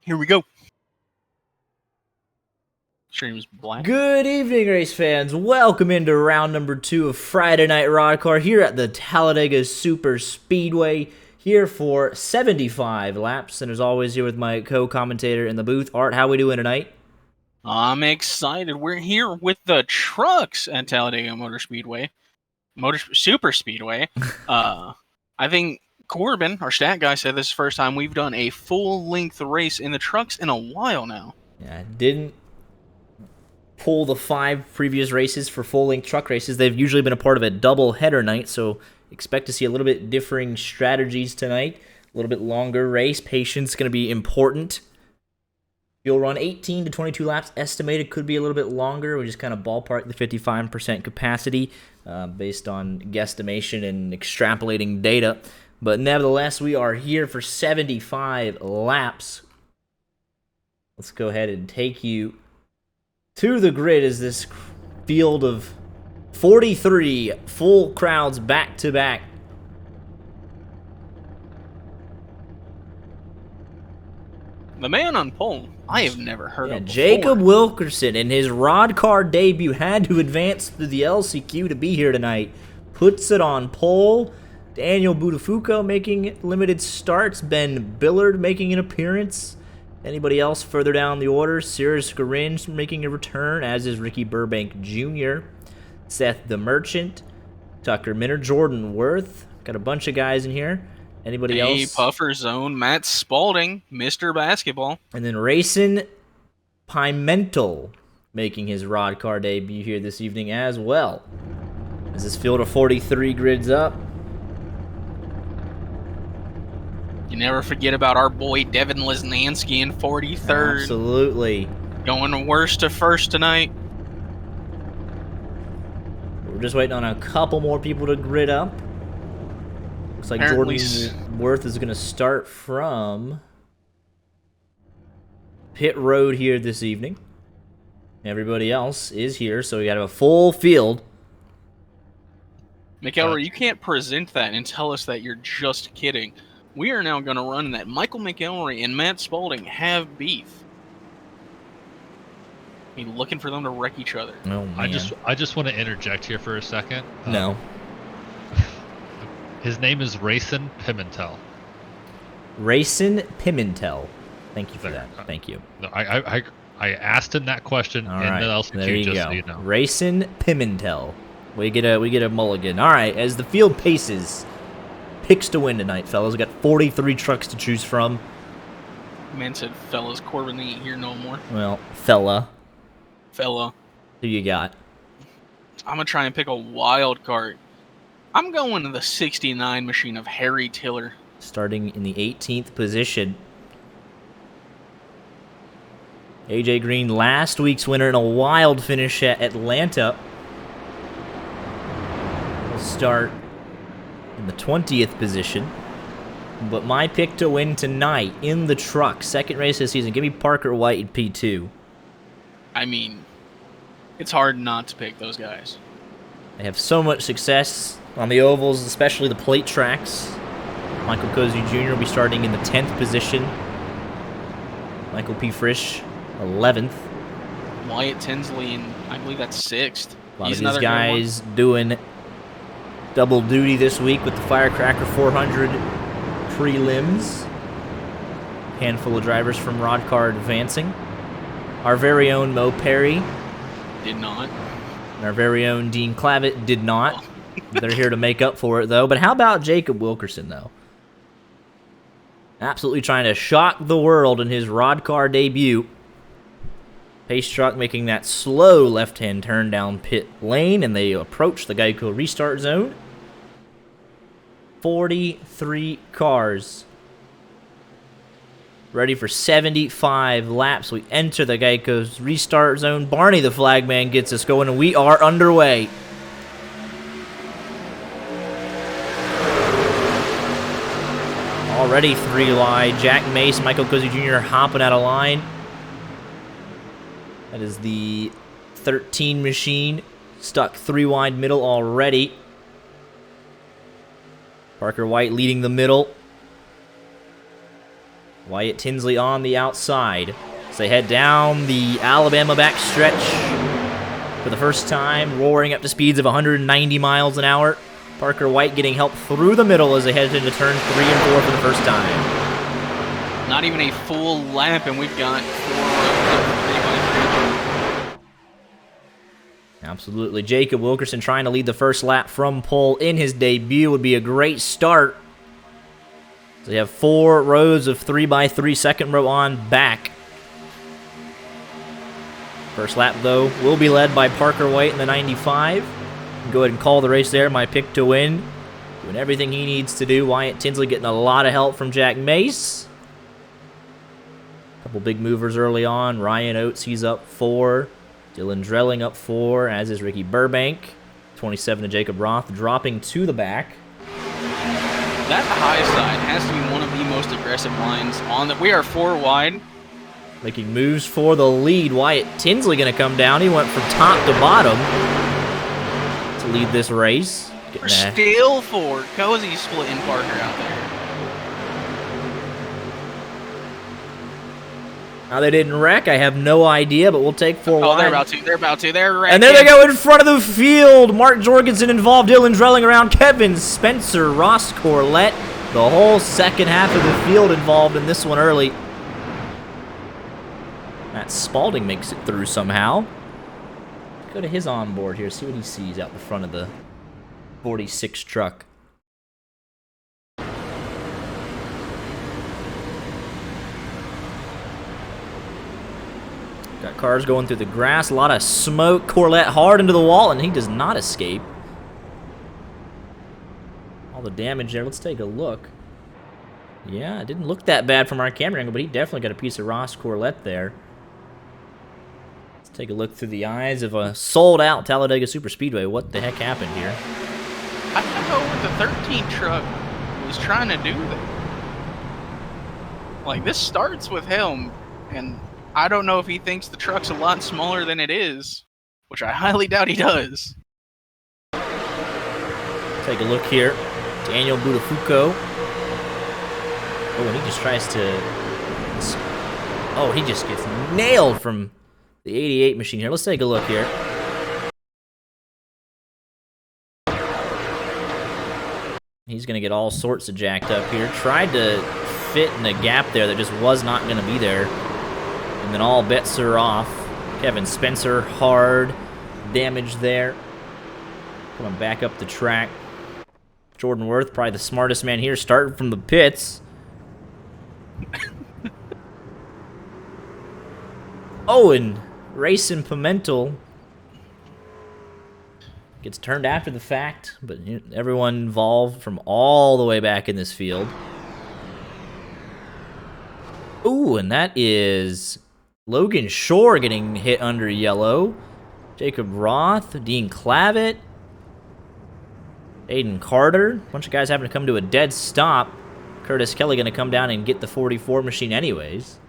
Here we go. Stream's black. Good evening, race fans. Welcome into round number 2 of Friday Night RODDCAR here at the Talladega Super Speedway. Here for 75 laps, and as always, here with my co-commentator in the booth, Art. How we doing tonight? I'm excited. We're here with the trucks at Talladega Super Speedway. I think Corbin, our stat guy, said this is the first time we've done a full-length race in the trucks in a while now. Yeah, didn't pull the 5 previous races for full-length truck races. They've usually been a part of a double-header night, so expect to see a little bit differing strategies tonight. A little bit longer race. Patience is going to be important. You'll run 18 to 22 laps. Estimated could be a little bit longer. We just kind of ballpark the 55% capacity based on guesstimation and extrapolating data. But nevertheless, we are here for 75 laps. Let's go ahead and take you to the grid as this field of 43 full crowds back-to-back. The man on pole, I have never heard of before. Jacob Wilkerson, in his RODDCAR debut, had to advance through the LCQ to be here tonight. Puts it on pole. Daniel Budafuco making limited starts. Ben Billard making an appearance. Anybody else further down the order? Cyrus Garinge making a return, as is Ricky Burbank Jr., Seth the Merchant, Tucker Minner, Jordan Worth. Got a bunch of guys in here. Anybody else? Puffer Zone, Matt Spalding, Mr. Basketball. And then Racing Pimentel making his RODDCAR debut here this evening as well. As this field of 43 grids up. You never forget about our boy Devin Lesnansky in 43rd. Absolutely. Going worst to first tonight. We're just waiting on a couple more people to grid up. Looks like Apparently Jordan Worth is going to start from pit road here this evening. Everybody else is here, so we got a full field. McElroy, you can't present that and tell us that you're just kidding. We are now going to run that Michael McElroy and Matt Spalding have beef. I mean, looking for them to wreck each other. Oh, man. I just want to interject here for a second. No. His name is Racing Pimentel. Racing Pimentel. Thank you for that. Thank you. No, I asked him that question All in right. the LCQ, There you just go. so you know. Racing Pimentel. We get a mulligan. All right, as the field paces, picks to win tonight, fellas. We got 43 trucks to choose from. Man said, fellas, Corbin ain't here no more. Well, fella. Who you got? I'm going to try and pick a wild card. I'm going to the 69 machine of Harry Tiller. Starting in the 18th position. AJ Green, last week's winner in a wild finish at Atlanta. Will start in the 20th position. But my pick to win tonight in the truck, second race this season, give me Parker White in P2. I mean, it's hard not to pick those guys. They have so much success on the ovals, especially the plate tracks. Michael Cozy Jr. will be starting in the 10th position. Michael P. Frisch, 11th. Wyatt Tinsley, and I believe that's 6th. A lot of these guys doing double duty this week with the Firecracker 400 prelims. Handful of drivers from RODDCAR advancing. Our very own Mo Perry. Did not. And our very own Dean Clavitt did not. They're here to make up for it, though. But how about Jacob Wilkerson, though? Absolutely trying to shock the world in his RODDCAR debut. Pace truck making that slow left-hand turn down pit lane, and they approach the Geico restart zone. 43 cars ready for 75 laps. We enter the Geico's restart zone. Barney, the flagman, gets us going, and we are underway. Already 3 wide. Jack Mace, Michael Cozy Jr. hopping out of line. That is the 13 machine. Stuck 3 wide middle already. Parker White leading the middle. Wyatt Tinsley on the outside as they head down the Alabama backstretch for the first time, roaring up to speeds of 190 miles an hour. Parker White getting help through the middle as they head into turn 3 and 4 for the first time. Not even a full lap, and we've got 4 rows of 3x3. Absolutely. Jacob Wilkerson trying to lead the first lap from pole in his debut would be a great start. So you have 4 rows of 3x3, second row on back. First lap, though, will be led by Parker White in the 95. Go ahead and call the race there. My pick to win. Doing everything he needs to do. Wyatt Tinsley getting a lot of help from Jack Mace. Couple big movers early on. Ryan Oates, he's up 4. Dylan Drelling up 4, as is Ricky Burbank. 27 to Jacob Roth, dropping to the back. That high side has to be one of the most aggressive lines on that. We are 4 wide. Making moves for the lead. Wyatt Tinsley going to come down. He went from top to bottom to lead this race. We're still 4. Cozy splitting Parker out there. How they didn't wreck, I have no idea, but we'll take 4 wide. Oh, they're about to. They're about to. They're wrecking. And there they go in front of the field. Mark Jorgensen involved. Dylan Drelling around. Kevin Spencer, Ross Corlett. The whole second half of the field involved in this one early. Matt Spalding makes it through somehow. Go to his onboard here, see what he sees out the front of the 46 truck. Got cars going through the grass, a lot of smoke. Corlett hard into the wall, and he does not escape. All the damage there. Let's take a look. Yeah, it didn't look that bad from our camera angle, but he definitely got a piece of Ross Corlett there. Let's take a look through the eyes of a sold-out Talladega Superspeedway. What the heck happened here? I don't know what the 13 truck was trying to do there. Like, this starts with him, and I don't know if he thinks the truck's a lot smaller than it is, which I highly doubt he does. Take a look here. Daniel Budafuco. Oh, and he just tries to... Oh, he just gets nailed from the 88 machine here. Let's take a look here. He's going to get all sorts of jacked up here. Tried to fit in a gap there that just was not going to be there. And then all bets are off. Kevin Spencer, hard damage there. Coming back up the track. Jordan Worth, probably the smartest man here, starting from the pits. Oh, and Racing Pimentel gets turned after the fact, but everyone involved from all the way back in this field. Ooh, and that is Logan Shore getting hit under yellow. Jacob Roth, Dean Clavitt, Aiden Carter. A bunch of guys having to come to a dead stop. Curtis Kelly going to come down and get the 44 machine anyways.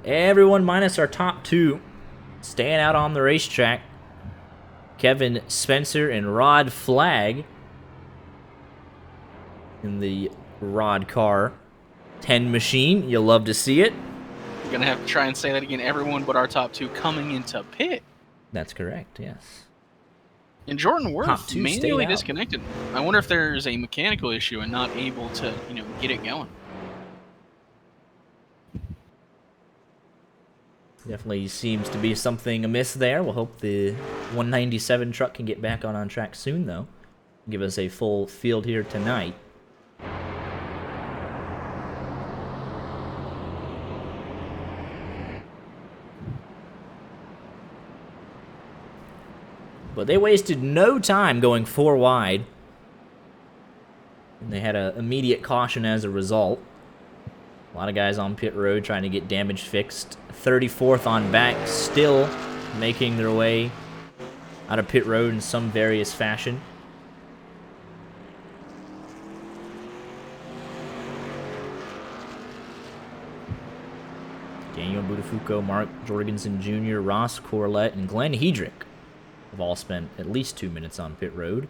Everyone minus our top 2 staying out on the racetrack. Kevin Spencer and Rod Flagg in the RODDCAR 10 machine. You'll love to see it. You're going to have to try and say that again. Everyone but our top 2 coming into pit. That's correct, yes. And Jordan Worth manually disconnected. I wonder if there's a mechanical issue and not able to, get it going. Definitely seems to be something amiss there. We'll hope the 197 truck can get back on track soon, though. Give us a full field here tonight. But they wasted no time going 4 wide. And they had an immediate caution as a result. A lot of guys on pit road trying to get damage fixed. 34th on back, still making their way out of pit road in some various fashion. Daniel Budafuco, Mark Jorgensen Jr., Ross Corlett, and Glenn Hedrick have all spent at least 2 minutes on pit road.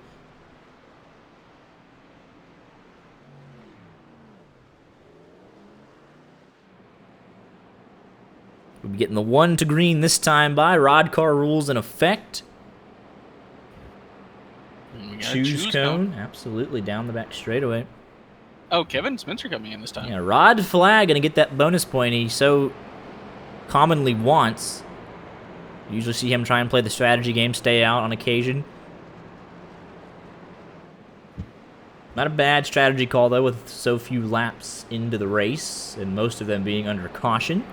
We'll be getting the 1 to green this time by. RODDCAR rules in effect. Choose cone. Absolutely, down the back straightaway. Oh, Kevin Spencer coming in this time. Yeah, Rod Flag going to get that bonus point he so commonly wants. You usually see him try and play the strategy game, stay out on occasion. Not a bad strategy call, though, with so few laps into the race, and most of them being under caution.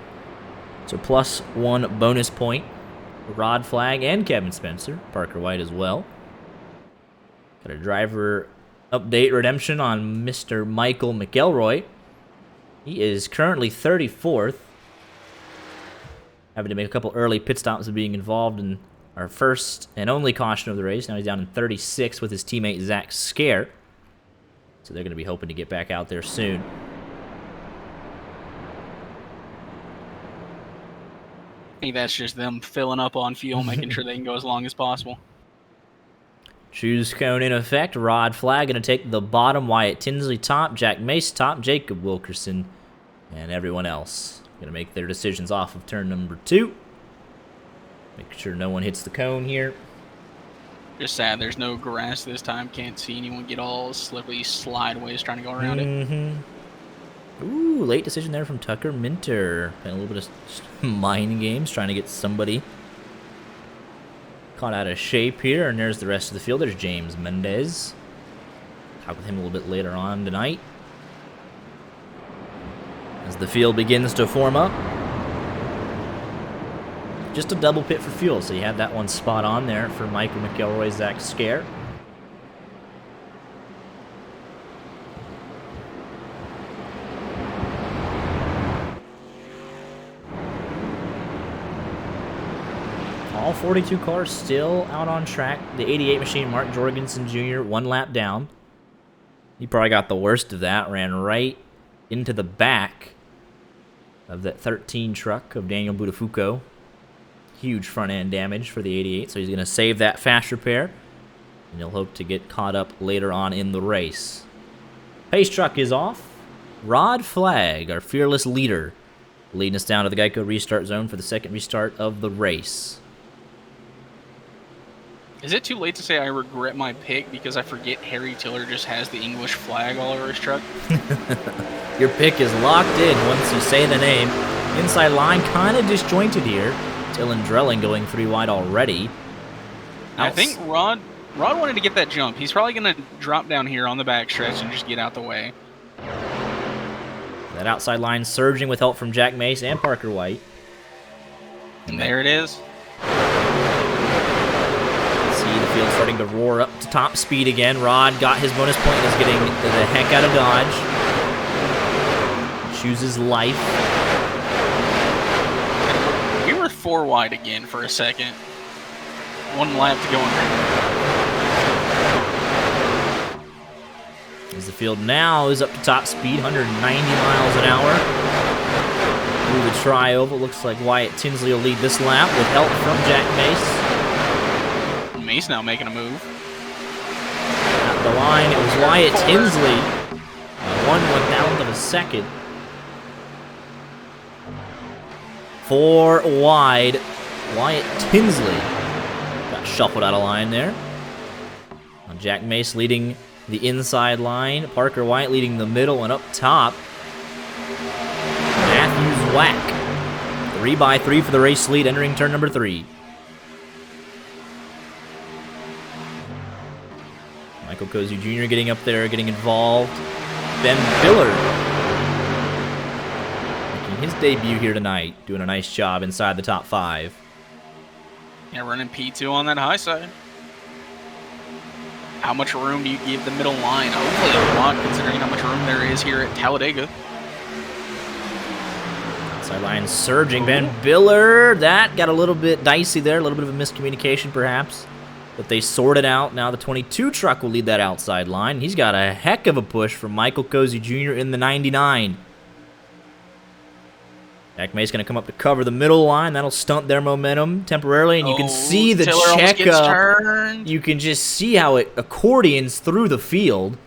So +1 bonus point for Rod Flag and Kevin Spencer. Parker White as well. Got a driver update redemption on Mr. Michael McElroy. He is currently 34th. Having to make a couple early pit stops of being involved in our first and only caution of the race. Now he's down in 36th with his teammate Zach Scare. So they're going to be hoping to get back out there soon. I think that's just them filling up on fuel, making sure they can go as long as possible. Choose cone in effect. Rod Flag going to take the bottom. Wyatt Tinsley top. Jack Mace top. Jacob Wilkerson and everyone else going to make their decisions off of turn number 2. Make sure no one hits the cone here. Just sad there's no grass this time. Can't see anyone get all slippery slideways trying to go around it. Ooh, late decision there from Tucker Minter. Playing a little bit of mind games, trying to get somebody caught out of shape here. And there's the rest of the field. There's James Mendez. Talk with him a little bit later on tonight. As the field begins to form up. Just a double pit for fuel, so you had that one spot on there for Michael McElroy, Zach Scare. All 42 cars still out on track. The 88 machine, Mark Jorgensen Jr., 1 lap down. He probably got the worst of that, ran right into the back of that 13 truck of Daniel Buttafuoco. Huge front end damage for the 88, so he's going to save that fast repair, and he'll hope to get caught up later on in the race. Pace truck is off. Rod Flag, our fearless leader, leading us down to the Geico restart zone for the second restart of the race. Is it too late to say I regret my pick because I forget Harry Tiller just has the English flag all over his truck? Your pick is locked in once you say the name. Inside line kind of disjointed here. Dylan Drelling going 3 wide already. I think Rod wanted to get that jump. He's probably going to drop down here on the backstretch and just get out the way. That outside line surging with help from Jack Mace and Parker White. And there it is. See the field starting to roar up to top speed again. Rod got his bonus point and is getting the heck out of Dodge. Chooses life. We were 4 wide again for a second. 1 lap to go in there. As the field now is up to top speed, 190 miles an hour. Through the tri-oval, looks like Wyatt Tinsley will lead this lap with help from Jack Mace. Mace now making a move. At the line, it was Wyatt Tinsley. 1/1000 of a second. 4 wide. Wyatt Tinsley got shuffled out of line there. Now Jack Mace leading the inside line. Parker White leading the middle, and up top, Matthews Whack. 3x3 for the race lead entering turn number 3. Michael Cozy Jr. getting up there, getting involved. Ben Billard making his debut here tonight, doing a nice job inside the top 5. Yeah, running P2 on that high side. How much room do you give the middle line? Hopefully a lot, considering how much room there is here at Talladega. Outside line surging. Ben Billard. That got a little bit dicey there, a little bit of a miscommunication perhaps. But they sorted out. Now the 22 truck will lead that outside line. He's got a heck of a push from Michael Cozy Jr. in the 99. Jack May's going to come up to cover the middle line. That'll stunt their momentum temporarily, and you can see the checkup. You can just see how it accordions through the field.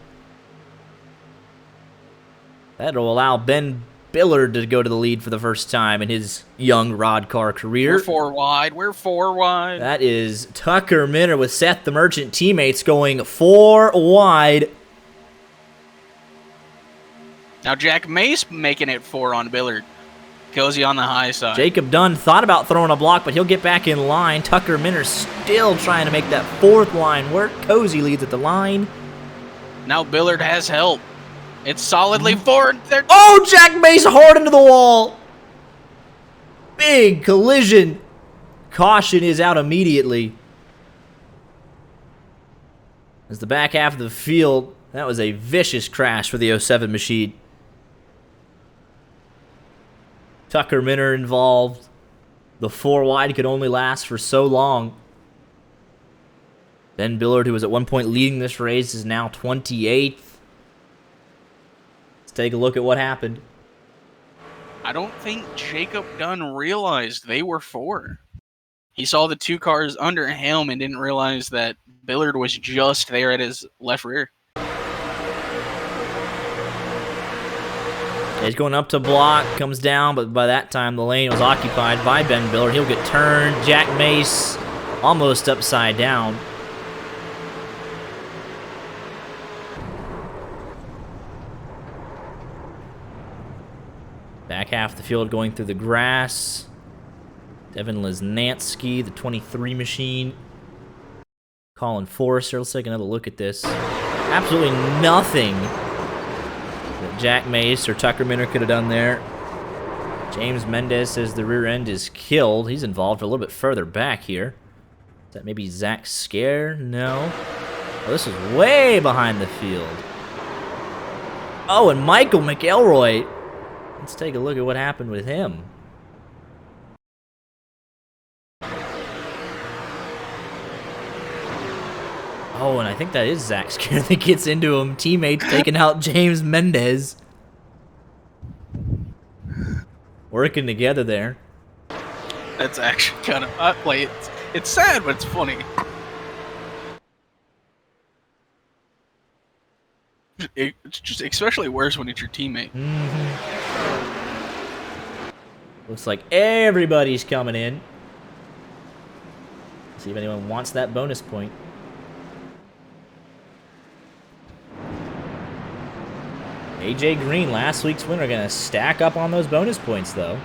That'll allow Ben Billard to go to the lead for the first time in his young RODDCAR career. We're 4 wide. We're 4 wide. That is Tucker Minner with Seth the Merchant teammates going 4 wide. Now Jack Mace making it 4 on Billard. Cozy on the high side. Jacob Dunn thought about throwing a block, but he'll get back in line. Tucker Minner still trying to make that 4th line work. Cozy leads at the line. Now Billard has help. It's solidly 4. Oh, Jack Mace hard into the wall. Big collision. Caution is out immediately. As the back half of the field, that was a vicious crash for the 07 machine. Tucker Minner involved. The 4 wide could only last for so long. Ben Billard, who was at one point leading this race, is now 28th. Let's take a look at what happened. I don't think Jacob Dunn realized they were 4. He saw the 2 cars under him and didn't realize that Billard was just there at his left rear. He's going up to block, comes down, but by that time the lane was occupied by Ben Billard. He'll get turned. Jack Mace almost upside down. Back half of the field going through the grass. Devin Lesnansky, the 23 machine. Colin Forrester. Let's take another look at this. Absolutely nothing that Jack Mace or Tucker Minner could have done there. James Mendez says the rear end is killed. He's involved a little bit further back here. Is that maybe Zach Scare? No. Oh, this is way behind the field. Oh, and Michael McElroy. Let's take a look at what happened with him. Oh, and I think that is Zach Scare that gets into him. Teammates taking out James Mendez. Working together there. That's actually kind of it's sad, but it's funny. It's just especially worse when it's your teammate. Looks like everybody's coming in. See if anyone wants that bonus point. AJ Green, last week's winner, gonna stack up on those bonus points though.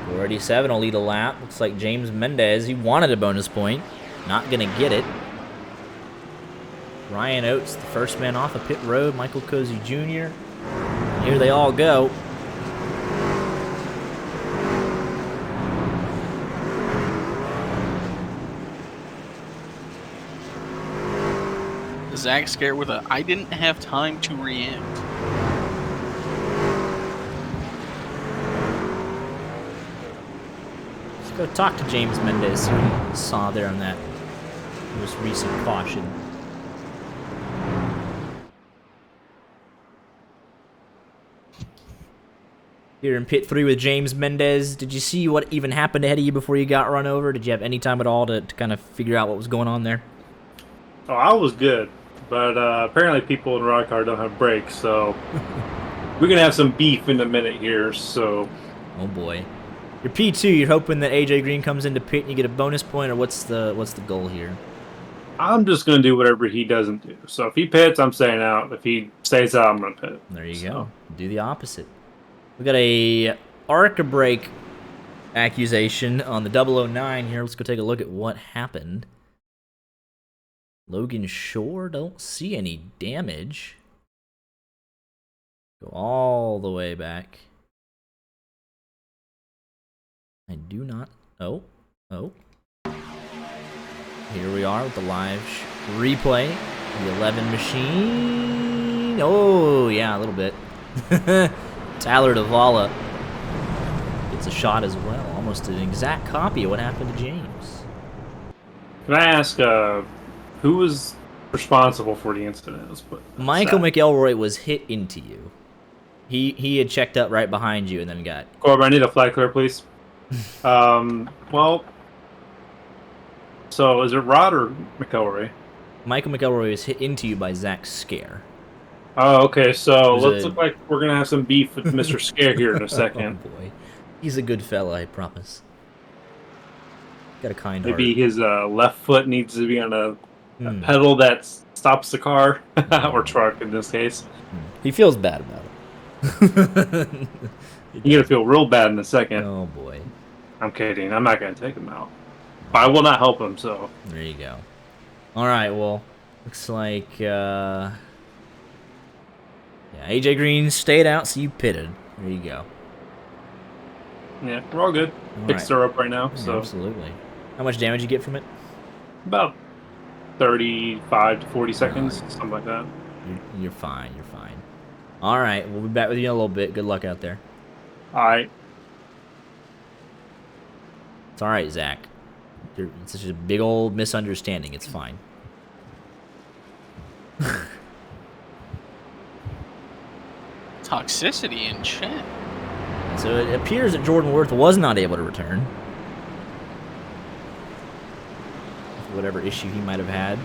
Already 7 will lead a lap. Looks like James Mendez, he wanted a bonus point. Not gonna get it. Ryan Oates, the first man off of pit road. Michael Cozy Jr. Here they all go. Zach Scare with a I didn't have time to react. Let's go talk to James Mendez, who we saw there on that most recent caution. Here in pit 3 with James Mendez, did you see what even happened ahead of you before you got run over? Did you have any time at all to kind of figure out what was going on there? Oh, I was good, but apparently people in RODDCAR don't have brakes, so we're gonna have some beef in a minute here. So, oh boy, you're P2. You're hoping that AJ Green comes into pit and you get a bonus point, or what's the goal here? I'm just gonna do whatever he doesn't do. So if he pits, I'm staying out. If he stays out, I'm gonna pit. There you go. Do the opposite. We got a ARCA brake accusation on the 009 here. Let's go take a look at what happened. Logan Shore, don't see any damage. Go all the way back. I do not. Oh. Here we are with the live replay. The 11 machine. Oh, yeah, a little bit. Tyler Davala gets a shot as well. Almost an exact copy of what happened to James. Can I ask who was responsible for the incident? Michael McElroy was hit into you. He had checked up right behind you and then got... Corbin, I need a flag clear, please. Well, so is it Rod or McElroy? Michael McElroy was hit into you by Zach Scare. Oh, okay. So There's let's a- look like we're gonna have some beef with Mr. Scare here in a Oh second. boy, he's a good fella, I promise. Got a kind heart. Maybe his left foot needs to be on a Hmm. pedal that stops the car or truck in this case. He feels bad about it. You're gonna feel real bad in a second. Oh boy. I'm kidding. I'm not gonna take him out, but I will not help him. So There you go. All right. Well, looks like yeah, AJ Green stayed out, so you pitted. There you go. yeah, we're all good. All Fixed right. her up right now. Yeah, So absolutely. How much damage you get from it? about 35 to 40 seconds, something like that. You're fine. You're fine. All right. We'll be back with you in a little bit. Good luck out there. All right. It's all right, Zach. It's just a big old misunderstanding. It's fine. Toxicity in chat. So it appears that Jordan Worth was not able to return. Whatever issue he might have had.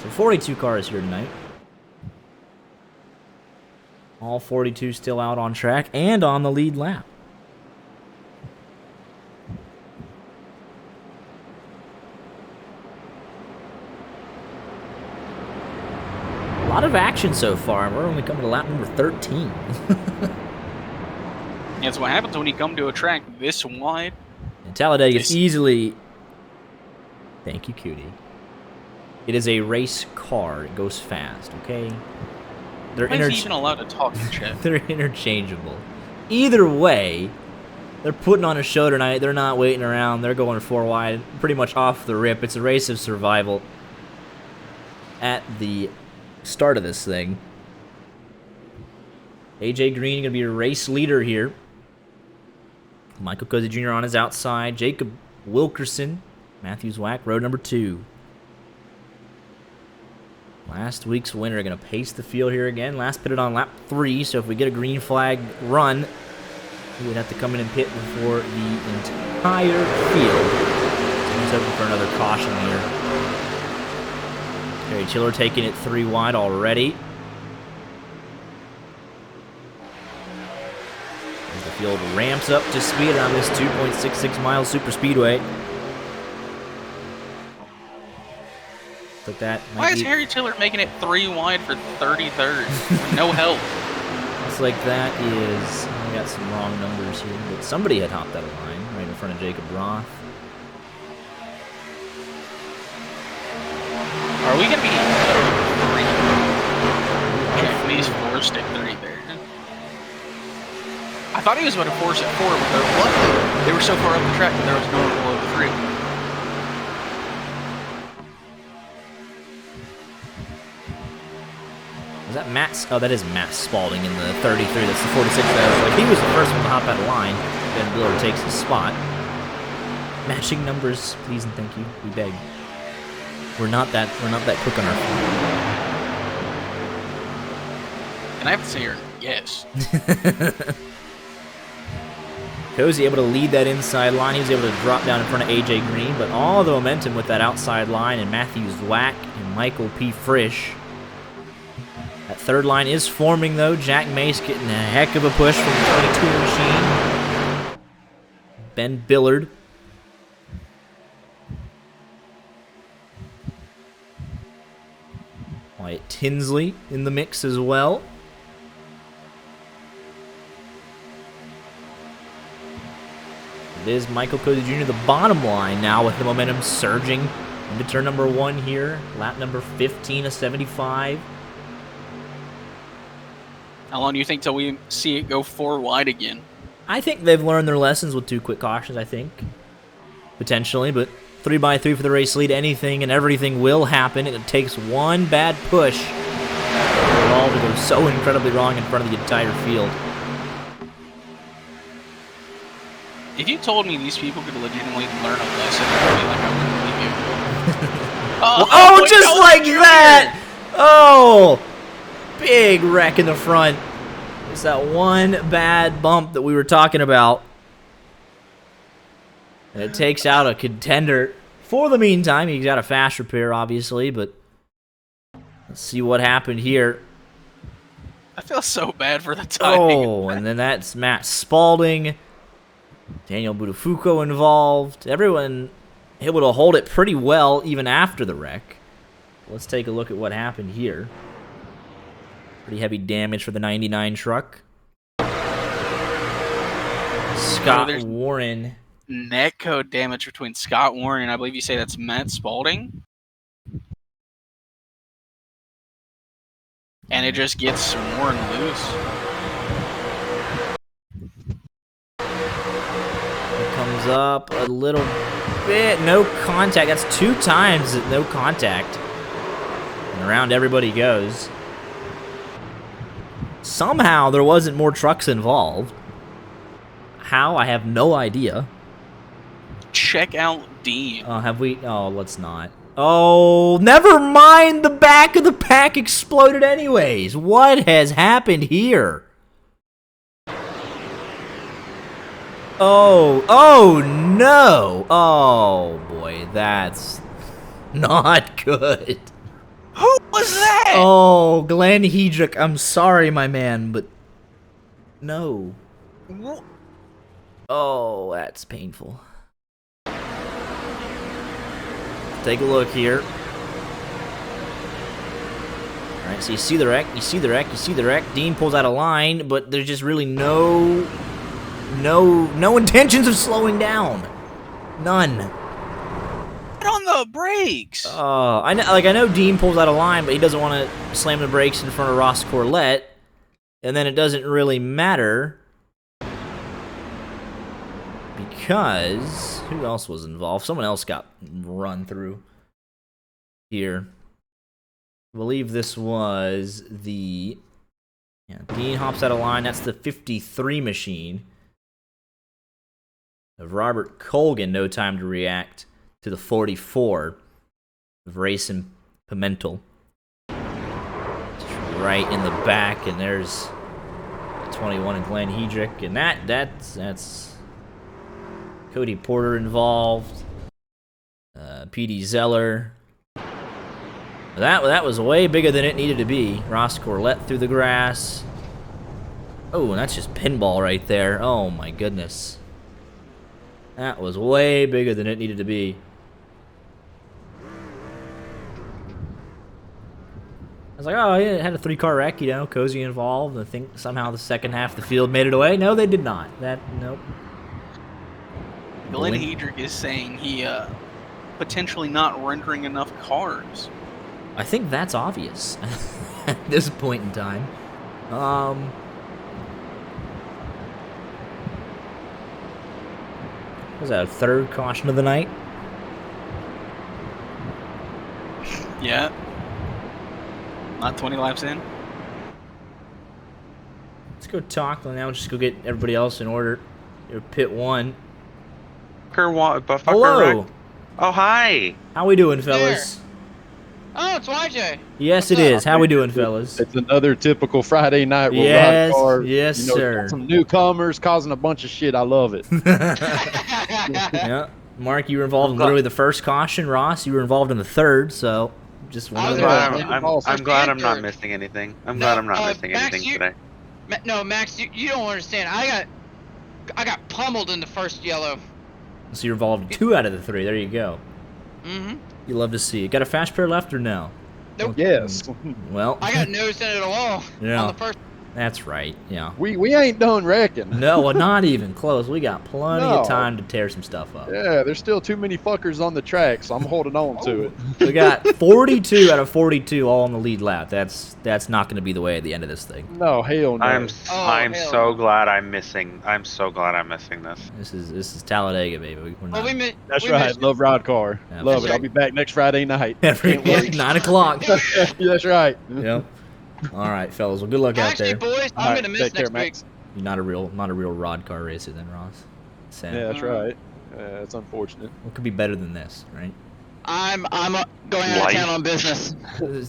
So 42 cars here tonight. All 42 still out on track and on the lead lap. A lot of action so far, and we're only coming to lap number 13. That's what happens when you come to a track this wide. And Talladega is easily... Thank you, Cutie. It is a race car. It goes fast, okay? Why is he even allowed to talk in chat? They're interchangeable. Either way, they're putting on a show tonight. They're not waiting around. They're going 4 wide, pretty much off the rip. It's a race of survival at the start of this thing. AJ Green going to be a race leader here. Michael Cozy Jr. on his outside. Jacob Wilkerson, Matthews Whack, road number 2. Last week's winner going to pace the field here again. Last pitted on lap 3, so if we get a green flag run, we would have to come in and pit before the entire field. So he's hoping for another caution here. Terry Chiller taking it 3 wide already. As the field ramps up to speed on this 2.66 mile super speedway. But that Why is Harry Tiller making it 3 wide for 33rd with no help? Looks like that is... I got some wrong numbers here, but somebody had hopped out of line right in front of Jacob Roth. Are we going to be 3? Please force stick 3 there. I thought he was about to force it 4, but they were so far up the track that there was no one below the 3. Is that Matt? Oh, that is Matt Spalding in the 33. That's the 46. That was like he was the first one to hop out of line. Ben Miller takes his spot. Matching numbers, please and thank you. We beg. We're not that quick on our feet. And I have to say here, yes. Cozy able to lead that inside line. He was able to drop down in front of AJ Green, but all the momentum with that outside line and Matthews Whack and Michael P. Frisch. That third line is forming, though. Jack Mace getting a heck of a push from the 22 machine. Ben Billard. Wyatt Tinsley in the mix as well. It is Michael Cozy Jr. the bottom line now with the momentum surging into turn number 1 here. Lap number 15 of 75. How long do you think till we see it go 4 wide again? I think they've learned their lessons with 2 quick cautions, I think. Potentially, but 3x3 for the race lead. Anything and everything will happen. It takes one bad push for it all to go so incredibly wrong in front of the entire field. If you told me these people could legitimately learn a lesson, I'd be like, I wouldn't believe you. Oh, just like that! Oh! Big wreck in the front. It's that one bad bump that we were talking about. And it takes out a contender. For the meantime, he's got a fast repair, obviously, but let's see what happened here. I feel so bad for the timing. Oh, and then that's Matt Spalding, Daniel Buttafuoco involved. Everyone able to hold it pretty well even after the wreck. Let's take a look at what happened here. Pretty heavy damage for the 99 truck. Scott Warren. Net code damage between Scott Warren and I believe you say that's Matt Spalding. And it just gets Warren loose. It comes up a little bit. No contact. That's 2 times no contact. And around everybody goes. Somehow there wasn't more trucks involved. How? I have no idea. Check out Dean. Have we? Oh, let's not. Oh, never mind. The back of the pack exploded anyways. What has happened here? Oh no. Oh boy, that's not good. Who was that? Oh, Glenn Hedrick, I'm sorry, my man, but no. Oh, that's painful. Take a look here. Alright, so you see the wreck, you see the wreck, you see the wreck. Dean pulls out a line, but there's just really no intentions of slowing down. None. Get on the brakes. I know Dean pulls out a line, but he doesn't want to slam the brakes in front of Ross Corlett, and then it doesn't really matter because who else was involved? Someone else got run through here. I believe this was the Dean hops out of line. That's the 53 machine of Robert Colgan. No time to react to the 44 of Racing Pimentel. Just right in the back, and there's 21 and Glenn Hedrick, and that's Cody Porter involved. P.D. Zeller. That was way bigger than it needed to be. Ross Corlett through the grass. Oh, and that's just pinball right there. Oh my goodness. That was way bigger than it needed to be. I was like, oh, yeah, it had a 3-car wreck, you know, Cozy involved. I think somehow the second half of the field made it away. No, they did not. Nope. Glenn Hedrick is saying he potentially not rendering enough cars. I think that's obvious at this point in time. Was that a 3rd caution of the night? Yeah. Not 20 laps in. Let's go talk now. Just go get everybody else in order. Your pit 1. Hello. Oh, hi. How we doing, fellas? Oh, it's YJ. Yes, it is. How we doing, fellas? It's another typical Friday night with Yes, RODDCAR. yes, You know, sir. some newcomers causing a bunch of shit. I love it. Yeah. Mark, you were involved in literally the first caution. Ross, you were involved in the 3rd, so just one I of was those. I'm glad I'm not missing anything. I'm glad I'm not missing Max, anything today. No, Max, you don't understand. I got pummeled in the first yellow. So you're involved in 2 out of the 3. There you go. Mm-hmm. You love to see it. Got a fast pair left or no? Nope. Yes. Well, I got no in it at all Yeah. on the first. that's right. Yeah. We ain't done wrecking. No, well, not even close. We got plenty of No. time to tear some stuff up. Yeah, there's still too many fuckers on the track, so I'm holding on to it. We got 42 out of 42 all on the lead lap. That's not going to be the way at the end of this thing. No, hell no. I'm hell so glad I'm missing. I'm so glad I'm missing this. This is Talladega, baby. We're Well, not That's we right. missed- Love RODDCAR. Yeah. Love That's it. I'll right. be back next Friday night. every Can't wait. 9 o'clock. That's right. Yep. All right, fellas. Well, good luck out Actually, there. boys, All I'm right, gonna miss take care, next week. Max. You're not a real rod car racer then, Ross. Sad. Yeah, that's right. It's unfortunate. What could be better than this, right? I'm going out of Life. town on business.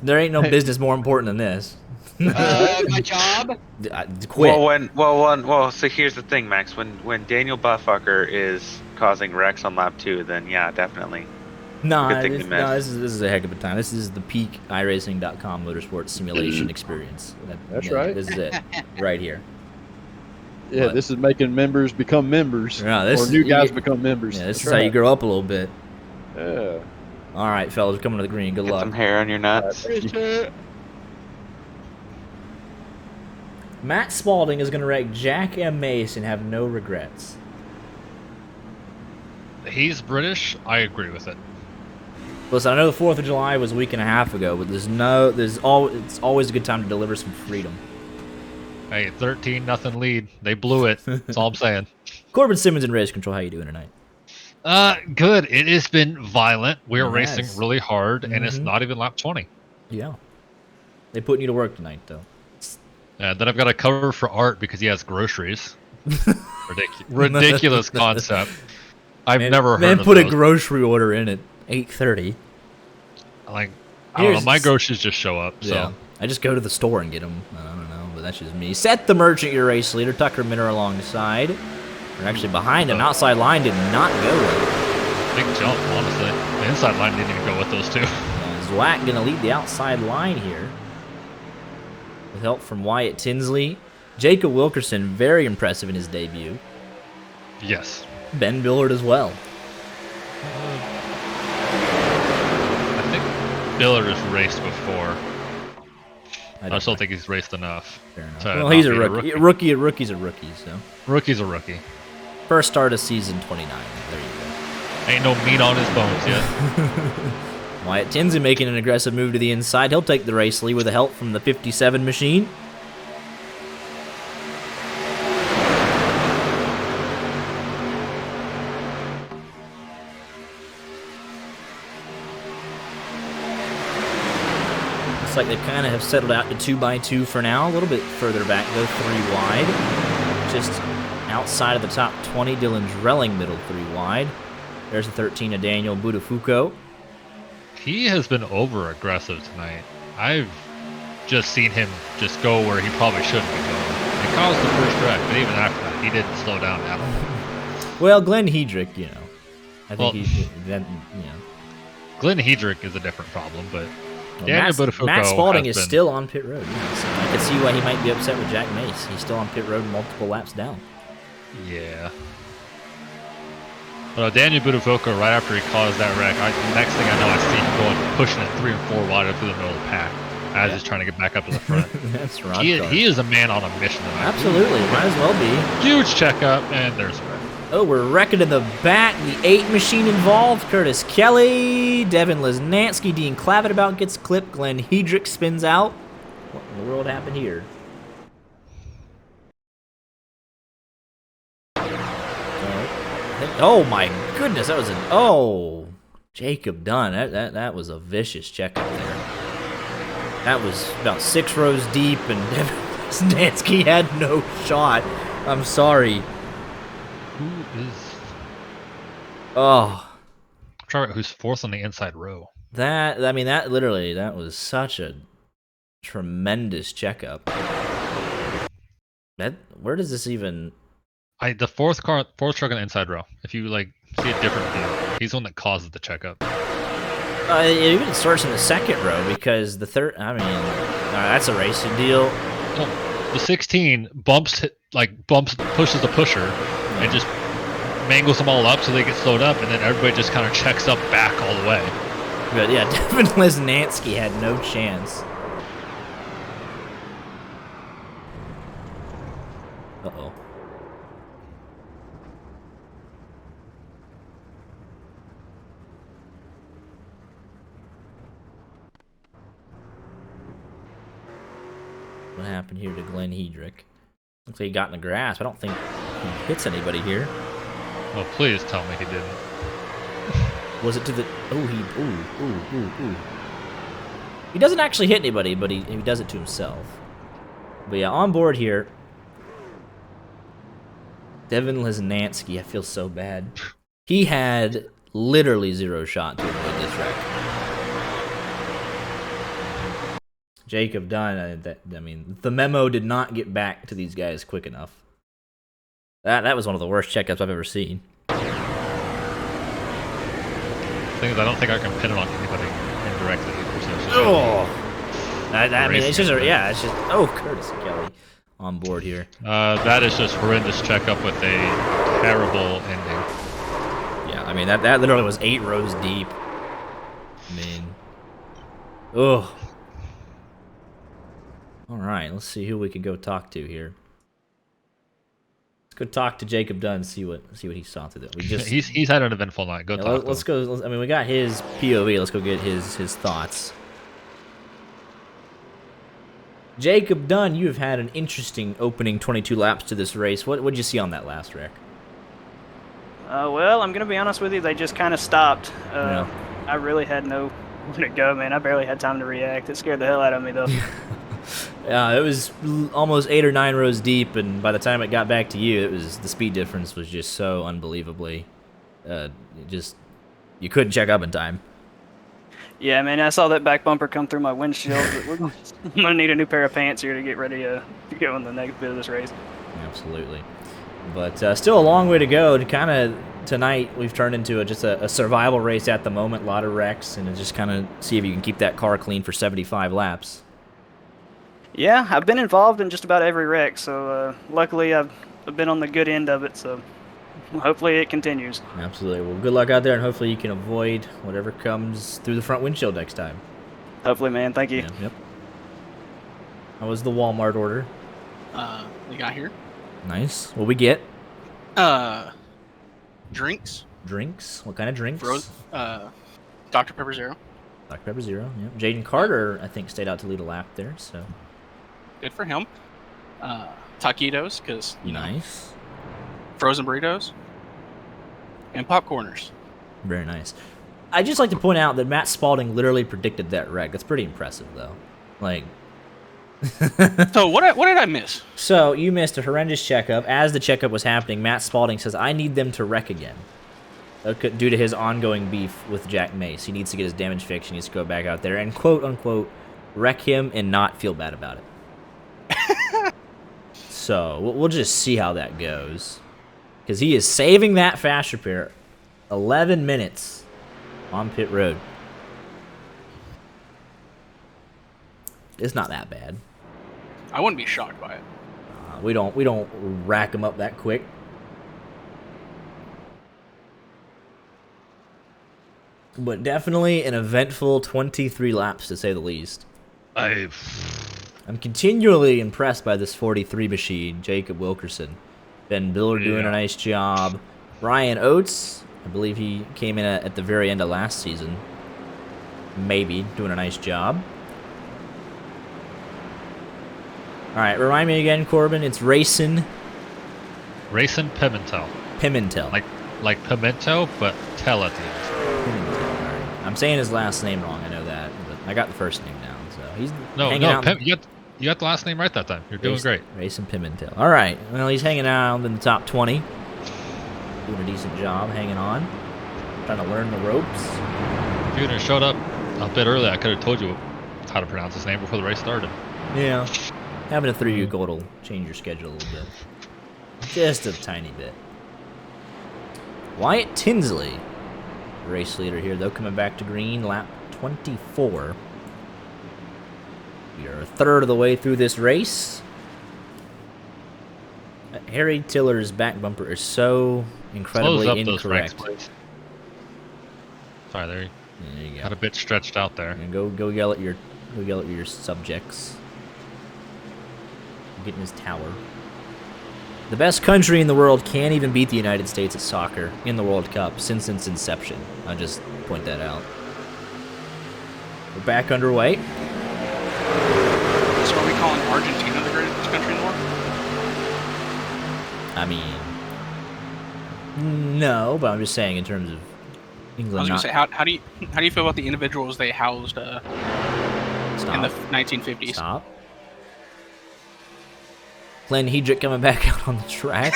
There ain't no business more important than this. My job. Quit. Well, so here's the thing, Max. When Daniel Buttfucker is causing wrecks on lap 2, then yeah, definitely. Nah, Good thing we missed. this is a heck of a time. This is the peak iRacing.com motorsports simulation experience. That's right. This is it, right here. Yeah, What? this is making members become members. Yeah, this or is- new you guys get- become members. Yeah, this That's is how you right. grow up a little bit. Yeah. All right, fellas, we're coming to the green. Good Get luck. some hair on your nuts. Matt Spalding is going to wreck Jack M. Mace and have no regrets. He's British. I agree with it. Listen, I know the 4th of July was a week and a half ago, but it's always a good time to deliver some freedom. Hey, 13-0 lead. They blew it. That's all I'm saying. Corbin Simmons in race control. How you doing tonight? Good. It has been violent. We're It racing has. really hard, and it's Mhm. not even lap 20. Yeah. They putting you to work tonight, though. Then I've got to cover for Art because he has groceries. Ridiculous concept. I've never heard Man, of put a those. grocery order in at 8:30. Like, I don't know. Here's- My groceries just show up. So Yeah. I just go to the store and get them. I don't know, but that's just me. Seth the Merchant, your race leader. Tucker Minner alongside. We're actually behind him. Outside line did not go well. big jump, honestly. The inside line didn't even go with those two. Zwack going to lead the outside line here. With help from Wyatt Tinsley. Jacob Wilkerson, very impressive in his debut. Yes. Ben Billard as well. I think Billard has raced before. I don't just don't think he's raced enough. Fair enough. to Well, not he's a be rookie. Rookie's a rookie, so. Rookie's a rookie. First start of season 29. There you Ain't no meat on his bones yet. go. Wyatt Tinsley making an aggressive move to the inside. He'll take the race lead with the help from the 57 machine. Looks like they kind of have settled out to 2x2 for now. A little bit further back, though, 3 wide. Just outside of the top 20, Dylan Drelling, middle 3 wide. There's the 13 of Daniel Budafuco. He has been over aggressive tonight. I've just seen him just go where he probably shouldn't be going. He caused the first wreck, but even after that, he didn't slow down at all. Well, Glenn Hedrick, you know. I think Well- Glenn Hedrick is a different problem, but Daniel Budafuco Matt Spalding has is been- still on pit road. Yeah, so I can see why he might be upset with Jack Mace. He's still on pit road multiple laps down. Yeah. But Daniel Budafuco, right after he caused that wreck, next thing I know, I see him going, pushing it 3 and 4 wide up through the middle of the pack as he's trying to get back up to the front. That's right. he is a man on a mission tonight. Absolutely. Might as well be. Huge checkup, and there's a wreck. Oh, we're wrecking in the back. The 8 machine involved. Curtis Kelly, Devin Lesnansky, Dean Clavidabout gets clipped. Glenn Hedrick spins out. What in the world happened here? Oh my goodness, that was an Jacob Dunn. That was a vicious checkup there. That was about 6 rows deep, and Devin Lesnansky had no shot. I'm sorry. Who is... Oh. I'm trying to remember who's fourth on the inside row. That was such a tremendous checkup. Where does this even? The fourth truck on the inside row. If you see a different view, he's the one that causes the checkup. It even starts in the second row because the third. I mean, that's a racing deal. Well, the 16 pushes the pusher, and just mangles them all up so they get slowed up, and then everybody just kind of checks up back all the way. But yeah, Devin Lesnansky had no chance. Uh-oh. What happened here to Glenn Hedrick? Looks like he got in the grass. I don't think he hits anybody here. Well, please tell me he didn't. Was it to the... Ooh. He doesn't actually hit anybody, but he does it to himself. But yeah, on board here, Devin Lesnansky, I feel so bad. He had literally 0 shot to avoid this wreck. Jacob Dunn, the memo did not get back to these guys quick enough. That was one of the worst checkups I've ever seen. things I don't think I can pin it on anybody indirectly either. So it's just I mean, it's just it's just Curtis and Kelly on board here. that is just horrendous checkup with a terrible ending. Yeah, I mean that literally was 8 rows deep. I mean, all right, let's see who we can go talk to here. Let's go talk to Jacob Dunn, see what he saw through that. He's had an eventful night. Go talk. Let's go. I mean, we got his POV. Let's go get his thoughts. Jacob Dunn, you have had an interesting opening 22 laps to this race. What'd you see on that last wreck? Well, I'm gonna be honest with you. They just kind of stopped. Yeah. I really had nowhere to go, man. I barely had time to react. It scared the hell out of me, though. Yeah, it was almost 8 or 9 rows deep, and by the time it got back to you, the speed difference was just so unbelievably. You couldn't check up in time. Yeah, man. I saw that back bumper come through my windshield. I'm gonna need a new pair of pants here to get ready to go in the next bit of this race. Absolutely. But still a long way to go. Tonight we've turned into just a survival race at the moment. A lot of wrecks, and just kind of see if you can keep that car clean for 75 laps. Yeah, I've been involved in just about every wreck, so luckily I've been on the good end of it, so hopefully it continues. Absolutely. Well, good luck out there, and hopefully you can avoid whatever comes through the front windshield next time. Hopefully, man. Thank you. Yeah, yep. How was the Walmart order? We got here. Nice. What we get? Drinks. Drinks? What kind of drinks? Dr. Pepper Zero. Dr. Pepper Zero, yeah. Jaden Carter, I think, stayed out to lead a lap there, so. Good for him. Taquitos, because, nice. Frozen burritos. And popcorners. Very nice. I'd just like to point out that Matt Spalding literally predicted that wreck. That's pretty impressive, though. Like. So, what did I miss? So, you missed a horrendous checkup. As the checkup was happening, Matt Spalding says, I need them to wreck again. Due to his ongoing beef with Jack Mace. He needs to get his damage fixed. He needs to go back out there and, quote-unquote, wreck him and not feel bad about it. So, we'll just see how that goes. Because he is saving that fast repair 11 minutes on pit road. It's not that bad. I wouldn't be shocked by it. We don't rack him up that quick. But definitely an eventful 23 laps, to say the least. I'm continually impressed by this 43 machine, Jacob Wilkerson. Ben Biller doing a nice job. Ryan Oates, I believe he came in at the very end of last season. Maybe doing a nice job. All right, remind me again, Corbin. It's Racing Pimentel. Pimentel. Like pimento, but tell at the end. Pimentel. All right. I'm saying his last name wrong. I know that, but I got the first name down. So he's hanging out. You got the last name right that time. You're doing great. Racing Pimentel. All right. Well, he's hanging out in the top 20. Doing a decent job, hanging on, trying to learn the ropes. If you would have showed up a bit early, I could have told you how to pronounce his name before the race started. Yeah. Having a 3-year goal will change your schedule a little bit. Just a tiny bit. Wyatt Tinsley, race leader here, though, coming back to green, lap 24. We are a third of the way through this race. Harry Tiller's back bumper is so incredibly incorrect. Sorry, there you go. Got a bit stretched out there. And go yell at your subjects. Getting his tower. The best country in the world can't even beat the United States at soccer in the World Cup since its inception. I'll just point that out. We're back underway. So are we calling Argentina the greatest country in the world? I mean, no, but I'm just saying in terms of England. I was going to say, how do you feel about the individuals they housed in the 1950s? Stop. Glenn Hedrick coming back out on the track.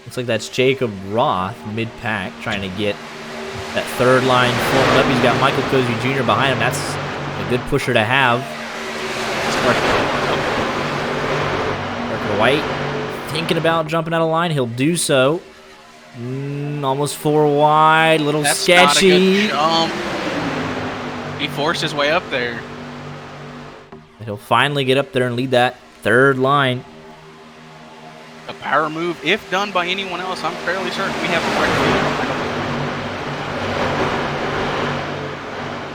Looks like that's Jacob Roth, mid-pack, trying to get that third line formed up. He's got Michael Cozy Jr. behind him. That's a good pusher to have. Parker White thinking about jumping out of line. He'll do so. Almost 4 wide. Little That's sketchy. Not a good jump. He forced his way up there. He'll finally get up there and lead that third line. A power move, if done by anyone else, I'm fairly certain we have a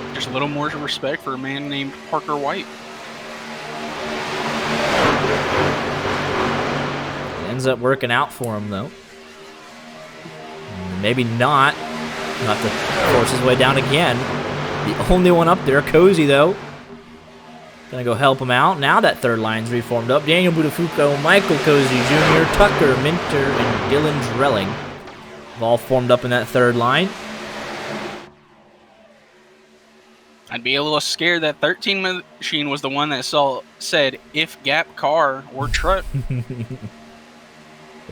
record. Just a little more respect for a man named Parker White. It ends up working out for him, though. Maybe not. He'll have to force his way down again. The only one up there, Cozy, though. Gonna go help him out. Now that third line's reformed up. Daniel Buttafuoco, Michael Cozy Jr., Tucker Minter, and Dylan Drelling have all formed up in that third line. I'd be a little scared that 13 machine was the one that said if gap car or truck.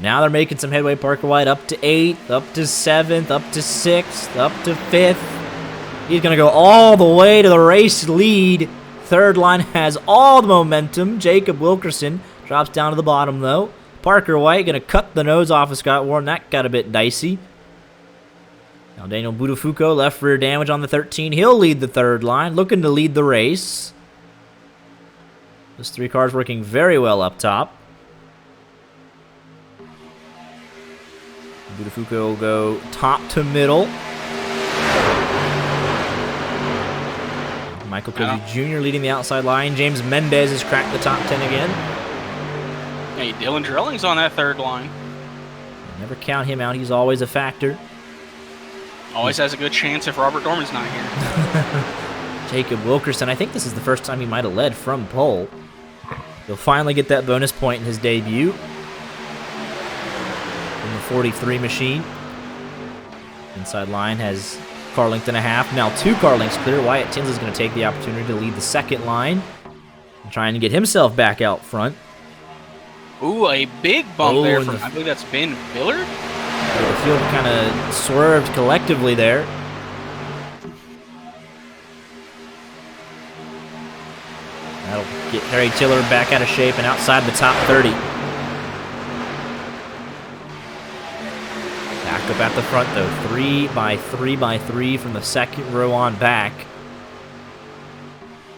Now they're making some headway. Parker White up to 8th, up to 7th, up to 6th, up to 5th. He's gonna go all the way to the race lead. Third line has all the momentum. Jacob Wilkerson drops down to the bottom, though. Parker White going to cut the nose off of Scott Warren. That got a bit dicey. Now Daniel Buttafuoco, left rear damage on the 13. He'll lead the third line, looking to lead the race. Those 3 cars working very well up top. Buttafuoco will go top to middle. Michael Cozy Jr. leading the outside line. James Mendez has cracked the top 10 again. Hey, Dylan Drelling's on that third line. Never count him out. He's always a factor. Always has a good chance if Robert Dorman's not here. Jacob Wilkerson, I think this is the first time he might have led from pole. He'll finally get that bonus point in his debut. In the 43 machine. Inside line has car length and a half. Now 2 car lengths clear. Wyatt Tinsley's going to take the opportunity to lead the second line. And trying to get himself back out front. Ooh, a big bump there from, I believe that's Ben Billard. The field kind of swerved collectively there. That'll get Harry Tiller back out of shape and outside the top 30. Back up at the front, though. 3 by 3 by 3 from the second row on back.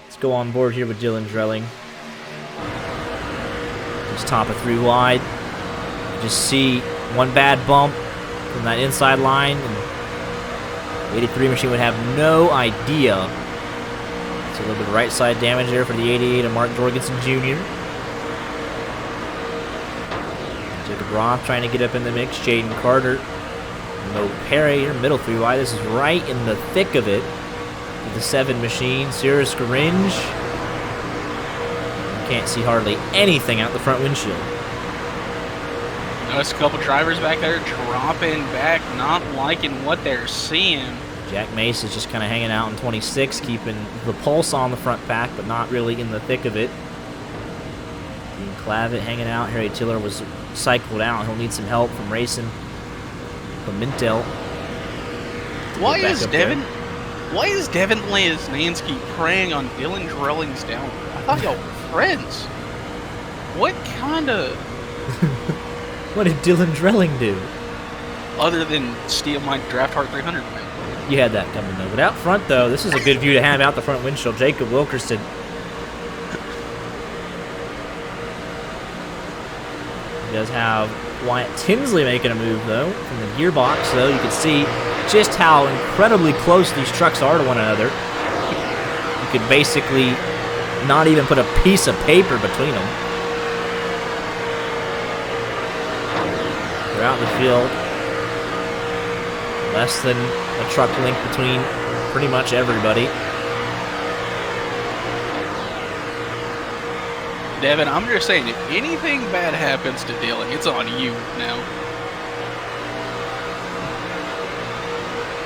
Let's go on board here with Dylan Drelling. Just top of 3 wide. Just see one bad bump from that inside line, and the 83 machine would have no idea. It's a little bit of right side damage there for the 88 of Mark Jorgensen Jr. Jacob Roth trying to get up in the mix. Jaden Carter. No Perry here, middle 3 wide. This is right in the thick of it. With the 7 machine. Cyrus Garinge. You can't see hardly anything out the front windshield. Notice a couple drivers back there dropping back, not liking what they're seeing. Jack Mace is just kind of hanging out in 26, keeping the pulse on the front pack, but not really in the thick of it. Dean Clavitt hanging out. Harry Tiller was cycled out. He'll need some help from racing Pimentel. Why is Devin Lansky preying on Dylan Drelling's down? I thought y'all were friends. What kind of... What did Dylan Drelling do? Other than steal my Draft Heart 300 win. You had that coming, though. But out front, though, this is a good view to have out the front windshield. Jacob Wilkerson. He does have Wyatt Tinsley making a move, though, from the gearbox. So you can see just how incredibly close these trucks are to one another. You could basically not even put a piece of paper between them. They're out in the field. Less than a truck length between pretty much everybody. Devin, I'm just saying, if anything bad happens to Dylan, it's on you now.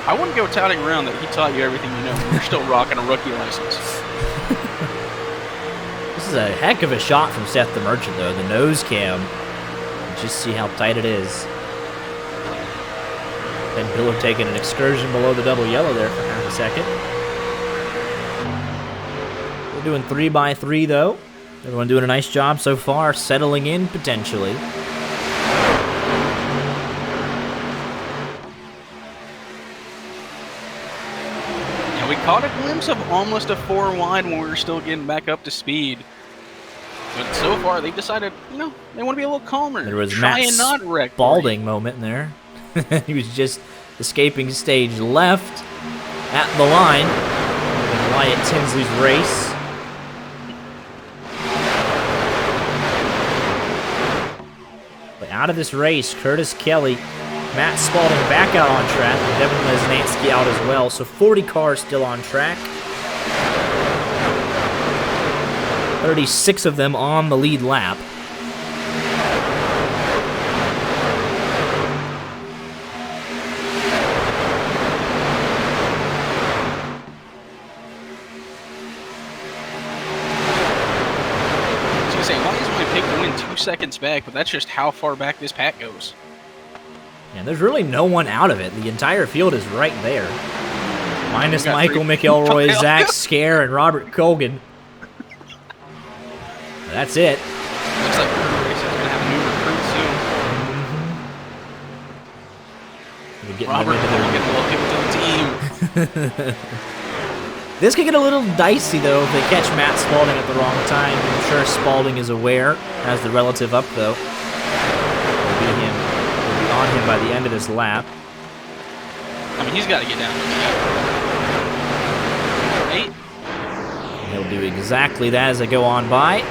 I wouldn't go touting around that he taught you everything you know. You're still rocking a rookie license. This is a heck of a shot from Seth the Merchant, though. The nose cam. Just see how tight it is. And Billard taking an excursion below the double yellow there for half a second. We're doing 3 by 3 though. Everyone doing a nice job so far, settling in potentially. caught a glimpse of almost a 4 wide when we were still getting back up to speed. But so far, they've decided, they want to be a little calmer. There was Try Matt and not wreck Spalding moment in there. He was just escaping stage left at the line. And Wyatt Tinsley's race. But out of this race, Curtis Kelly, Matt Spalding back out on track, and Devin Lesnansky out as well. So 40 cars still on track. 36 of them on the lead lap. I was gonna say, why is my pick to win 2 seconds back? But that's just how far back this pack goes. And there's really no one out of it. The entire field is right there. Minus Michael McElroy, Zach Scare, and Robert Colgan. That's it. Looks like the race is going to have a new recruit soon. Robert Colgan, welcome to the team. This could get a little dicey, though, if they catch Matt Spalding at the wrong time. I'm sure Spalding is aware, has the relative up, though. Will be on him by the end of this lap. I mean, he's got to get down to 8. He'll do exactly that as they go on by.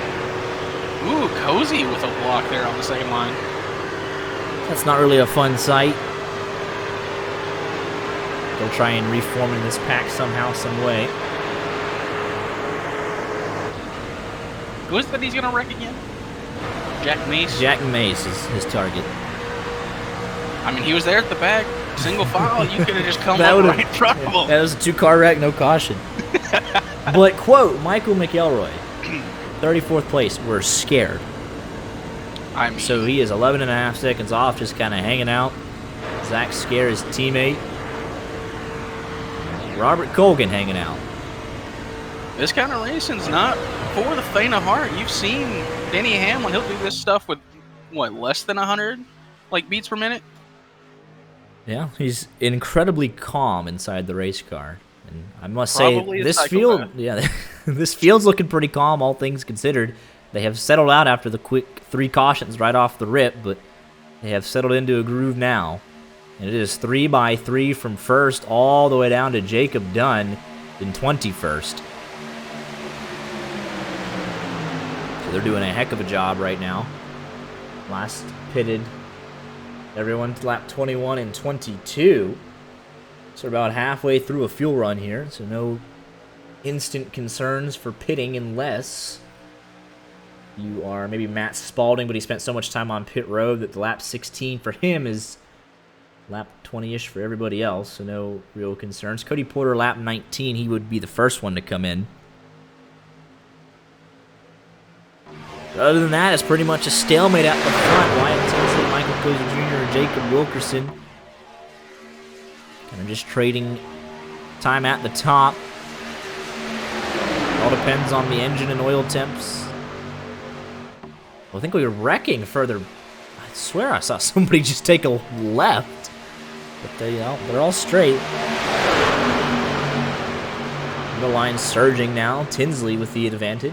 Ooh, Cozy with a block there on the second line. That's not really a fun sight. They'll try and reform in this pack somehow, some way. Who is that he's going to wreck again? Jack Mace? Jack Mace is his target. I mean, he was there at the back. Single file, you could have just come up right in front of him. That was a 2-car wreck, no caution. But, quote, Michael McElroy, 34th place, we're scared. I mean, So he is 11.5 seconds off, just kind of hanging out. Zach Scare, his teammate. Robert Colgan hanging out. this kind of racing's not for the faint of heart. You've seen Denny Hamlin. He'll do this stuff with, what, less than 100 beats per minute? Yeah, he's incredibly calm inside the race car. And I must Probably say, a this psychopath. field, yeah, this field's looking pretty calm, all things considered. They have settled out after the quick 3 cautions right off the rip, but they have settled into a groove now. And it is 3 by 3 from first all the way down to Jacob Dunn in 21st. So they're doing a heck of a job right now. Last pitted, everyone's lap 21 and 22. So we're about halfway through a fuel run here, so no instant concerns for pitting unless you are maybe Matt Spalding, but he spent so much time on pit road that the lap 16 for him is lap 20-ish for everybody else, so no real concerns. Cody Porter, lap 19, he would be the first one to come in. Other than that, it's pretty much a stalemate at the front. Wyatt Tinsley, Michael Cozy Jr., and Jacob Wilkerson kind of just trading time at the top. All depends on the engine and oil temps. Well, I think we were wrecking further. I swear I saw somebody just take a left. But they're all straight. The line surging now. Tinsley with the advantage.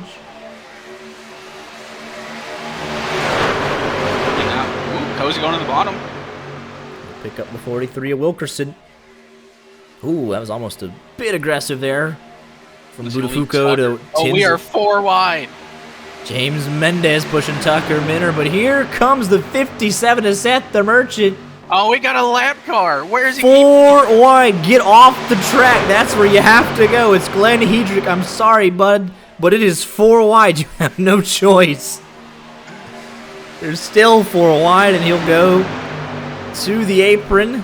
And now, Cozy going to the bottom. Pick up the 43 of Wilkerson. Ooh, that was almost a bit aggressive there. From Budafuco to Tinsley. Oh, we are 4 wide. James Mendez pushing Tucker Minner, but here comes the 57 to Seth the Merchant. Oh, we got a lap car. Where's he? 4 wide. Get off the track. That's where you have to go. It's Glenn Hedrick. I'm sorry, bud, but it is 4 wide. You have no choice. There's still 4 wide, and he'll go to the apron.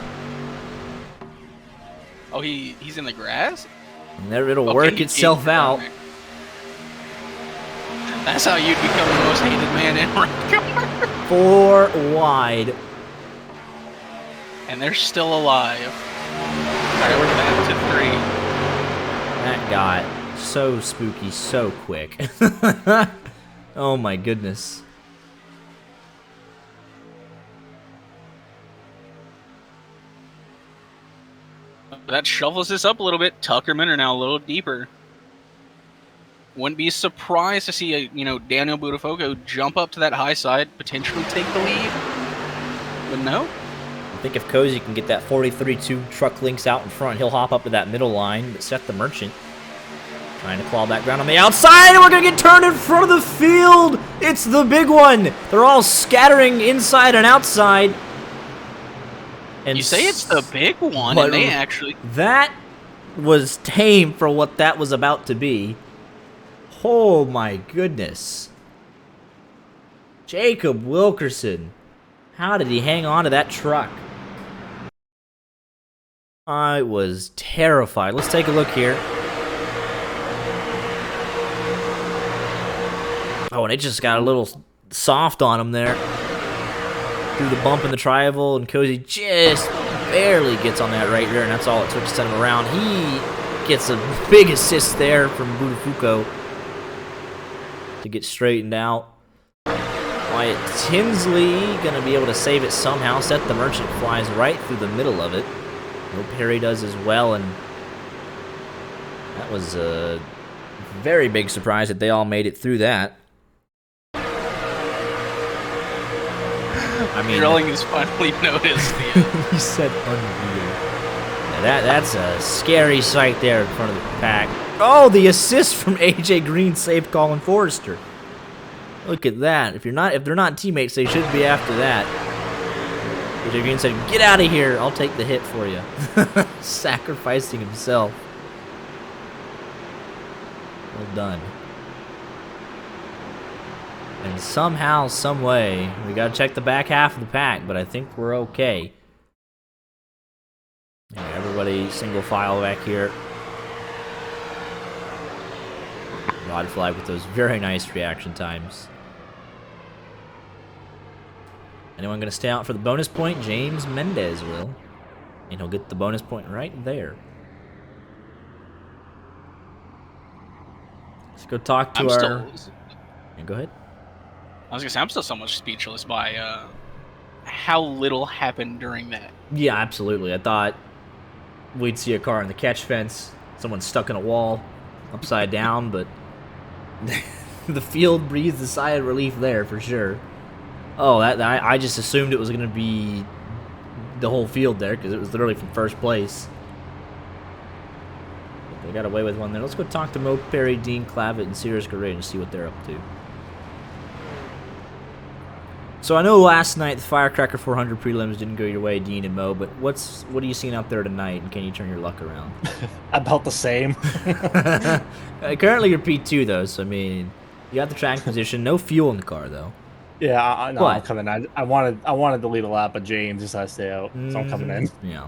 Oh, he's in the grass? And there it'll work itself out. That's how you'd become the most hated man in RODDCAR. 4 wide. And they're still alive. Alright, we're back to 3. That got so spooky so quick. Oh my goodness. That shuffles this up a little bit. Tuckerman are now a little deeper. Wouldn't be surprised to see Daniel Buttafogo jump up to that high side, potentially take the lead. But no. I think if Cozy can get that 40-32 truck links out in front, he'll hop up to that middle line. But Seth the Merchant trying to claw back ground on the outside, and we're going to get turned in front of the field. It's the big one. They're all scattering inside and outside. And you say it's the big one, and they actually... That was tame for what that was about to be. Oh my goodness. Jacob Wilkerson. How did he hang on to that truck? I was terrified. Let's take a look here. Oh, and it just got a little soft on him there. Through the bump in the tri-oval, and Cozy just barely gets on that right rear, and that's all it took to send him around. He gets a big assist there from Buttafuoco to get straightened out. Wyatt Tinsley gonna be able to save it somehow. Seth the Merchant flies right through the middle of it. No Perry does as well, and that was a very big surprise that they all made it through that. I mean, drilling is finally noticed. He said unreal. Yeah, that's a scary sight there in front of the pack. Oh, the assist from AJ Green saved Colin Forrester. Look at that. If they're not teammates, they should be after that. AJ Green said, "Get out of here. I'll take the hit for you." Sacrificing himself. Well done. And somehow, some way, we gotta check the back half of the pack, but I think we're okay. Yeah, everybody single file back here. Rod flag with those very nice reaction times. Anyone gonna stay out for the bonus point? James Mendez will. And he'll get the bonus point right there. Let's go talk to Yeah, go ahead. I was gonna say, I'm still so much speechless by how little happened during that. Yeah, absolutely. I thought we'd see a car in the catch fence, someone stuck in a wall, upside down, but the field breathed a sigh of relief there for sure. Oh, I just assumed it was gonna be the whole field there because it was literally from first place. But they got away with one there. Let's go talk to Mo Perry, Dean Clavitt, and Sirius Garage and see what they're up to. So I know last night the Firecracker 400 prelims didn't go your way, Dean and Mo, but what are you seeing out there tonight, and can you turn your luck around? About the same. Currently you're P2 though, so I mean, you got the track position, no fuel in the car though. Yeah, I'm coming. I wanted to lead a lap, but James decided to stay out, so I'm coming in. Yeah.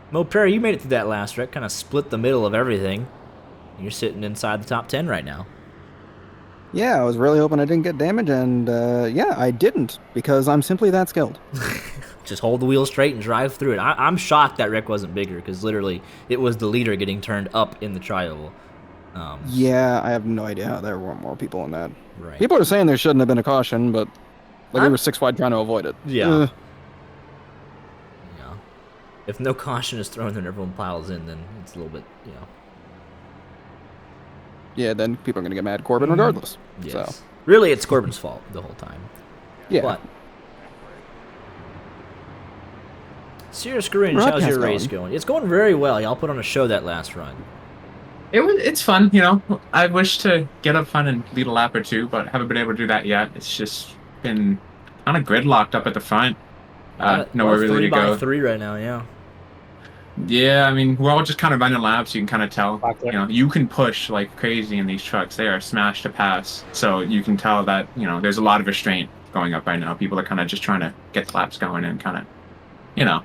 Mo Perry, you made it through that last wreck, kind of split the middle of everything. You're sitting inside the top 10 right now. Yeah, I was really hoping I didn't get damage, and yeah, I didn't, because I'm simply that skilled. Just hold the wheel straight and drive through it. I'm shocked that wreck wasn't bigger, because literally it was the leader getting turned up in the tri-oval. Yeah, I have no idea how there weren't more people in that. Right. People are saying there shouldn't have been a caution, but like we were 6 wide trying to avoid it. Yeah. Yeah. If no caution is thrown, then everyone piles in, then it's a little bit, you know. Yeah, then people are going to get mad at Corbin regardless. Yes. So. Really, it's Corbin's fault the whole time. Yeah. But Sirius Garage, how's your race going? It's going very well. Y'all put on a show that last run. It's fun, you know. I wish to get up fun and lead a lap or two, but haven't been able to do that yet. It's just been kind of gridlocked up at the front. Nowhere really to go. 3 right now, yeah. Yeah, I mean, we're all just kind of running laps. You can kind of tell, you know, you can push like crazy in these trucks. They are smashed to pass. So you can tell that, you know, there's a lot of restraint going up right now. People are kind of just trying to get the laps going and kind of, you know.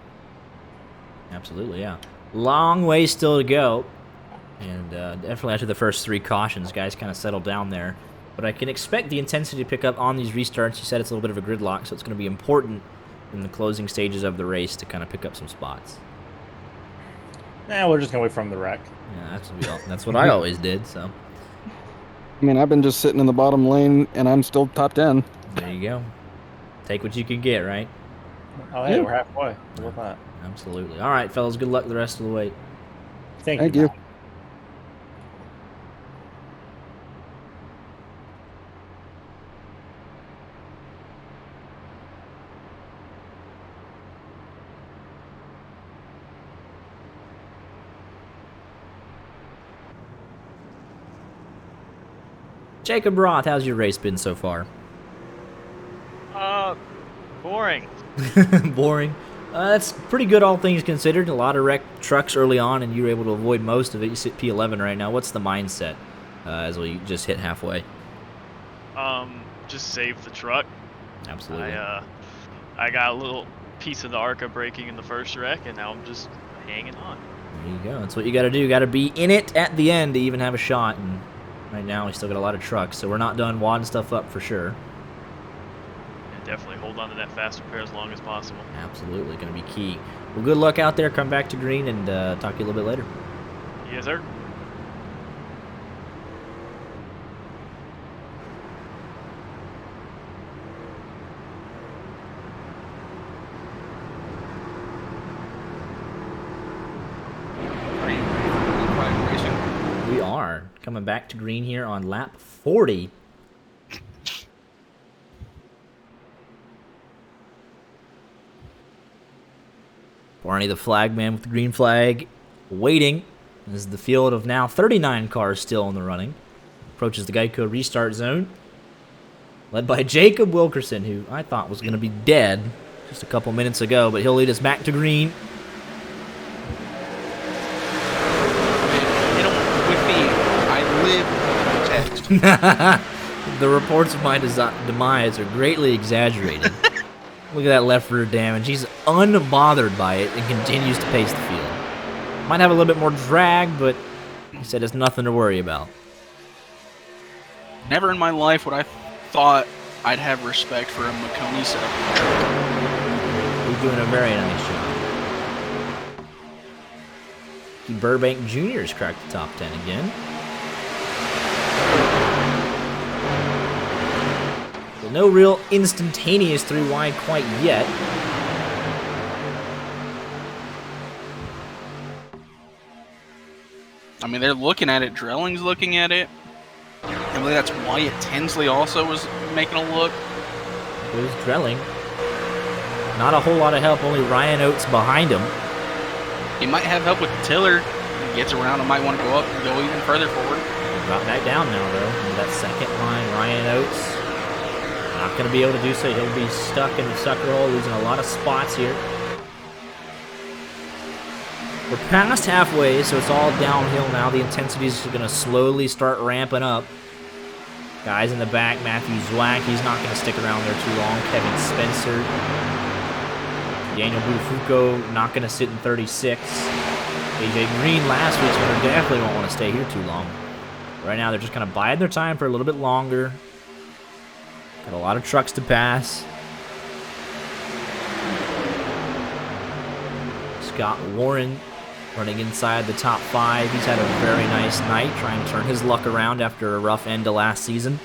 Absolutely, yeah. Long way still to go. And definitely after the first 3 cautions, guys kind of settled down there. But I can expect the intensity to pick up on these restarts. You said it's a little bit of a gridlock, so it's going to be important in the closing stages of the race to kind of pick up some spots. Nah, we're just going to wait from the wreck. Yeah, that's what I always did, so. I mean, I've been just sitting in the bottom lane, and I'm still top 10. There you go. Take what you can get, right? Oh, hey, Yeah. we're halfway. How about that? Absolutely. All right, fellas. Good luck the rest of the way. Thank you. Matt. Jacob Roth, how's your race been so far? Boring. Boring. That's pretty good, all things considered. A lot of wrecked trucks early on, and you were able to avoid most of it. You sit P11 right now. What's the mindset as we just hit halfway? Just save the truck. Absolutely. I got a little piece of the ARCA breaking in the first wreck, and now I'm just hanging on. There you go. That's what you got to do. You got to be in it at the end to even have a shot. And right now, we still got a lot of trucks, so we're not done wadding stuff up for sure. And definitely hold on to that fast repair as long as possible. Absolutely, going to be key. Well, good luck out there. Come back to green and talk to you a little bit later. Yes, sir. We are coming back to green here on lap 40. Barney the flagman with the green flag waiting. This is the field of now 39 cars still in the running. Approaches the Geico restart zone. Led by Jacob Wilkerson, who I thought was going to be dead just a couple minutes ago, but he'll lead us back to green. The reports of my demise are greatly exaggerated. Look at that left rear damage. He's unbothered by it and continues to pace the field. Might have a little bit more drag, but he said it's nothing to worry about. Never in my life would I thought I'd have respect for a Makoni setup. He's doing a very nice job. Burbank Jr. has cracked the top 10 again. No real instantaneous 3 wide quite yet. I mean, they're looking at it. Drelling's looking at it. I believe that's Wyatt Tinsley also was making a look. There's Drelling. Not a whole lot of help. Only Ryan Oates behind him. He might have help with Tiller. He gets around and might want to go up and go even further forward. Drop back down now, though. And that second line, Ryan Oates. Not going to be able to do so. He'll be stuck in the sucker hole, losing a lot of spots here. We're past halfway, so it's all downhill now. The intensity is going to slowly start ramping up. Guys in the back, Matthew Zwack, he's not going to stick around there too long. Kevin Spencer. Daniel Bufuco not going to sit in 36. AJ Green last week's winner definitely won't want to stay here too long. Right now, they're just kind of biding their time for a little bit longer. Got a lot of trucks to pass. Scott Warren running inside the top 5. He's had a very nice night, trying to turn his luck around after a rough end to last season.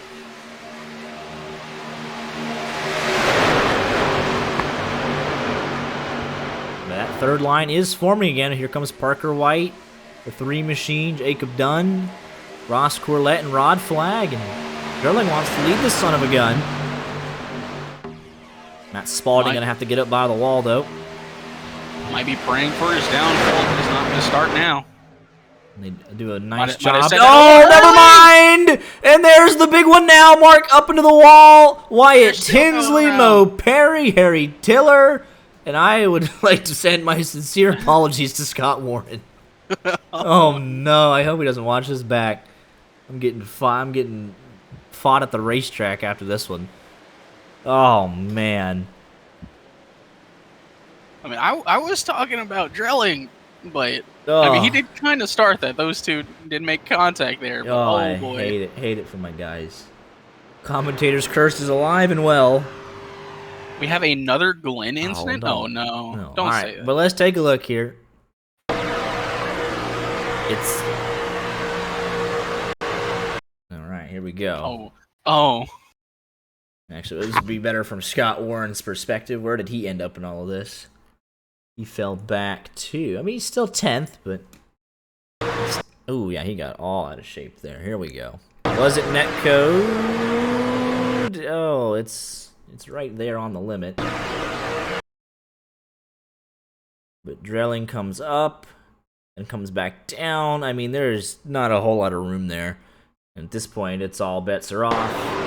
That third line is forming again. Here comes Parker White, the 3 machine, Jacob Dunn, Ross Corlett, and Rod Flagg. And Gerling wants to lead this son of a gun. Matt Spalding going to have to get up by the wall, though. Might be praying for his downfall, but he's not going to start now. They do a nice job. Oh, never mind! And there's the big one now. Mark up into the wall. Wyatt Tinsley, Mo Perry, Harry Tiller. And I would like to send my sincere apologies to Scott Warren. Oh, no. I hope he doesn't watch this back. I'm getting fought at the racetrack after this one. Oh, man. I mean, I was talking about Drelling, but I mean, he did kind of start that. Those two did make contact there. But, I boy. hate it for my guys. Commentator's curse is alive and well. We have another Glenn incident? no. No. Don't All say right, that. but let's take a look here. It's... All right, here we go. Oh. Actually, this would be better from Scott Warren's perspective. Where did he end up in all of this? He fell back too. I mean, he's still 10th, but... Oh, yeah, he got all out of shape there. Here we go. Was it netcode? Oh, it's right there on the limit. But drilling comes up and comes back down. I mean, there's not a whole lot of room there. And at this point, it's all bets are off.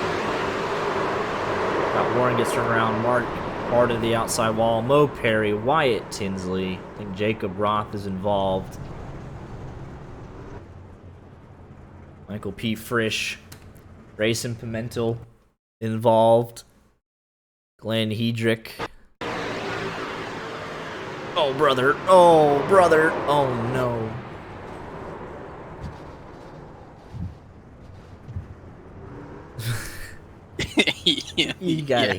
Warren gets turned around. Mark hard to the outside wall. Mo Perry, Wyatt Tinsley. I think Jacob Roth is involved. Michael P. Frisch. Grayson Pimentel involved. Glenn Hedrick. Oh, brother. Oh, brother. Oh, no. You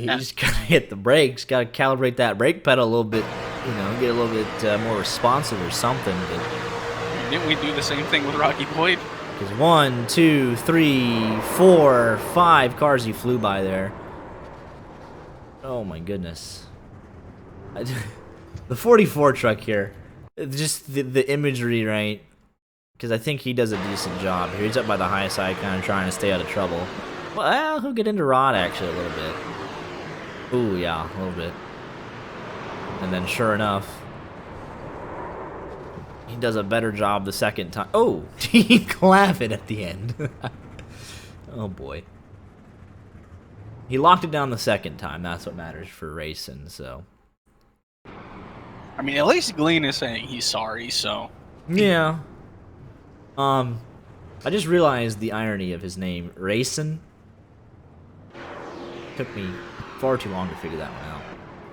just gotta hit the brakes. Gotta calibrate that brake pedal a little bit. You know, get a little bit more responsive or something. But didn't we do the same thing with Rocky Boyd? Because 1, 2, 3, 4, 5 cars he flew by there. Oh my goodness. The 44 truck here, just the imagery, right? Because I think he does a decent job here. He's up by the high side, kind of trying to stay out of trouble. Well, he'll get into Rod actually a little bit. Ooh, yeah, a little bit. And then sure enough, he does a better job the second time. Oh, he clapped it at the end. Oh boy. He locked it down the second time. That's what matters for racing, so. I mean, at least Glenn is saying he's sorry, so. Yeah. I just realized the irony of his name, Racing. Took me far too long to figure that one out.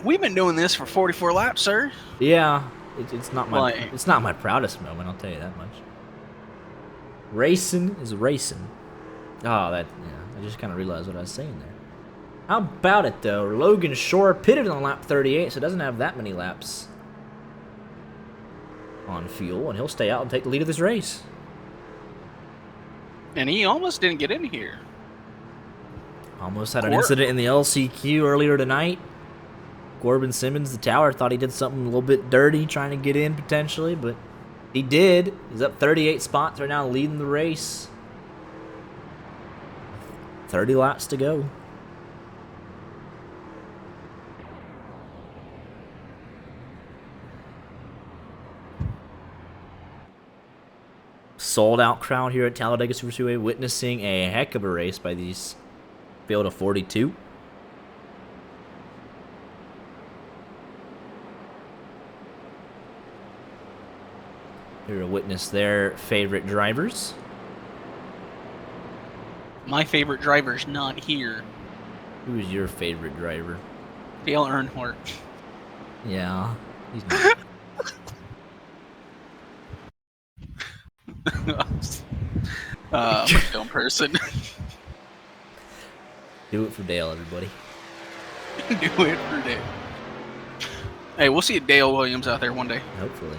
We've been doing this for 44 laps, sir. Yeah, it's not my proudest moment. I'll tell you that much. Racing is racing. Oh, I just kind of realized what I was saying there. How about it though? Logan Shore pitted on lap 38, so doesn't have that many laps on fuel, and he'll stay out and take the lead of this race. And he almost didn't get in here. Almost had an incident in the LCQ earlier tonight. Corbin Simmons, the tower, thought he did something a little bit dirty, trying to get in potentially, but he did. He's up 38 spots right now, leading the race. 30 laps to go. Sold out crowd here at Talladega Superspeedway, witnessing a heck of a race by these field of 42. Here to witness their favorite drivers. My favorite driver's not here. Who's your favorite driver? Dale Earnhardt. Yeah, he's not. I'm a film person. Do it for Dale, everybody. Do it for Dale. Hey, we'll see a Dale Williams out there one day. Hopefully.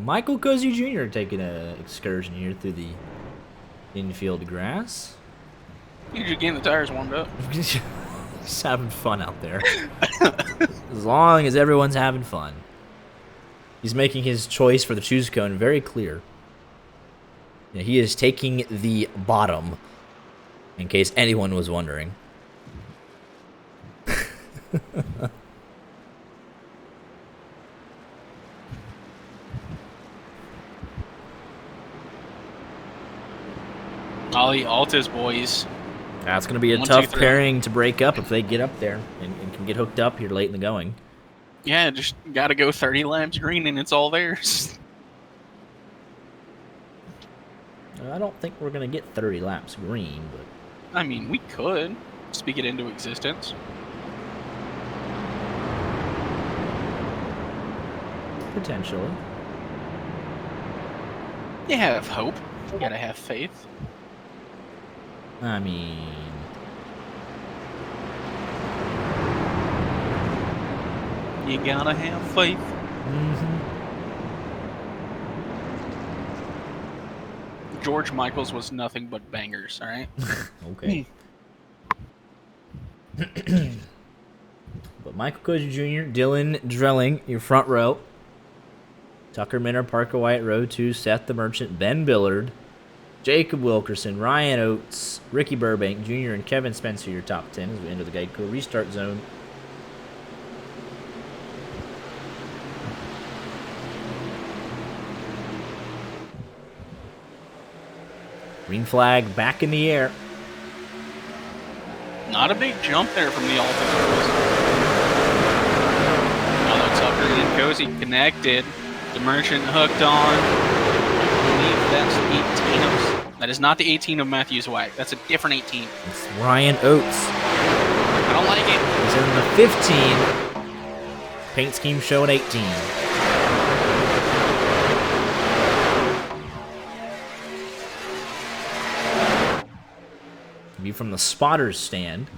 Michael Cozy Jr. taking an excursion here through the infield grass. You're just getting the tires warmed up. Just having fun out there. As long as everyone's having fun. He's making his choice for the choose cone very clear. Yeah, he is taking the bottom, in case anyone was wondering. Ollie Alta's boys. That's going to be a tough pairing to break up if they get up there and can get hooked up here late in the going. Yeah, just got to go 30 laps green and it's all theirs. I don't think we're going to get 30 laps green, but... I mean, we could speak it into existence. Potentially. You have hope. You gotta have faith. I mean... You gotta have faith. George Michael's was nothing but bangers. All right. Okay. But Michael Cozy Jr., Dylan Drilling, your front row. Tucker Minner, Parker White, row 2, Seth the Merchant, Ben Billard, Jacob Wilkerson, Ryan Oates, Ricky Burbank Jr., and Kevin Spencer, your top 10 as we enter the Geico restart zone. Green flag back in the air. Not a big jump there from the Alta. Although Tucker and Cozy connected. The Merchant hooked on. I believe that's 18 of... That is not the 18 of Matthews White. That's a different 18. It's Ryan Oates. I don't like it. He's in the 15. Paint scheme showing 18. Be from the spotter's stand.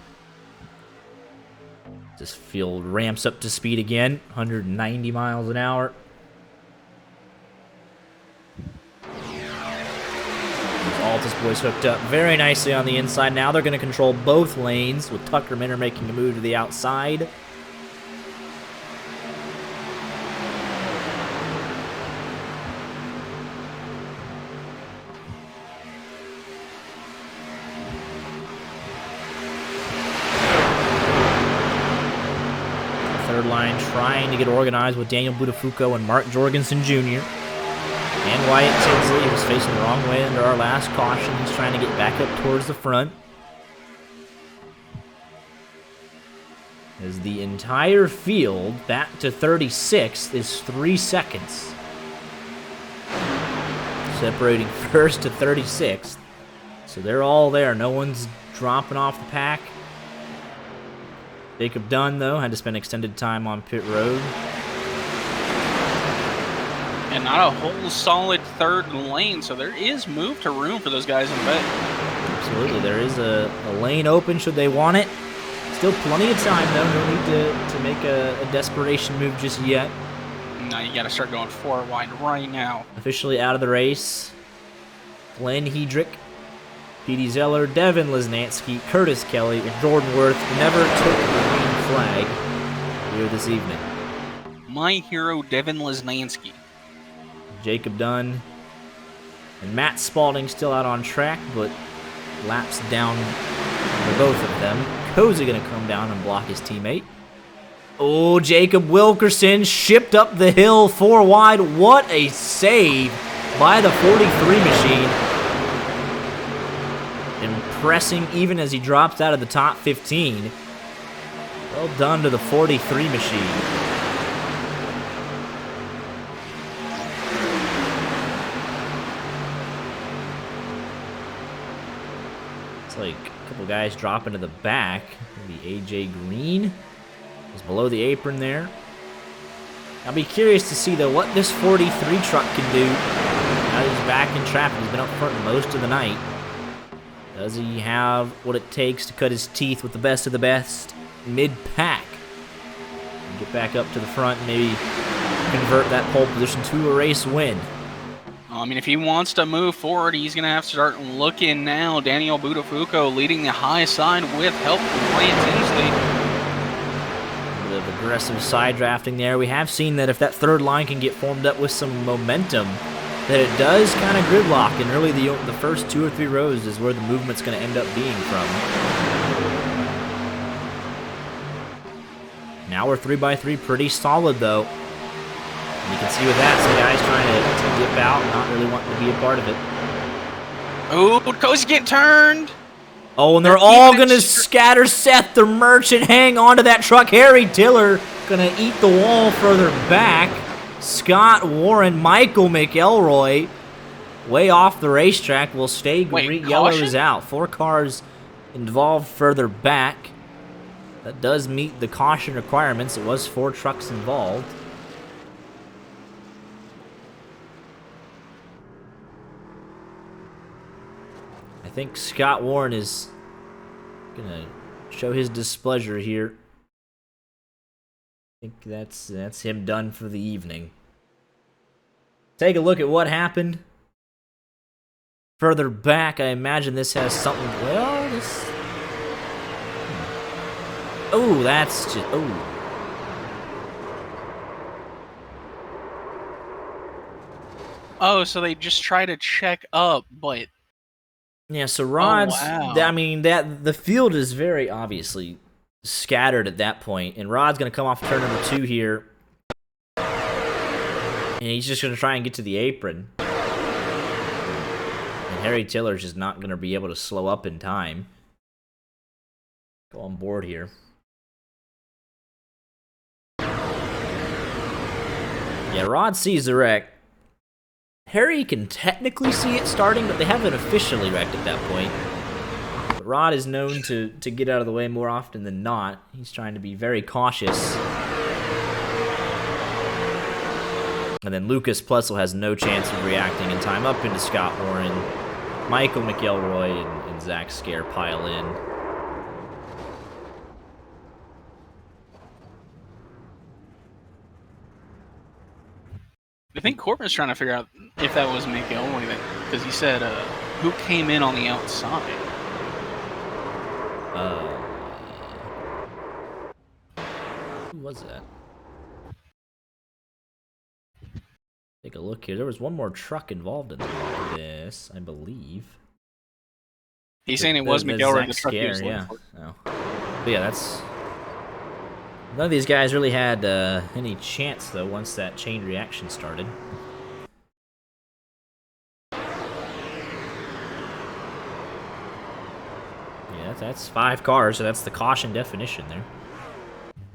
This field ramps up to speed again, 190 miles an hour. Altus boys hooked up very nicely on the inside. Now they're going to control both lanes with Tucker Minner making a move to the outside. Third line trying to get organized with Daniel Budafuco and Mark Jorgensen Jr. And Wyatt Tinsley was facing the wrong way under our last caution. He's trying to get back up towards the front. As the entire field back to 36th is 3 seconds. Separating first to 36th. So they're all there. No one's dropping off the pack. Jacob Dunn, though, had to spend extended time on pit road. And not a whole solid third lane, so there is move to room for those guys in the pit. Absolutely, there is a lane open should they want it. Still plenty of time, though. No need to make a desperation move just yet. No, you got to start going 4 wide right now. Officially out of the race. Glenn Hedrick, Petey Zeller, Devin Lesnansky, Curtis Kelly, and Jordan Worth never took the green flag here this evening. My hero, Devin Lesnansky. Jacob Dunn and Matt Spalding still out on track, but laps down for both of them. Cozy going to come down and block his teammate. Oh, Jacob Wilkerson shipped up the hill 4 wide. What a save by the 43 machine. Impressing even as he drops out of the top 15. Well done to the 43 machine. Like a couple guys dropping to the back. Maybe AJ Green is below the apron there. I'll be curious to see, though, what this 43 truck can do now that he's back in traffic. He's been up front most of the night. Does he have what it takes to cut his teeth with the best of the best mid-pack? Get back up to the front and maybe convert that pole position to a race win. I mean, if he wants to move forward, he's going to have to start looking now. Daniel Budafuco leading the high side with help from Ryan Tinsley. A bit of aggressive side drafting there. We have seen that if that third line can get formed up with some momentum, that it does kind of gridlock, and really the first 2 or 3 rows is where the movement's going to end up being from. Now we're 3x3, pretty solid though. And you can see with that, some guys trying to dip out, not really wanting to be a part of it. Oh, Cozy getting turned. Oh, and they're all going to scatter Seth the Merchant. Hang on to that truck. Harry Tiller going to eat the wall further back. Scott Warren, Michael McElroy, way off the racetrack, will stay green. Yellow is out. 4 cars involved further back. That does meet the caution requirements. It was 4 trucks involved. I think Scott Warren is going to show his displeasure here. I think that's him done for the evening. Take a look at what happened. further back. I imagine this has something. Well, this. Oh, that's just. Oh. Oh, so they just try to check up, but yeah. So Rod's. wow. I mean, that the field is very obviously scattered at that point, and Rod's gonna come off turn number 2 here, and he's just gonna try and get to the apron. And Harry Tiller's just not gonna be able to slow up in time. Go on board here. Yeah, Rod sees the wreck. Harry can technically see it starting, but they haven't officially wrecked at that point. But Rod is known to get out of the way more often than not. He's trying to be very cautious. And then Lucas Plessel has no chance of reacting in time. Up into Scott Warren. Michael McElroy and Zach Scare pile in. I think Corbin's trying to figure out if that was McElroy, because he said, who came in on the outside? Who was that? Take a look here. There was one more truck involved in this, I believe. He's saying it was McElroy, the truck he was yeah. Oh. But yeah, that's... None of these guys really had any chance, though, once that chain reaction started. Yeah, that's 5 cars, so that's the caution definition there.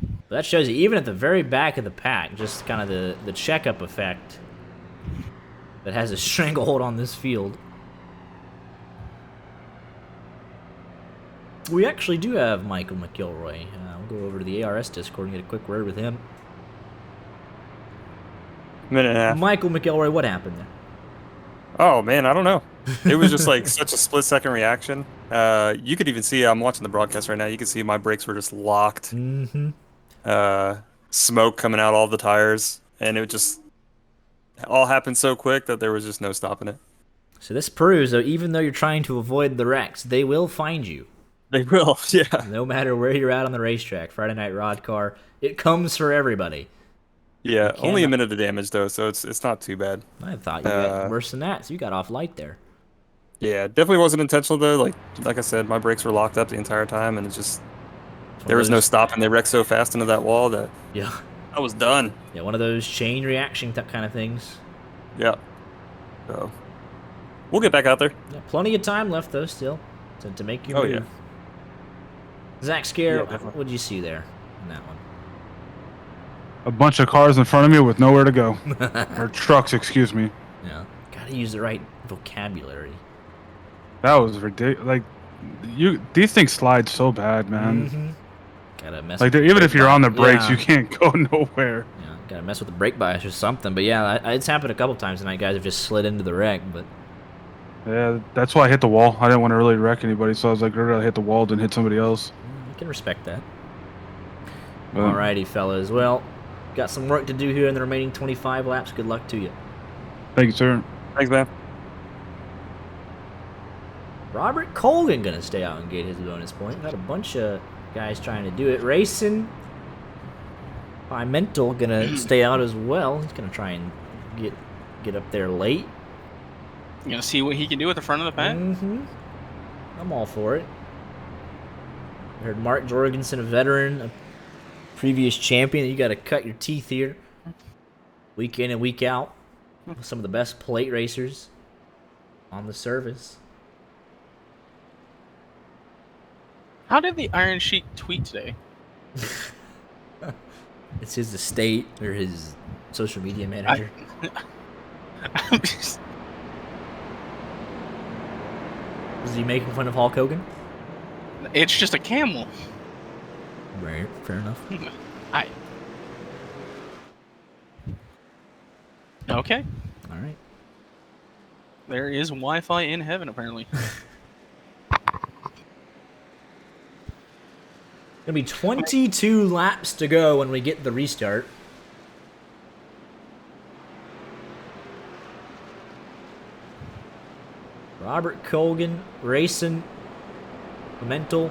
But that shows you, even at the very back of the pack, just kind of the checkup effect that has a stranglehold on this field. We actually do have Michael McElroy. We'll go over to the ARS Discord and get a quick word with him. Minute and a half. Michael McElroy, what happened there? Oh, man, I don't know. It was just like such a split-second reaction. You could even see, I'm watching the broadcast right now, you can see my brakes were just locked. Mm-hmm. Smoke coming out all the tires, and it just all happened so quick that there was just no stopping it. So this proves, though, even though you're trying to avoid the wrecks, they will find you. They will, yeah. No matter where you're at on the racetrack, Friday Night Rod Car, it comes for everybody. Yeah, only a minute of damage though, so it's not too bad. I thought you got worse than that, so you got off light there. Yeah, definitely wasn't intentional though. Like I said, my brakes were locked up the entire time, and it just there was no stopping. They wrecked so fast into that wall that I was done. Yeah, one of those chain reaction kind of things. Yeah. So we'll get back out there. Yeah, plenty of time left though, still, to make your move. Yeah. Zach Scare, what did you see there in that one? A bunch of cars in front of me with nowhere to go. Or trucks, excuse me. Yeah, gotta use the right vocabulary. That was ridiculous. Like, these things slide so bad, man. Mm-hmm. Gotta mess. Like, with even if you're on the brakes, you can't go nowhere. Yeah, gotta mess with the brake bias or something. But yeah, it's happened a couple times tonight. Guys have just slid into the wreck, but. Yeah, that's why I hit the wall. I didn't want to really wreck anybody, so I was like, I'd rather hit the wall than hit somebody else. I can respect that. Alrighty, fellas. Well, got some work to do here in the remaining 25 laps. Good luck to you. Thank you, sir. Thanks, man. Robert Colgan gonna stay out and get his bonus point. Got a bunch of guys trying to do it. Racing. Pimental gonna stay out as well. He's gonna try and get up there late. You gonna see what he can do at the front of the pack? Mm-hmm. I'm all for it. I heard Mark Jorgensen, a veteran, a previous champion. You got to cut your teeth here, week in and week out. Some of the best plate racers on the service. How did the Iron Sheik tweet today? It's his estate or his social media manager. Was he making fun of Hulk Hogan? It's just a camel. Right, fair enough. Okay. All right. There is Wi-Fi in heaven, apparently. Gonna be 22 laps to go when we get the restart. Robert Colgan racing Pimentel.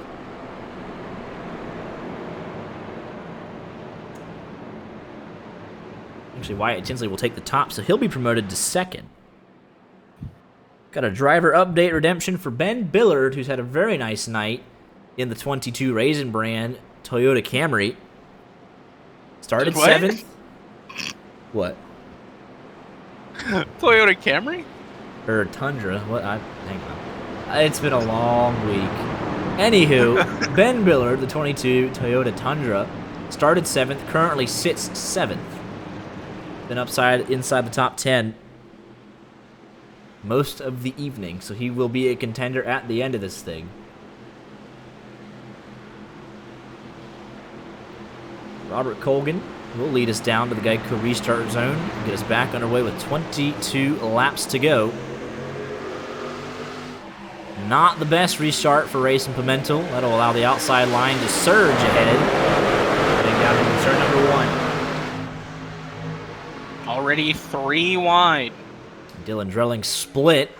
Actually, Wyatt Tinsley will take the top, so he'll be promoted to second. Got a driver update redemption for Ben Billard, who's had a very nice night in the 22 Raisin brand Toyota Camry. Started What? 7th. What? Toyota Camry? Or Tundra. What? Hang on. It's been a long week. Anywho, Ben Billard, the 22 Toyota Tundra, started 7th, currently sits 7th. Been inside the top 10 most of the evening, so he will be a contender at the end of this thing. Robert Colgan will lead us down to the Geico restart zone and get us back underway with 22 laps to go. Not the best restart for Racing Pimentel. That'll allow the outside line to surge ahead. Getting down into turn number 1. Already 3 wide. Dylan Drelling split.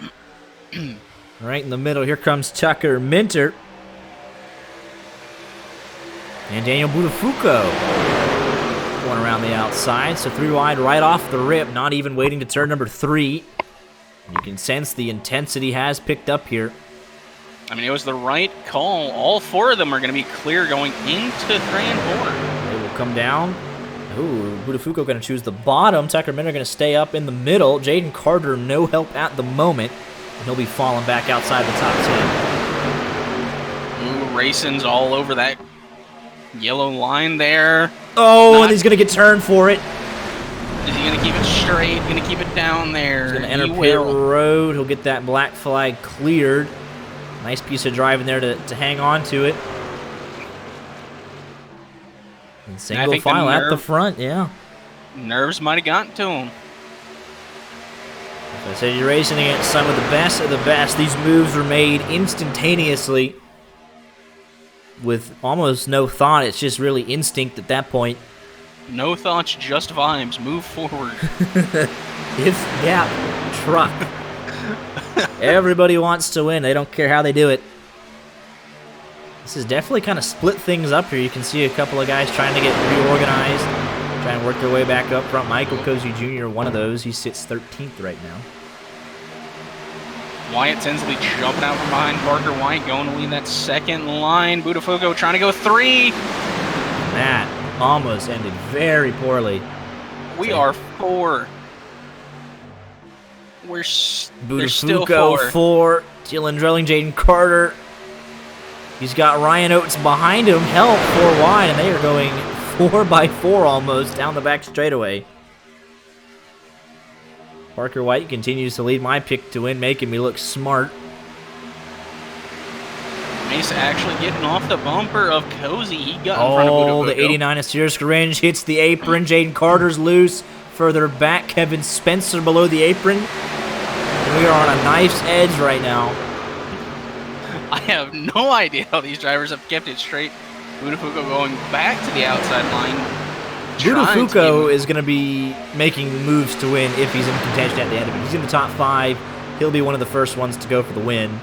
Right in the middle, here comes Tucker Minter. And Daniel Budafuco going around the outside. So 3 wide right off the rip, not even waiting to turn number 3. You can sense the intensity has picked up here. I mean, it was the right call. All 4 of them are going to be clear going into 3 and 4. They will come down. Ooh, Budafuco going to choose the bottom. Tucker Minter going to stay up in the middle. Jaden Carter, no help at the moment. And he'll be falling back outside the top 10. Ooh, Racing's all over that yellow line there. Oh, and he's going to get turned for it. Is he going to keep it straight? Going to keep it down there? He's going to enter pit road. He'll get that black flag cleared. Nice piece of driving there to hang on to it. And single file at the front, yeah. Nerves might have gotten to him. As I said, you're racing against some of the best. These moves were made instantaneously with almost no thought. It's just really instinct at that point. No thoughts, just vibes. Move forward. If gap truck. Everybody wants to win. They don't care how they do it. This is definitely kind of split things up here. You can see a couple of guys trying to get reorganized, trying to work their way back up front. Michael Cozy Jr., one of those. He sits 13th right now. Wyatt Tinsley jumping out from behind Parker White, going to lead that second line. Budafuco trying to go 3. That almost ended very poorly. We are 4. There's still Budafuco 4. Dylan Drelling, Jaden Carter. He's got Ryan Oates behind him. Help 4 wide, and they are going 4x4 almost down the back straightaway. Parker White continues to lead my pick to win, making me look smart. Mesa actually getting off the bumper of Cozy. He got in front of Budafuco. Oh, the 89 of Sears Scaringe hits the apron. Jaden Carter's loose. Further back, Kevin Spencer below the apron. And we are on a knife's edge right now. I have no idea how these drivers have kept it straight. Budafuco going back to the outside line. Budafuco is going to be making moves to win if he's in contention at the end of it. He's in the top 5. He'll be one of the first ones to go for the win.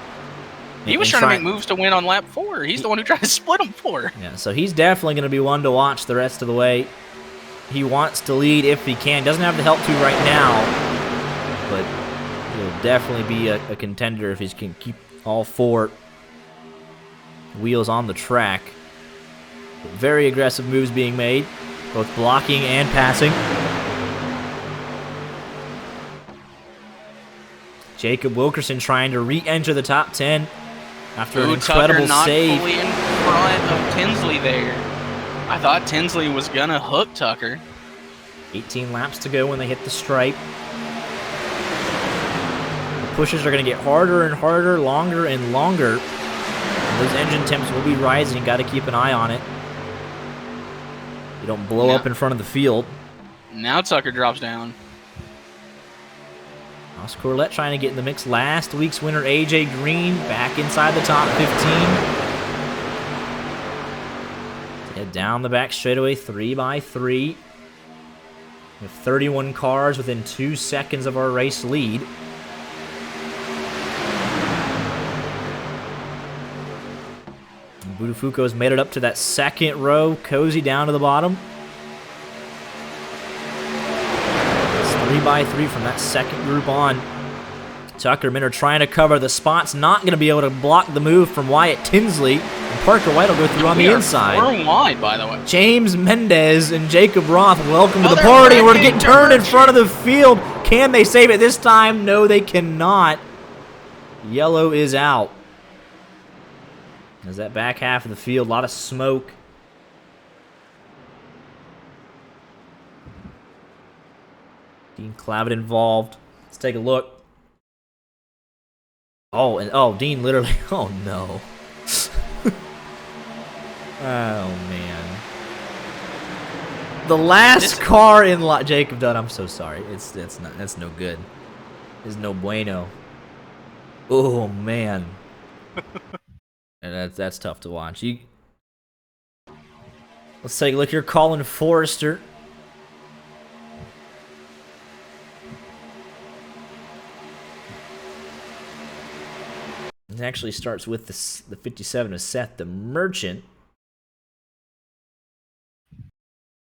He was trying to make moves to win on lap 4. He's the one who tried to split him 4. Yeah, so he's definitely going to be one to watch the rest of the way. He wants to lead if he can. Doesn't have the help to right now, but he'll definitely be a contender if he can keep all 4 wheels on the track. Very aggressive moves being made, both blocking and passing. Jacob Wilkerson trying to re-enter the top 10 after an incredible Tucker not save. fully in front of Tinsley there. I thought Tinsley was gonna hook Tucker. 18 laps to go when they hit the stripe. The pushes are going to get harder and harder, longer and longer. And those engine temps will be rising. Got to keep an eye on it. You don't blow up in front of the field. Now Tucker drops down. Ross Corlett trying to get in the mix. Last week's winner, AJ Green, back inside the top 15. Head down the back straightaway, 3x3. With 31 cars within 2 seconds of our race lead. Budafuco's made it up to that second row. Cozy down to the bottom. It's 3x3 from that second group on. Tuckerman are trying to cover. The spot's not going to be able to block the move from Wyatt Tinsley. And Parker White will go through on the inside. We're wide, by the way. James Mendez and Jacob Roth, welcome to the party. We're getting turned in front of the field. Can they save it this time? No, they cannot. Yellow is out. There's that back half of the field, a lot of smoke. Dean Clavitt involved. Let's take a look. Oh, and Dean literally, oh no. Oh man. The last car in lot, Jacob Dunn, I'm so sorry. That's no good. It's no bueno. Oh man. And that's tough to watch. Let's take a look here. Colin Forrester. It actually starts with the 57 of Seth the Merchant.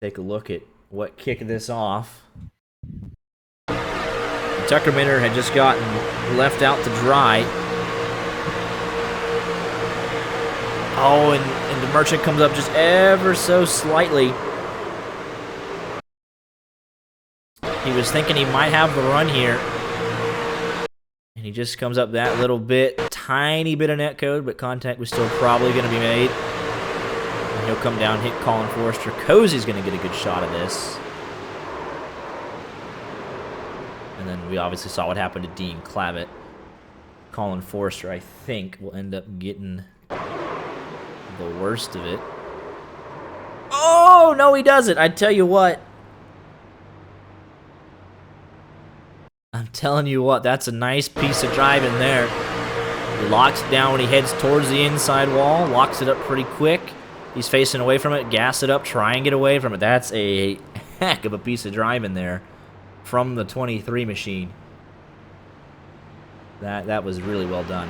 Take a look at what kicked this off. Tucker Minner had just gotten left out to dry. Oh, and the Merchant comes up just ever so slightly. He was thinking he might have the run here. And he just comes up that little bit. Tiny bit of net code, but contact was still probably going to be made. And he'll come down, hit Colin Forrester. Cozy's going to get a good shot of this. And then we obviously saw what happened to Dean Clavitt. Colin Forrester, I think, will end up getting the worst of it. Oh, no, he doesn't. I tell you what. I'm telling you what, that's a nice piece of drive in there. He locks it down when he heads towards the inside wall, locks it up pretty quick. He's facing away from it, gas it up, try and get away from it. That's a heck of a piece of drive in there from the 23 machine. That was really well done.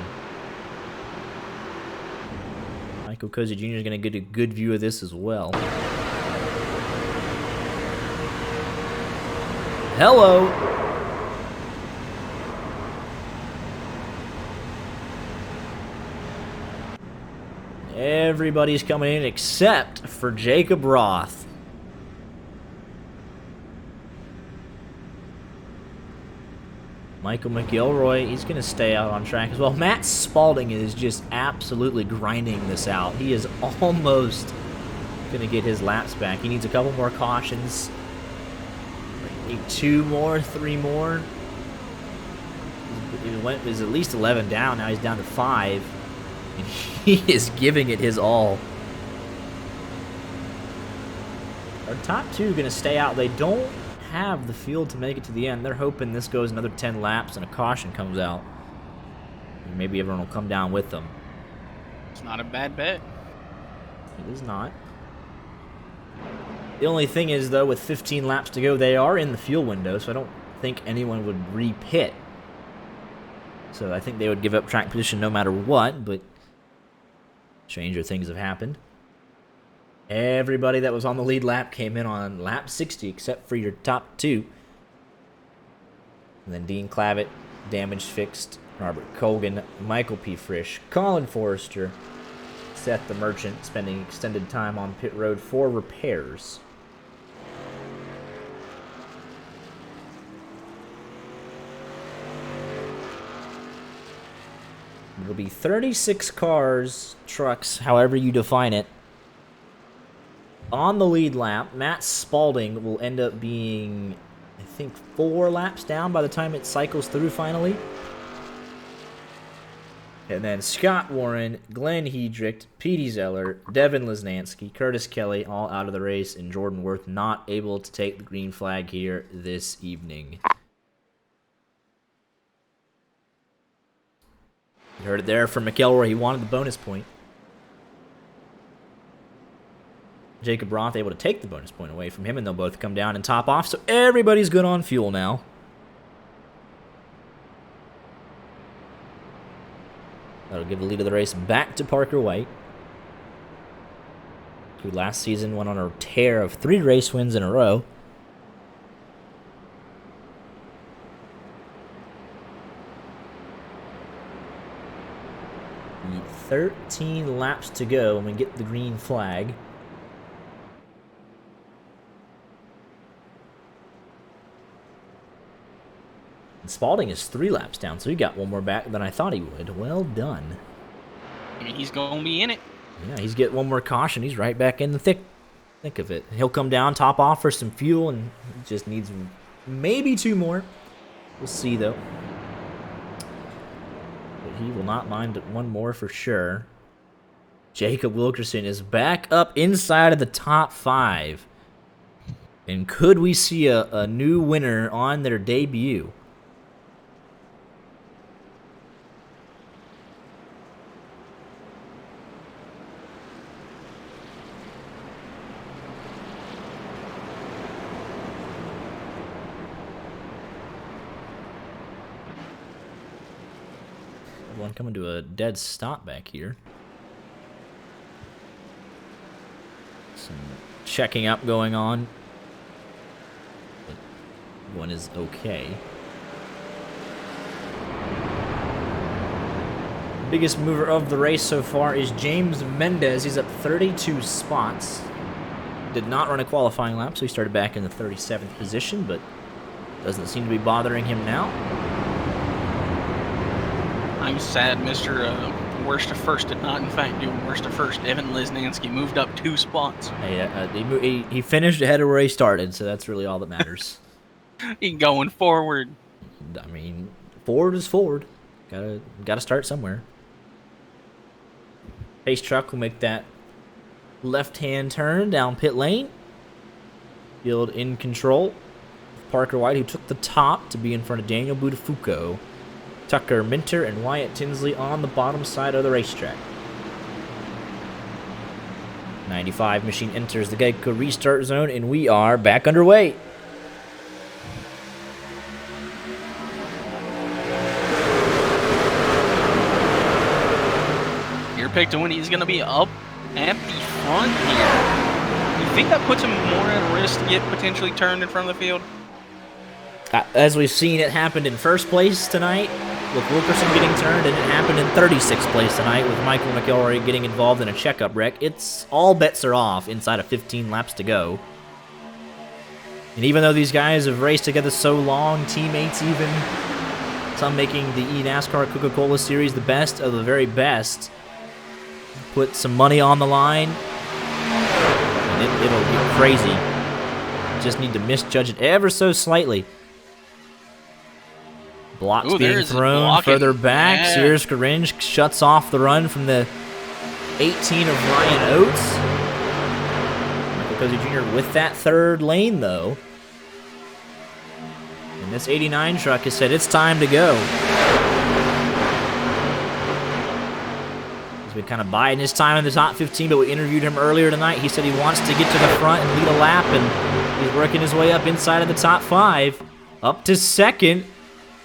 Michael Cozy Jr. is going to get a good view of this as well. Hello! Everybody's coming in except for Jacob Roth. Michael McElroy, he's going to stay out on track as well. Matt Spalding is just absolutely grinding this out. He is almost going to get his laps back. He needs a couple more cautions. Maybe 2 more, 3 more. He was at least 11 down. Now he's down to 5. And he is giving it his all. Our top 2 going to stay out. They don't have the field to make it to the end. They're hoping this goes another 10 laps and a caution comes out. And maybe everyone will come down with them. It's not a bad bet. It is not. The only thing is, though, with 15 laps to go, they are in the fuel window, so I don't think anyone would re-pit. So I think they would give up track position no matter what, but stranger things have happened. Everybody that was on the lead lap came in on lap 60 except for your top 2. And then Dean Clavitt, damage fixed. Robert Colgan, Michael P. Frisch, Colin Forrester, Seth the Merchant, spending extended time on pit road for repairs. It'll be 36 cars, trucks, however you define it, on the lead lap. Matt Spalding will end up being, I think, 4 laps down by the time it cycles through finally. And then Scott Warren, Glenn Hedrick, Petey Zeller, Devin Lesnansky, Curtis Kelly, all out of the race, and Jordan Worth not able to take the green flag here this evening. You heard it there from McElroy. He wanted the bonus point. Jacob Roth able to take the bonus point away from him, and they'll both come down and top off. So everybody's good on fuel now. That'll give the lead of the race back to Parker White. who last season went on a tear of 3 race wins in a row. The 13 laps to go when we get the green flag. And Spalding is 3 laps down, so he got one more back than I thought he would. Well done. I mean, he's going to be in it. Yeah, he's getting one more caution. He's right back in the thick of it. He'll come down, top off for some fuel, and he just needs maybe 2 more. We'll see, though. But he will not mind 1 more for sure. Jacob Wilkerson is back up inside of the top 5. And could we see a new winner on their debut? One coming to a dead stop back here. Some checking up going on. But one is okay. Biggest mover of the race so far is James Mendez. He's up 32 spots. Did not run a qualifying lap, so he started back in the 37th position, but doesn't seem to be bothering him now. I'm sad Mr. Worst to First did not, in fact, do Worst to First. Evan Liznansky moved up 2 spots. Hey, he finished ahead of where he started, so that's really all that matters. He going forward. I mean, forward is forward. Gotta start somewhere. Pace truck will make that left-hand turn down pit lane. Field in control. Parker White, who took the top to be in front of Daniel Buttafuoco. Tucker Minter and Wyatt Tinsley on the bottom side of the racetrack. 95 machine enters the Geico restart zone, and we are back underway. Your pick to win, he's going to be up at the front here. You think that puts him more at risk to get potentially turned in front of the field? As we've seen, it happened in first place tonight with Wilkerson getting turned, and it happened in 36th place tonight with Michael McElroy getting involved in a checkup wreck. It's all bets are off inside of 15 laps to go. And even though these guys have raced together so long, teammates even, some making the eNASCAR Coca-Cola Series the best of the very best, put some money on the line, and it'll get crazy. Just need to misjudge it ever so slightly. Blocks being thrown further back. Yeah. Sears Caringe shuts off the run from the 18 of Ryan Oates. Michael Cozy Jr. with that 3rd lane, though. And this 89 truck has said it's time to go. He's been kind of biding his time in the top 15, but we interviewed him earlier tonight. He said he wants to get to the front and lead a lap, and he's working his way up inside of the top 5. Up to 2nd.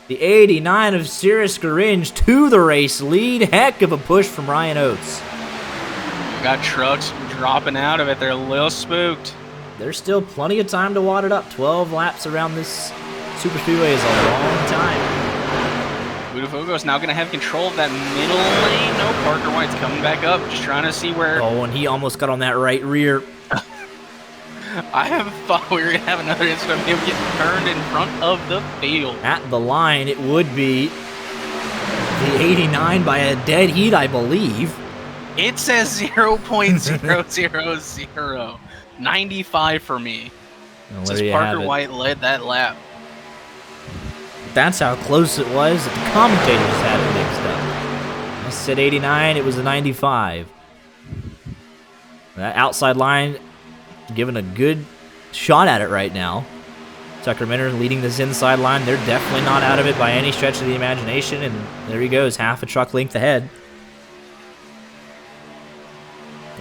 The 89 of Cirrus Caringe to the race lead. Heck of a push from Ryan Oates. We got trucks dropping out of it. They're a little spooked. There's still plenty of time to wad it up. 12 laps around this super speedway is a long time. Buttafuoco is now going to have control of that middle lane. No, Parker White's coming back up, just trying to see where... Oh, and he almost got on that right rear. I have thought we were going to have another incident of him getting turned in front of the field. At the line, it would be the 89 by a dead heat, I believe. It says 0.000. 95 for me. Well, says Parker White led that lap. That's how close it was that the commentators had it mixed up. I said 89, it was a 95. That outside line giving a good shot at it right now. Tucker Minter leading this inside line. They're definitely not out of it by any stretch of the imagination, and there he goes, half a truck length ahead.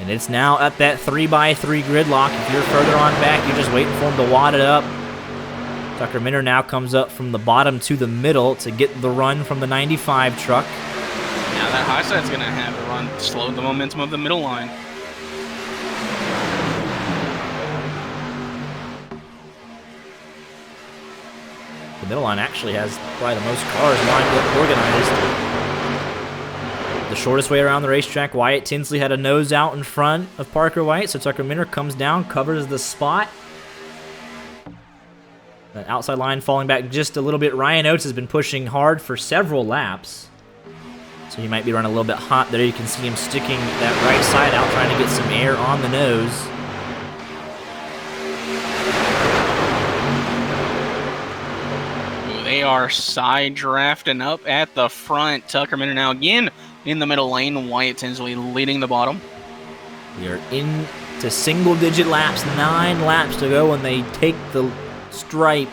And it's now at that 3x3 gridlock. If you're further on back, you're just waiting for him to wad it up. Tucker Minter now comes up from the bottom to the middle to get the run from the 95 truck. Now that high side's going to have to run, slow the momentum of the middle line. The middle line actually has probably the most cars lined up organized. The shortest way around the racetrack, Wyatt Tinsley had a nose out in front of Parker White, so Tucker Minter comes down, covers the spot. That outside line falling back just a little bit. Ryan Oates has been pushing hard for several laps, so he might be running a little bit hot there. You can see him sticking that right side out, trying to get some air on the nose. They are side drafting up at the front. Tucker Minter now again in the middle lane. Wyatt Tinsley leading the bottom. We are into single-digit laps, 9 laps to go when they take the stripe.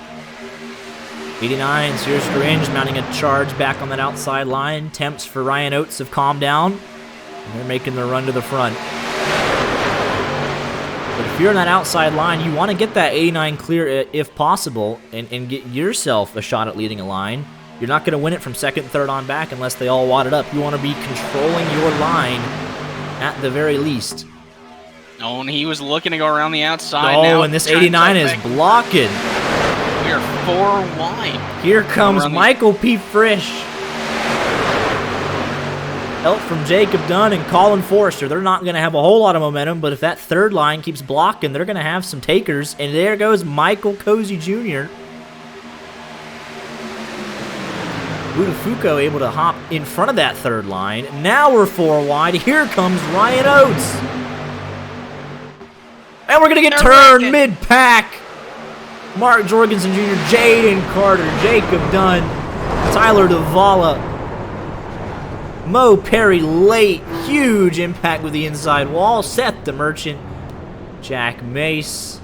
89, Sears Grange mounting a charge back on that outside line. Temps for Ryan Oates have calmed down, and they're making their run to the front. But if you're on that outside line, you want to get that 89 clear if possible and get yourself a shot at leading a line. You're not going to win it from second, third on back unless they all wad it up. You want to be controlling your line at the very least. Oh, and he was looking to go around the outside. Oh, now and this 89 is blocking. We are 4 wide. Here comes Michael P. Frisch. Help from Jacob Dunn and Colin Forrester. They're not going to have a whole lot of momentum, but if that third line keeps blocking, they're going to have some takers. And there goes Michael Cozy Jr. Budafuco able to hop in front of that third line. Now we're 4 wide. Here comes Ryan Oates. And we're going to get turned mid-pack. Mark Jorgensen Jr., Jaden Carter, Jacob Dunn, Tyler Davala, Mo Perry late. Huge impact with the inside wall. Seth the Merchant, Jack Mace,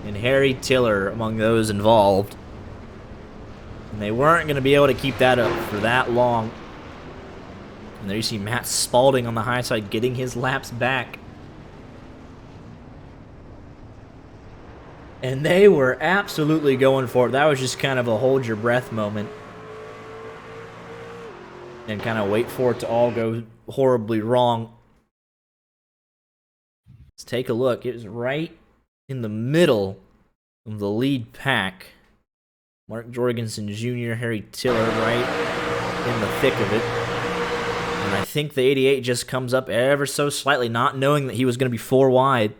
and Harry Tiller among those involved. And they weren't going to be able to keep that up for that long. And there you see Matt Spalding on the high side getting his laps back. And they were absolutely going for it. That was just kind of a hold your breath moment. And kind of wait for it to all go horribly wrong. Let's take a look. It was right in the middle of the lead pack. Mark Jorgensen Jr., Harry Tiller right in the thick of it. And I think the 88 just comes up ever so slightly, not knowing that he was going to be 4 wide.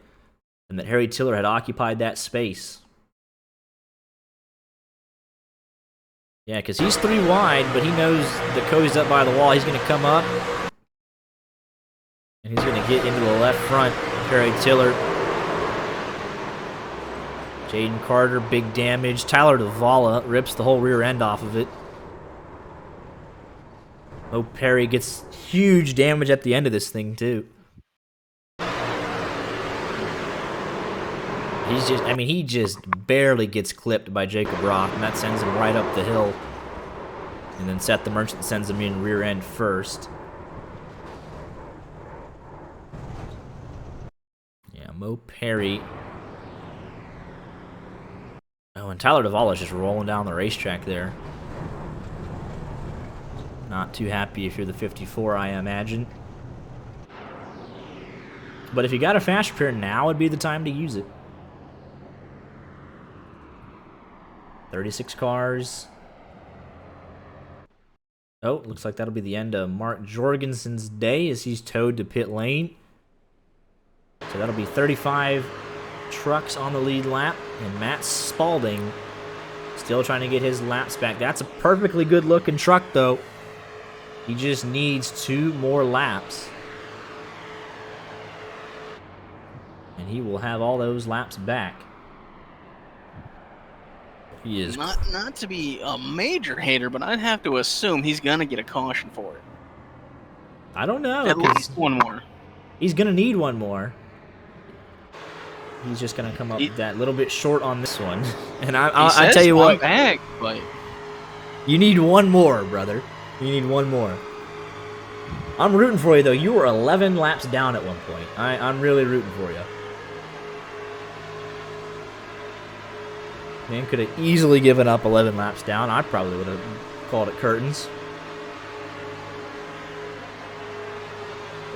And that Harry Tiller had occupied that space. Yeah, because he's 3 wide, but he knows that Cody's up by the wall. He's going to come up. And he's going to get into the left front. Harry Tiller. Jaden Carter, big damage. Tyler Davala rips the whole rear end off of it. Mo Perry gets huge damage at the end of this thing, too. He just barely gets clipped by Jacob Rock, and that sends him right up the hill. And then Seth the Merchant sends him in rear end first. Yeah, Mo Perry. Oh, and Tyler Davala is just rolling down the racetrack there. Not too happy if you're the 54, I imagine. But if you got a fast repair, now would be the time to use it. 36 cars. Oh, looks like that'll be the end of Mark Jorgensen's day as he's towed to pit lane. So that'll be 35 trucks on the lead lap, and Matt Spalding still trying to get his laps back. That's a perfectly good looking truck though. He just needs 2 more laps. And he will have all those laps back. He is not to be a major hater, but I'd have to assume he's gonna get a caution for it. I don't know. At least 1 more. He's gonna need 1 more. He's just gonna come up that little bit short on this one. And I tell you what, back, but you need 1 more, brother. You need 1 more. I'm rooting for you though. You were 11 laps down at one point. I'm really rooting for you. Man could have easily given up 11 laps down. I probably would have called it curtains.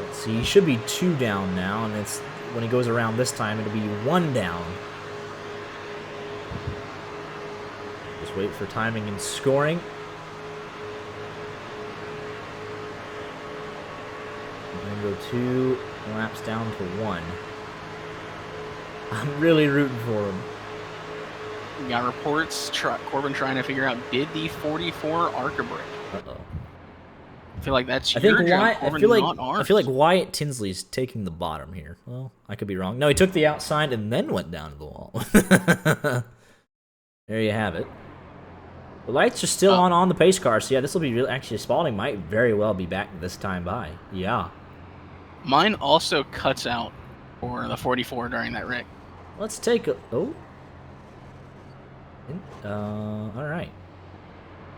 Let's see, he should be 2 down now, and it's when he goes around this time, it'll be 1 down. Just wait for timing and scoring. And then go 2 laps down to 1. I'm really rooting for him. We got reports. Corbin trying to figure out, did the 44 ARCA break? Uh-oh. I feel like that's I your think job, Wyatt, Corbin, I feel not ours. like Wyatt Tinsley's taking the bottom here. Well, I could be wrong. No, he took the outside and then went down to the wall. There you have it. The lights are still on the pace car, so yeah, this will be real. Actually, Spalding might very well be back this time by. Yeah. Mine also cuts out for the 44 during that wreck. Let's take a... Oh. Alright.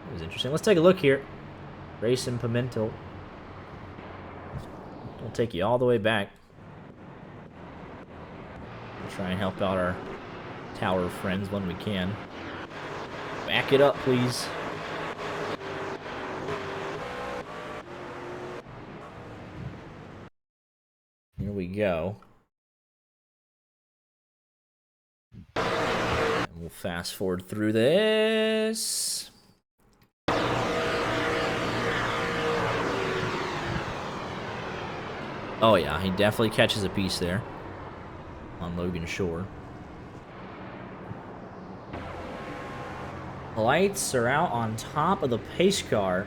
That was interesting. Let's take a look here. Racing Pimento. We'll take you all the way back. We'll try and help out our tower friends when we can. Back it up, please. Here we go. And we'll fast forward through this. Oh yeah, he definitely catches a piece there on Logan Shore. The lights are out on top of the pace car.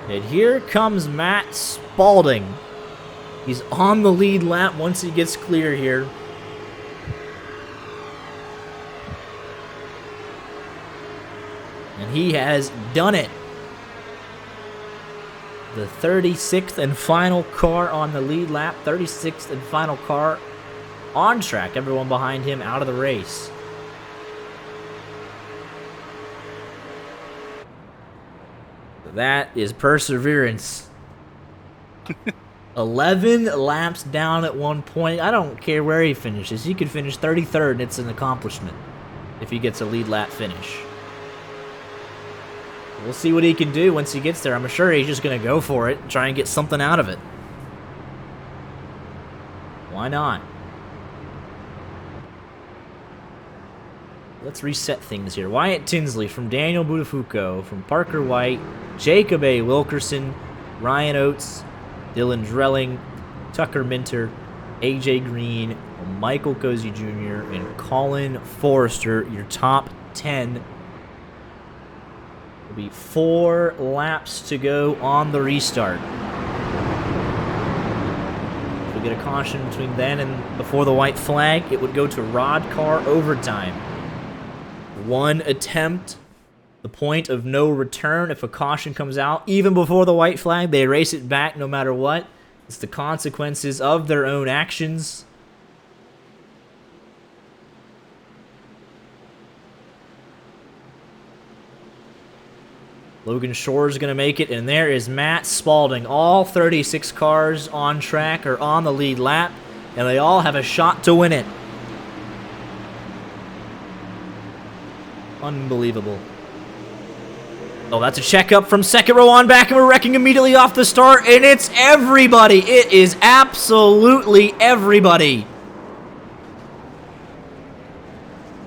And here comes Matt Spalding. He's on the lead lap once he gets clear here. And he has done it. The 36th and final car on the lead lap. 36th and final car on track. Everyone behind him out of the race. That is perseverance. 11 laps down at one point. I don't care where he finishes. He could finish 33rd, and it's an accomplishment if he gets a lead lap finish. We'll see what he can do once he gets there. I'm sure he's just going to go for it and try and get something out of it. Why not? Let's reset things here. Wyatt Tinsley from Daniel Buttafuoco, from Parker White, Jacob A. Wilkerson, Ryan Oates, Dylan Drelling, Tucker Minter, AJ Green, Michael Cozy Jr., and Colin Forrester, your top 10. There'll be 4 laps to go on the restart. If we get a caution between then and before the white flag, it would go to RODDCAR overtime. 1 attempt, the point of no return. If a caution comes out, even before the white flag, they erase it back no matter what. It's the consequences of their own actions. Logan Shore's going to make it, and there is Matt Spalding. All 36 cars on track are on the lead lap, and they all have a shot to win it. Unbelievable. Oh, that's a checkup from second row on back, and we're wrecking immediately off the start, and it's everybody. It is absolutely everybody.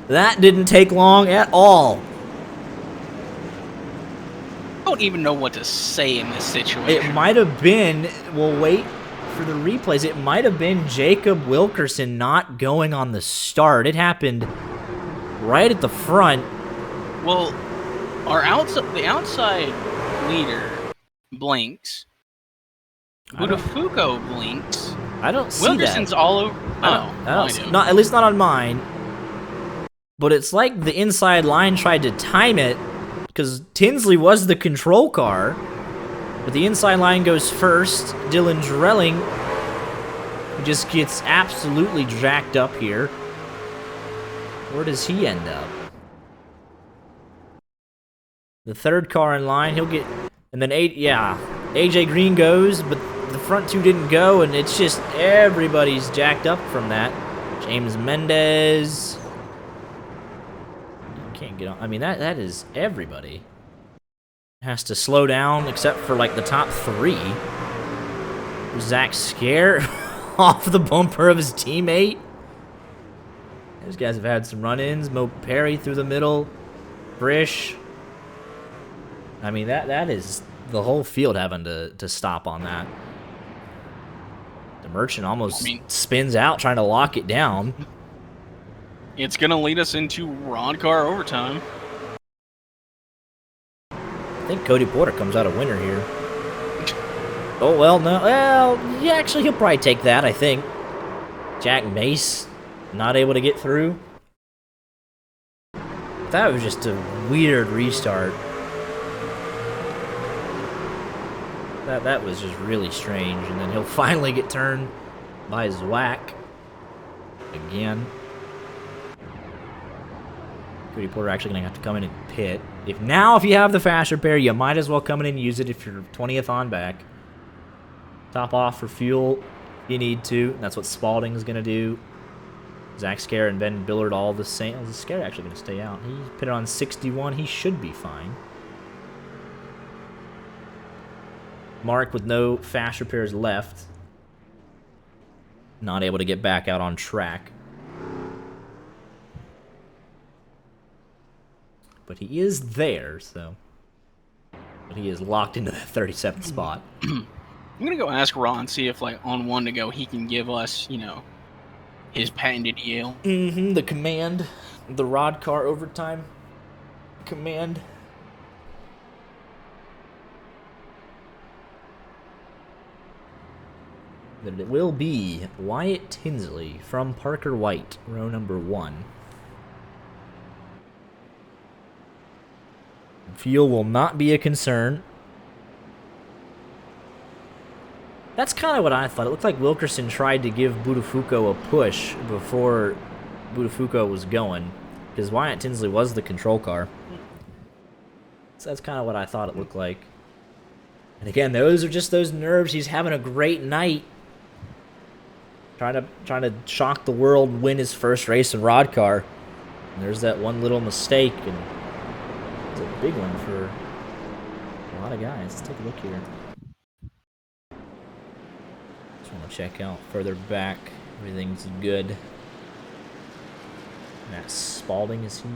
That didn't take long at all. I don't even know what to say in this situation. It might have been, we'll wait for the replays, it might have been Jacob Wilkerson not going on the start. It happened right at the front. Well, the outside leader blinks. Buttafuoco blinks. I don't see Wilkerson's that. all over. I don't, not, at least not on mine. But it's like the inside line tried to time it, because Tinsley was the control car. But the inside line goes first. Dylan Drelling just gets absolutely jacked up here. Where does he end up? The third car in line, he'll get... And then, AJ Green goes, but the front two didn't go, and it's just everybody's jacked up from that. James Mendez... Can't get on. I mean, that is everybody. Has to slow down, except for, like, the top 3. Zach Scare off the bumper of his teammate. These guys have had some run-ins. Mo Perry through the middle. Brish. I mean, that is the whole field having to stop on that. The Merchant almost spins out trying to lock it down. It's going to lead us into RODDCAR overtime. I think Cody Porter comes out a winner here. Oh, well, no. Well, yeah, actually, he'll probably take that, I think. Jack Mace not able to get through. That was just a weird restart. That was just really strange. And then he'll finally get turned by Zwack again. Cody Porter actually going to have to come in and pit. If you have the fast repair, you might as well come in and use it if you're 20th on back. Top off for fuel if you need to. That's what Spalding is going to do. Zach Scare and Ben Billard all the same. Is Scare actually going to stay out? He pitted on 61. He should be fine. Mark with no fast repairs left. Not able to get back out on track. But he is there, so. But he is locked into the 37th spot. I'm going to go ask Ron, see if, like, on 1 to go, he can give us, you know, his patented yell. The command. The RODDCAR overtime command. But it will be Wyatt Tinsley from Parker White, row number 1. Fuel will not be a concern. That's kind of what I thought. It looked like Wilkerson tried to give Budafuco a push before Budafuco was going, because Wyatt Tinsley was the control car. So that's kind of what I thought it looked like. And again, those are just those nerves. He's having a great night. Trying to shock the world, win his first race in RODDCAR. And there's that one little mistake, and it's a big one for a lot of guys. Let's take a look here. Just want to check out further back. Everything's good. Matt Spalding, is he?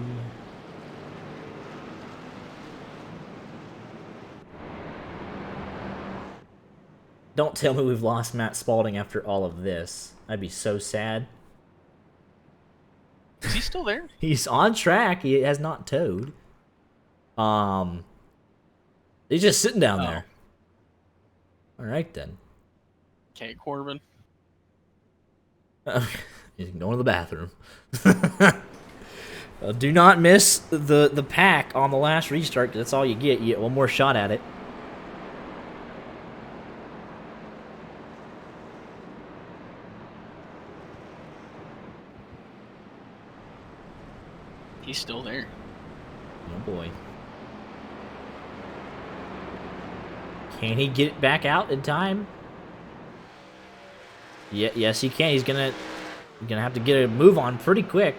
Don't tell me we've lost Matt Spalding after all of this. I'd be so sad. Is he still there? He's on track. He has not towed. He's just sitting down there. All right, then. Okay, Corbin. He's going to the bathroom. Do not miss the pack on the last restart. That's all you get. You get one more shot at it. He's still there. Oh boy. Can he get it back out in time? Yeah, yes he can. He's gonna have to get a move on pretty quick.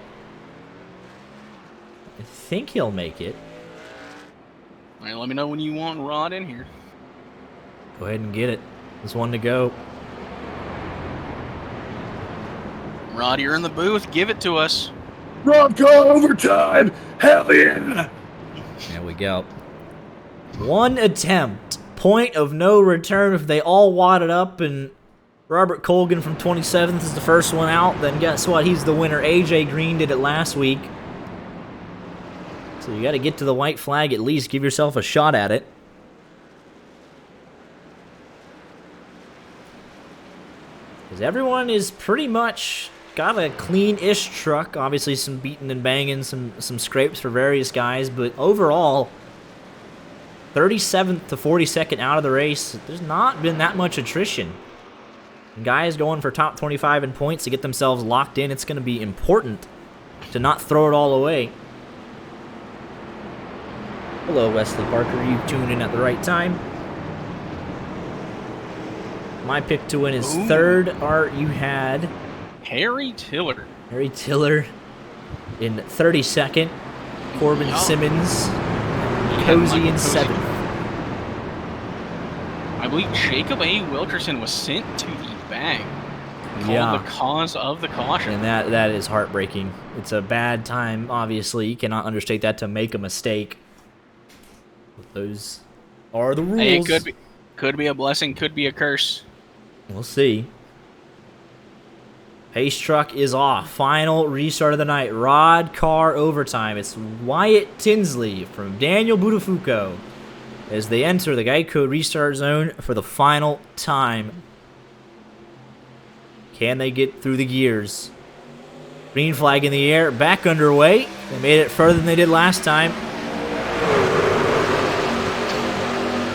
I think he'll make it. All right, let me know when you want Rod in here. Go ahead and get it. There's 1 to go. Rod, you're in the booth. Give it to us. RODDCAR overtime! Hell yeah! There we go. 1 attempt. Point of no return. If they all wadded up and Robert Colgan from 27th is the first one out, then guess what? He's the winner. AJ Green did it last week. So you got to get to the white flag at least. Give yourself a shot at it. Because everyone is pretty much got a clean-ish truck. Obviously some beating and banging, some scrapes for various guys, but overall, 37th to 42nd out of the race, there's not been that much attrition. And guys going for top 25 in points to get themselves locked in. It's going to be important to not throw it all away. Hello, Wesley Parker. You tuned in at the right time. My pick to win is third. Art, you had Harry Tiller. Harry Tiller in 32nd. Corbin Simmons. Cozy in 7th. I believe Jacob A. Wilkerson was sent to the bag. called the cause of the caution. And that is heartbreaking. It's a bad time, obviously. You cannot understate that, to make a mistake. But those are the rules. Hey, it could be a blessing, could be a curse. We'll see. Pace truck is off. Final restart of the night. Rod car overtime. It's Wyatt Tinsley from Daniel Buttafuoco as they enter the Geico restart zone for the final time. Can they get through the gears? Green flag in the air. Back underway. They made it further than they did last time.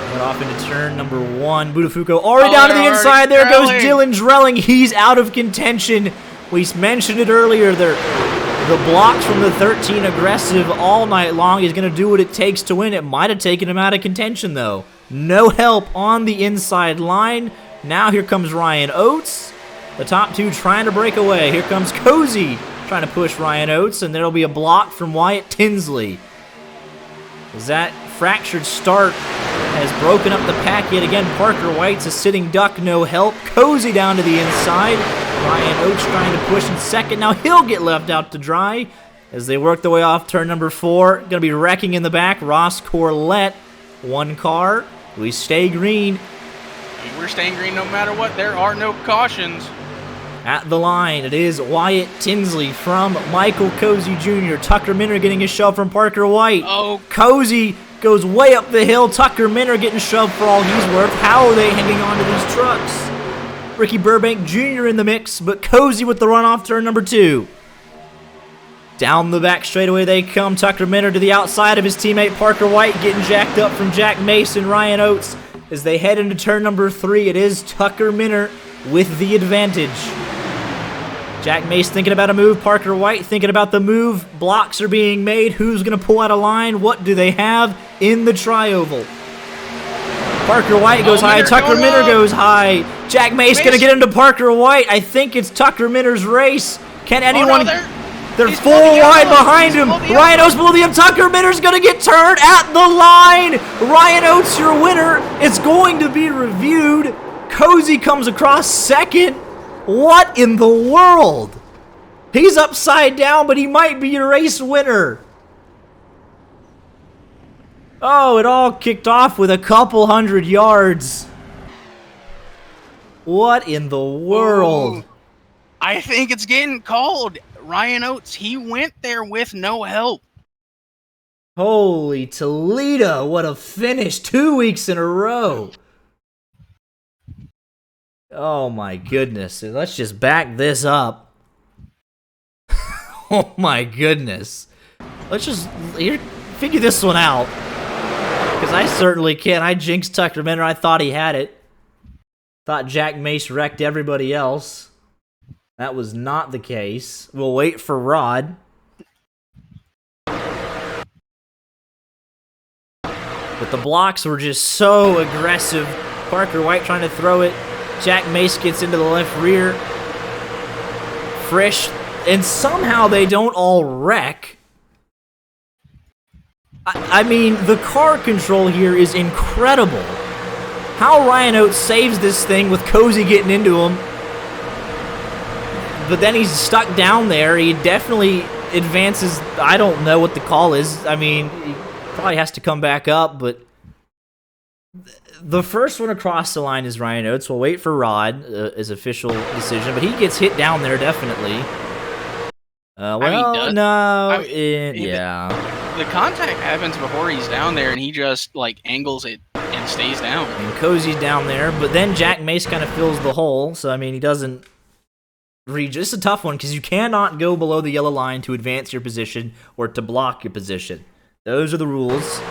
Went off into turn number 1. Buttafuoco already down to the inside. There goes Dylan Drelling. He's out of contention. We mentioned it earlier. The blocks from the 13 aggressive all night long. He's going to do what it takes to win. It might have taken him out of contention, though. No help on the inside line. Now here comes Ryan Oates. The top two trying to break away. Here comes Cozy trying to push Ryan Oates, and there'll be a block from Wyatt Tinsley. As that fractured start has broken up the pack yet again. Parker White's a sitting duck, no help. Cozy down to the inside. Ryan Oates trying to push in second. Now he'll get left out to dry as they work their way off turn number 4. Going to be wrecking in the back. Ross Corlett, one car. We stay green. We're staying green no matter what. There are no cautions. At the line, it is Wyatt Tinsley from Michael Cozy Jr. Tucker Minner getting a shove from Parker White. Oh, Cozy goes way up the hill. Tucker Minner getting shoved for all he's worth. How are they hanging on to these trucks? Ricky Burbank Jr. in the mix, but Cozy with the runoff turn number 2. Down the back straightaway they come. Tucker Minner to the outside of his teammate Parker White, getting jacked up from Jack Mason, Ryan Oates. As they head into turn number 3, it is Tucker Minner with the advantage. Jack Mace thinking about a move. Parker White thinking about the move. Blocks are being made. Who's going to pull out a line? What do they have in the tri-oval? Parker White goes high. Tucker Minner goes high. Jack Mace going to get into Parker White. I think it's Tucker Minner's race. Can anyone... They're full wide behind him. Ryan Oates below the Tucker Minner's going to get turned at the line. Ryan Oates, your winner. It's going to be reviewed. Cozy comes across second. What in the world? He's upside down, but he might be your race winner. Oh, it all kicked off with a couple 100 yards. What in the world? Oh, I think it's getting called. Ryan Oates, he went there with no help. Holy Toledo, what a finish. 2 weeks in a row. Oh my goodness. Let's just back this up. Oh my goodness. Let's just figure this one out. Because I certainly can't. I jinxed Tucker Minner. I thought he had it. Thought Jack Mace wrecked everybody else. That was not the case. We'll wait for Rod. But the blocks were just so aggressive. Parker White trying to throw it. Jack Mace gets into the left rear. Frisch. And somehow they don't all wreck. I mean, the car control here is incredible. How Ryan Oates saves this thing with Cozy getting into him. But then he's stuck down there. He definitely advances. I don't know what the call is. I mean, he probably has to come back up, but the first one across the line is Ryan Oates. We'll wait for Rod, his official decision, but he gets hit down there definitely. The contact happens before he's down there, and he just like angles it and stays down. And Cozy's down there, but then Jack Mace kind of fills the hole. So I mean, he doesn't reach. It's a tough one because you cannot go below the yellow line to advance your position or to block your position. Those are the rules.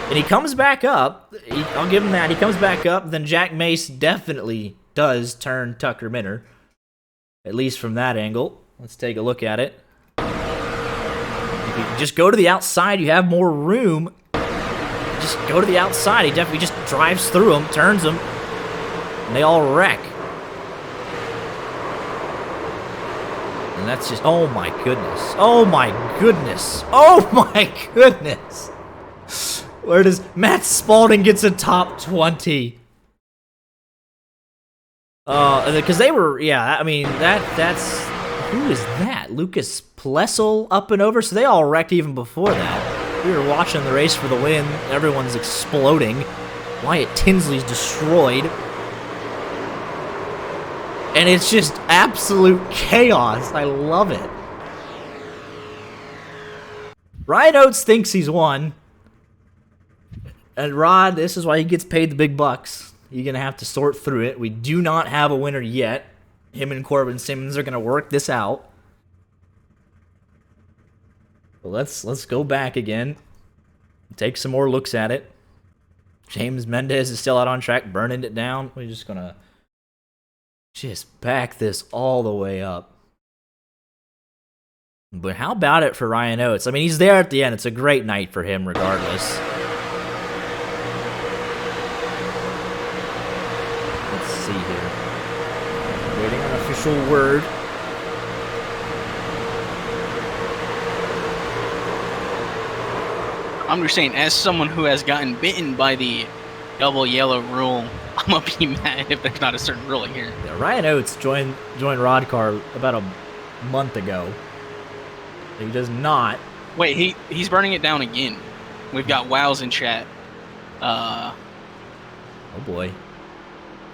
And he comes back up. I'll give him that. He comes back up. Then Jack Mace definitely does turn Tucker Minner, at least from that angle. Let's take a look at it. If you just go to the outside, you have more room. Just go to the outside. He definitely just drives through them, turns them, and they all wreck. And that's just, oh my goodness. Oh my goodness. Oh my goodness. Where does Matt Spalding gets a top 20? Because they were, yeah, I mean, that's, who is that? Lucas Plessel up and over? So they all wrecked even before that. We were watching the race for the win. Everyone's exploding. Wyatt Tinsley's destroyed. And it's just absolute chaos. I love it. Ryan Oates thinks he's won. And Rod, this is why he gets paid the big bucks. You're going to have to sort through it. We do not have a winner yet. Him and Corbin Simmons are going to work this out. But let's go back again. Take some more looks at it. James Mendez is still out on track, burning it down. We're just going to just back this all the way up. But how about it for Ryan Oates? I mean, he's there at the end. It's a great night for him regardless. Let's see here. Waiting on official word. I'm just saying, as someone who has gotten bitten by the double yellow rule, I'm gonna be mad if there's not a certain ruling here. Yeah, Ryan Oates joined RODDCAR about a month ago. He does not. Wait, he's burning it down again. We've got wows in chat. Oh boy.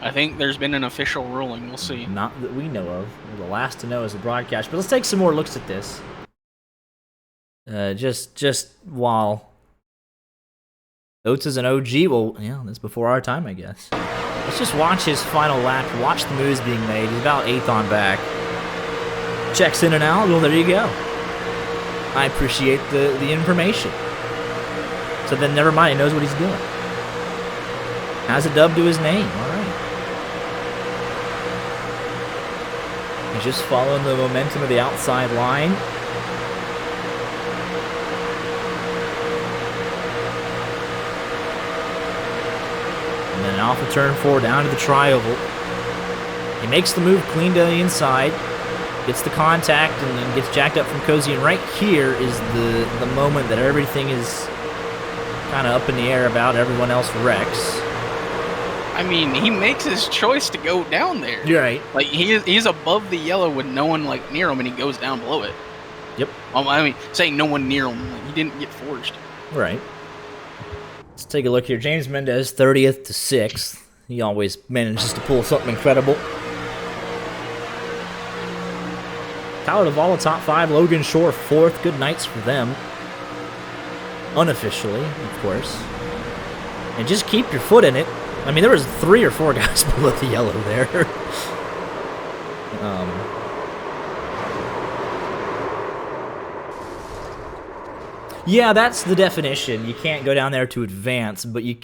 I think there's been an official ruling. We'll see. Not that we know of. We're the last to know as a broadcast. But let's take some more looks at this. Just while Oates is an OG, well, yeah, that's before our time, I guess. Let's just watch his final lap. Watch the moves being made. He's about 8th on back. Checks in and out. Well, there you go. I appreciate the information. So then, never mind. He knows what he's doing. Has a dub to his name. All right. He's just following the momentum of the outside line. And then off the turn 4 down to the tri-oval. He makes the move clean to the inside. Gets the contact and then gets jacked up from Cozy. And right here is the moment that everything is kind of up in the air about. Everyone else wrecks. I mean, he makes his choice to go down there. You're right. Like, he's above the yellow with no one, like, near him, and he goes down below it. Yep. I mean, saying no one near him, like, he didn't get forged. Right. Let's take a look here. James Mendez, 30th to 6th. He always manages to pull something incredible. Tyler Duvall, top 5. Logan Shore, 4th. Good nights for them. Unofficially, of course. And just keep your foot in it. I mean, there was 3 or 4 guys below the yellow there. Yeah, that's the definition. You can't go down there to advance, but you.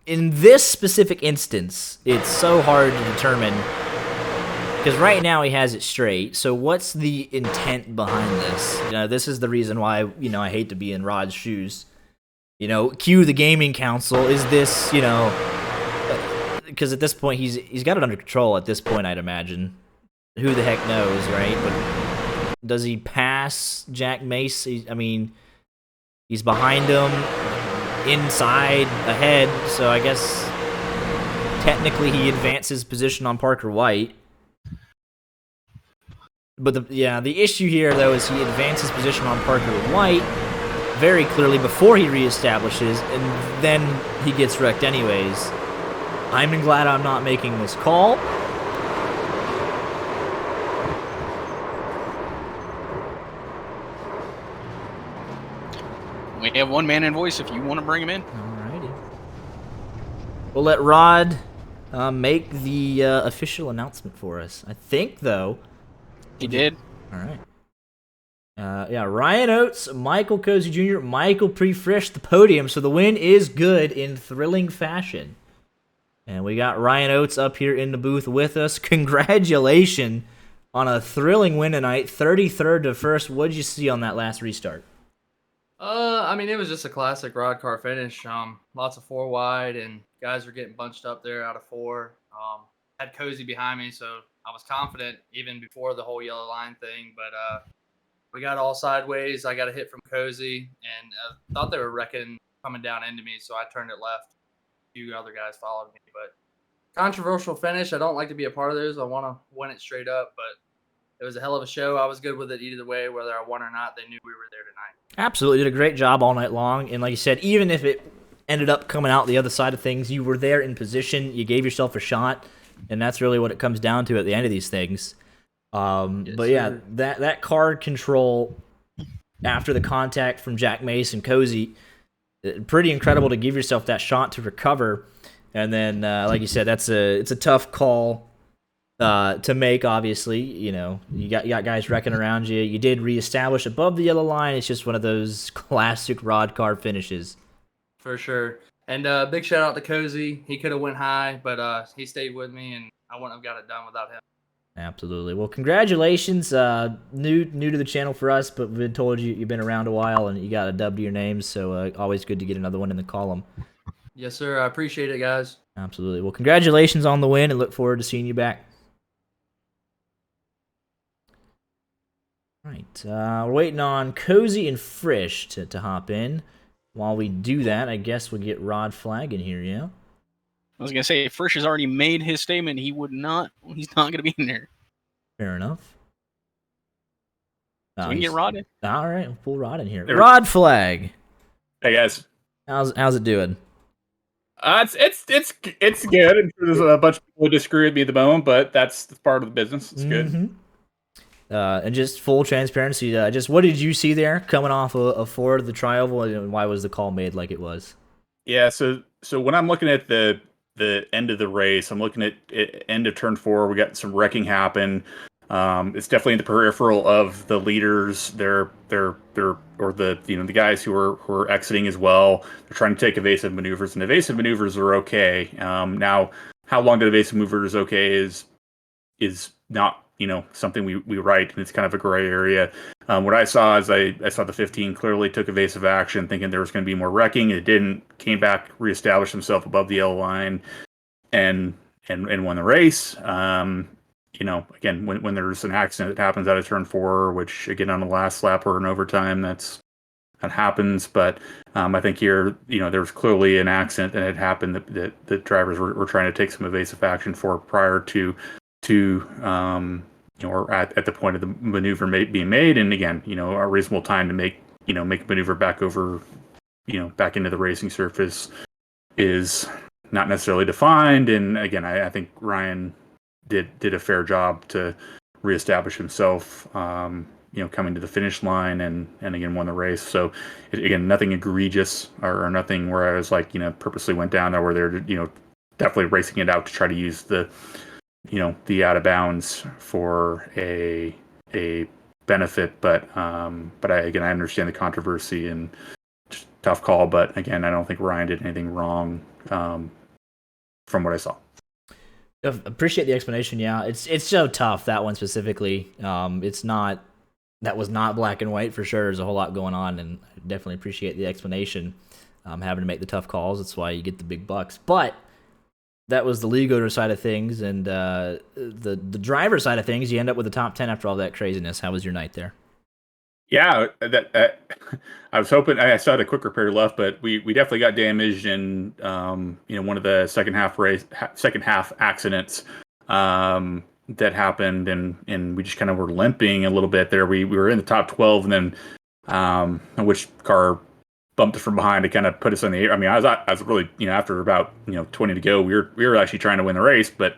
In this specific instance, it's so hard to determine. Because right now he has it straight. So what's the intent behind this? You know, this is the reason why, you know, I hate to be in Rod's shoes. You know, cue the gaming council. Is this, you know, because at this point he's got it under control at this point, I'd imagine. Who the heck knows, right? But does he pass Jack Mace? I mean, he's behind him, inside, ahead, so I guess technically he advances position on Parker White. But the issue here, though, is he advances position on Parker White very clearly before he reestablishes, and then he gets wrecked anyways. I'm glad I'm not making this call. We have one man in voice if you want to bring him in. Alrighty. We'll let Rod make the official announcement for us. I think, though... He did. Alright. Yeah, Ryan Oates, Michael Cozy Jr., Michael Pre-Frisch, the podium. So the win is good in thrilling fashion. And we got Ryan Oates up here in the booth with us. Congratulations on a thrilling win tonight. 33rd to 1st. What did you see on that last restart? I mean, it was just a classic RODDCAR finish. Lots of 4 wide, and guys were getting bunched up there out of 4. Had Cozy behind me, so I was confident even before the whole yellow line thing. But we got all sideways. I got a hit from Cozy, and thought they were wrecking coming down into me, so I turned it left. A few other guys followed me, but controversial finish. I don't like to be a part of those. I want to win it straight up, but it was a hell of a show. I was good with it either way, whether I won or not. They knew we were there tonight. Absolutely, did a great job all night long. And like you said, even if it ended up coming out the other side of things, you were there in position. You gave yourself a shot, and that's really what it comes down to at the end of these things. But yeah, that card control after the contact from Jack Mace and Cozy, pretty incredible to give yourself that shot to recover. And then, like you said, it's a tough call to make. Obviously, you got guys wrecking around you. You did reestablish above the yellow line. It's just one of those classic rod car finishes. For sure. And big shout out to Cozy. He could have went high, but he stayed with me, and I wouldn't have got it done without him. Absolutely. Well, congratulations. New to the channel for us, but we've been told you've been around a while and you got a dub to your name, so always good to get another one in the column. Yes, sir. I appreciate it, guys. Absolutely. Well, congratulations on the win, and look forward to seeing you back. All right. We're waiting on Cozy and Frisch to hop in. While we do that, I guess we'll get Rod Flag in here, yeah? I was going to say, Frisch has already made his statement. He's not going to be in there. Fair enough. So we can get Rod in. All right, we'll pull Rod in here. Rod Flag. Hey, guys. How's it doing? It's good. I'm sure there's a bunch of people who disagree with me at the moment, but that's part of the business. It's good. And just full transparency, just what did you see there coming off of Ford, the tri-oval, and why was the call made like it was? Yeah, so when I'm looking at the end of the race, I'm looking at end of turn 4. We got some wrecking happen. It's definitely in the peripheral of the leaders. They're or the guys who are exiting as well. They're trying to take evasive maneuvers, and evasive maneuvers are okay. Now, how long the evasive maneuver is okay is not something we write, and it's kind of a gray area. What I saw is I saw the 15 clearly took evasive action, thinking there was going to be more wrecking. It didn't. Came back, reestablished himself above the yellow line, and won the race. Again, when there's an accident that happens out of turn 4, which again on the last lap or in overtime, that happens. But I think here, there was clearly an accident that had happened that the drivers were trying to take some evasive action for prior to or at the point of the maneuver being made. And again, a reasonable time to make a maneuver back over, back into the racing surface is not necessarily defined. And again, I think Ryan did a fair job to reestablish himself, coming to the finish line and again won the race. So again, nothing egregious or nothing where I was like, purposely went down there where they're, definitely racing it out to try to use the out of bounds for a benefit. But I understand the controversy and tough call. But again, I don't think Ryan did anything wrong from what I saw. Appreciate the explanation. Yeah, it's so tough, that one specifically. That was not black and white for sure. There's a whole lot going on, and I definitely appreciate the explanation. Having to make the tough calls, that's why you get the big bucks. But that was the league side of things, and the driver side of things. You end up with the top 10 after all that craziness. How was your night there? Yeah, I was hoping I still had a quick repair left, but we definitely got damaged in one of the second half accidents that happened, and we just kind of were limping a little bit there. We were in the top 12, and then which car bumped us from behind to kind of put us in the air. I mean, I was really after about 20 to go, we were actually trying to win the race, but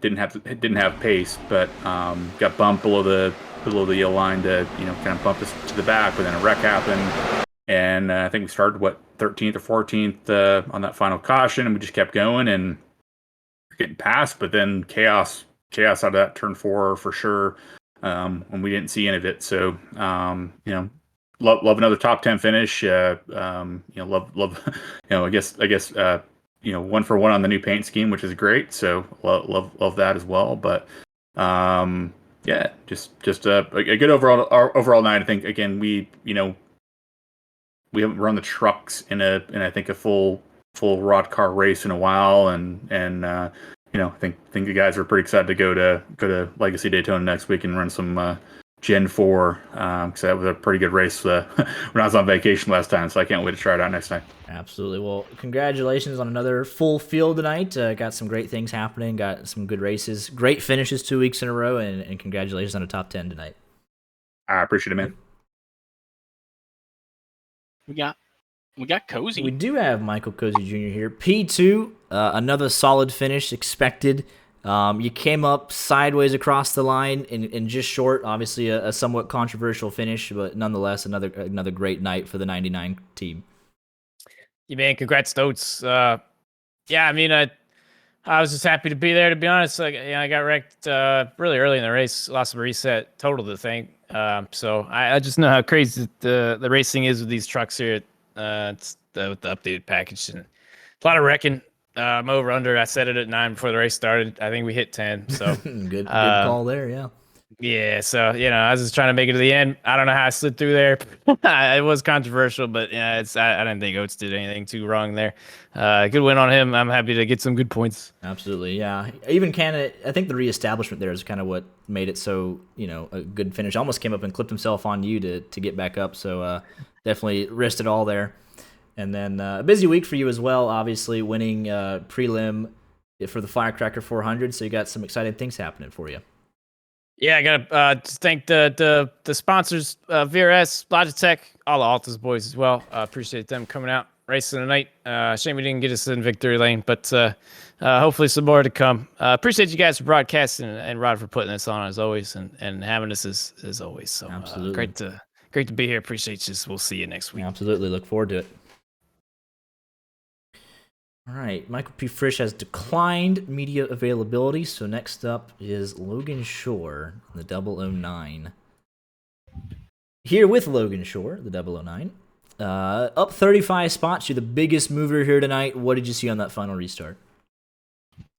didn't have pace, but got bumped below the yellow line to kind of bump us to the back, but then a wreck happened, and I think we started 13th or 14th on that final caution, and we just kept going and getting past, but then chaos out of that turn 4 for sure, when we didn't see any of it. So love another top 10 finish. Love I guess 1 for 1 on the new paint scheme, which is great. So love that as well. But yeah, just a good overall night. I think again we haven't run the trucks in I think a full rod car race in a while, and I think the guys are pretty excited to go to Legacy Daytona next week and run some Gen 4, because that was a pretty good race when I was on vacation last time, so I can't wait to try it out next time. Absolutely. Well, congratulations on another full field tonight. Got some great things happening, got some good races, great finishes 2 weeks in a row, and congratulations on a top 10 tonight. I appreciate it, man. We got Cozy. We do have Michael Cozy Jr. here. P2, another solid finish expected. You came up sideways across the line and just short. Obviously, a somewhat controversial finish, but nonetheless, another great night for the 99 team. Yeah, man, congrats, Stoats. Yeah, I mean, I was just happy to be there. To be honest, I got wrecked really early in the race, lost some reset, totaled the thing. So I just know how crazy the racing is with these trucks here. It's with the updated package and a lot of wrecking. I'm over under. I set it at 9 before the race started. I think we hit 10. So good call there. Yeah. Yeah. So I was just trying to make it to the end. I don't know how I slid through there. It was controversial, but yeah, I didn't think Oates did anything too wrong there. Good win on him. I'm happy to get some good points. Absolutely. Yeah. Even Canada, I think the reestablishment there is kind of what made it so a good finish. Almost came up and clipped himself on you to get back up. So definitely risked it all there. And then a busy week for you as well, obviously winning prelim for the Firecracker 400. So you got some exciting things happening for you. Yeah, I gotta thank the sponsors, VRS, Logitech, all the Altus boys as well. Appreciate them coming out racing tonight. Shame we didn't get us in victory lane, but hopefully some more to come. Appreciate you guys for broadcasting and Rod for putting this on as always and having us as always. So absolutely great to be here. Appreciate you. We'll see you next week. Absolutely, look forward to it. All right, Michael P. Frisch has declined media availability, so next up is Logan Shore, the 009. Here with Logan Shore, the 009. Up 35 spots, you're the biggest mover here tonight. What did you see on that final restart?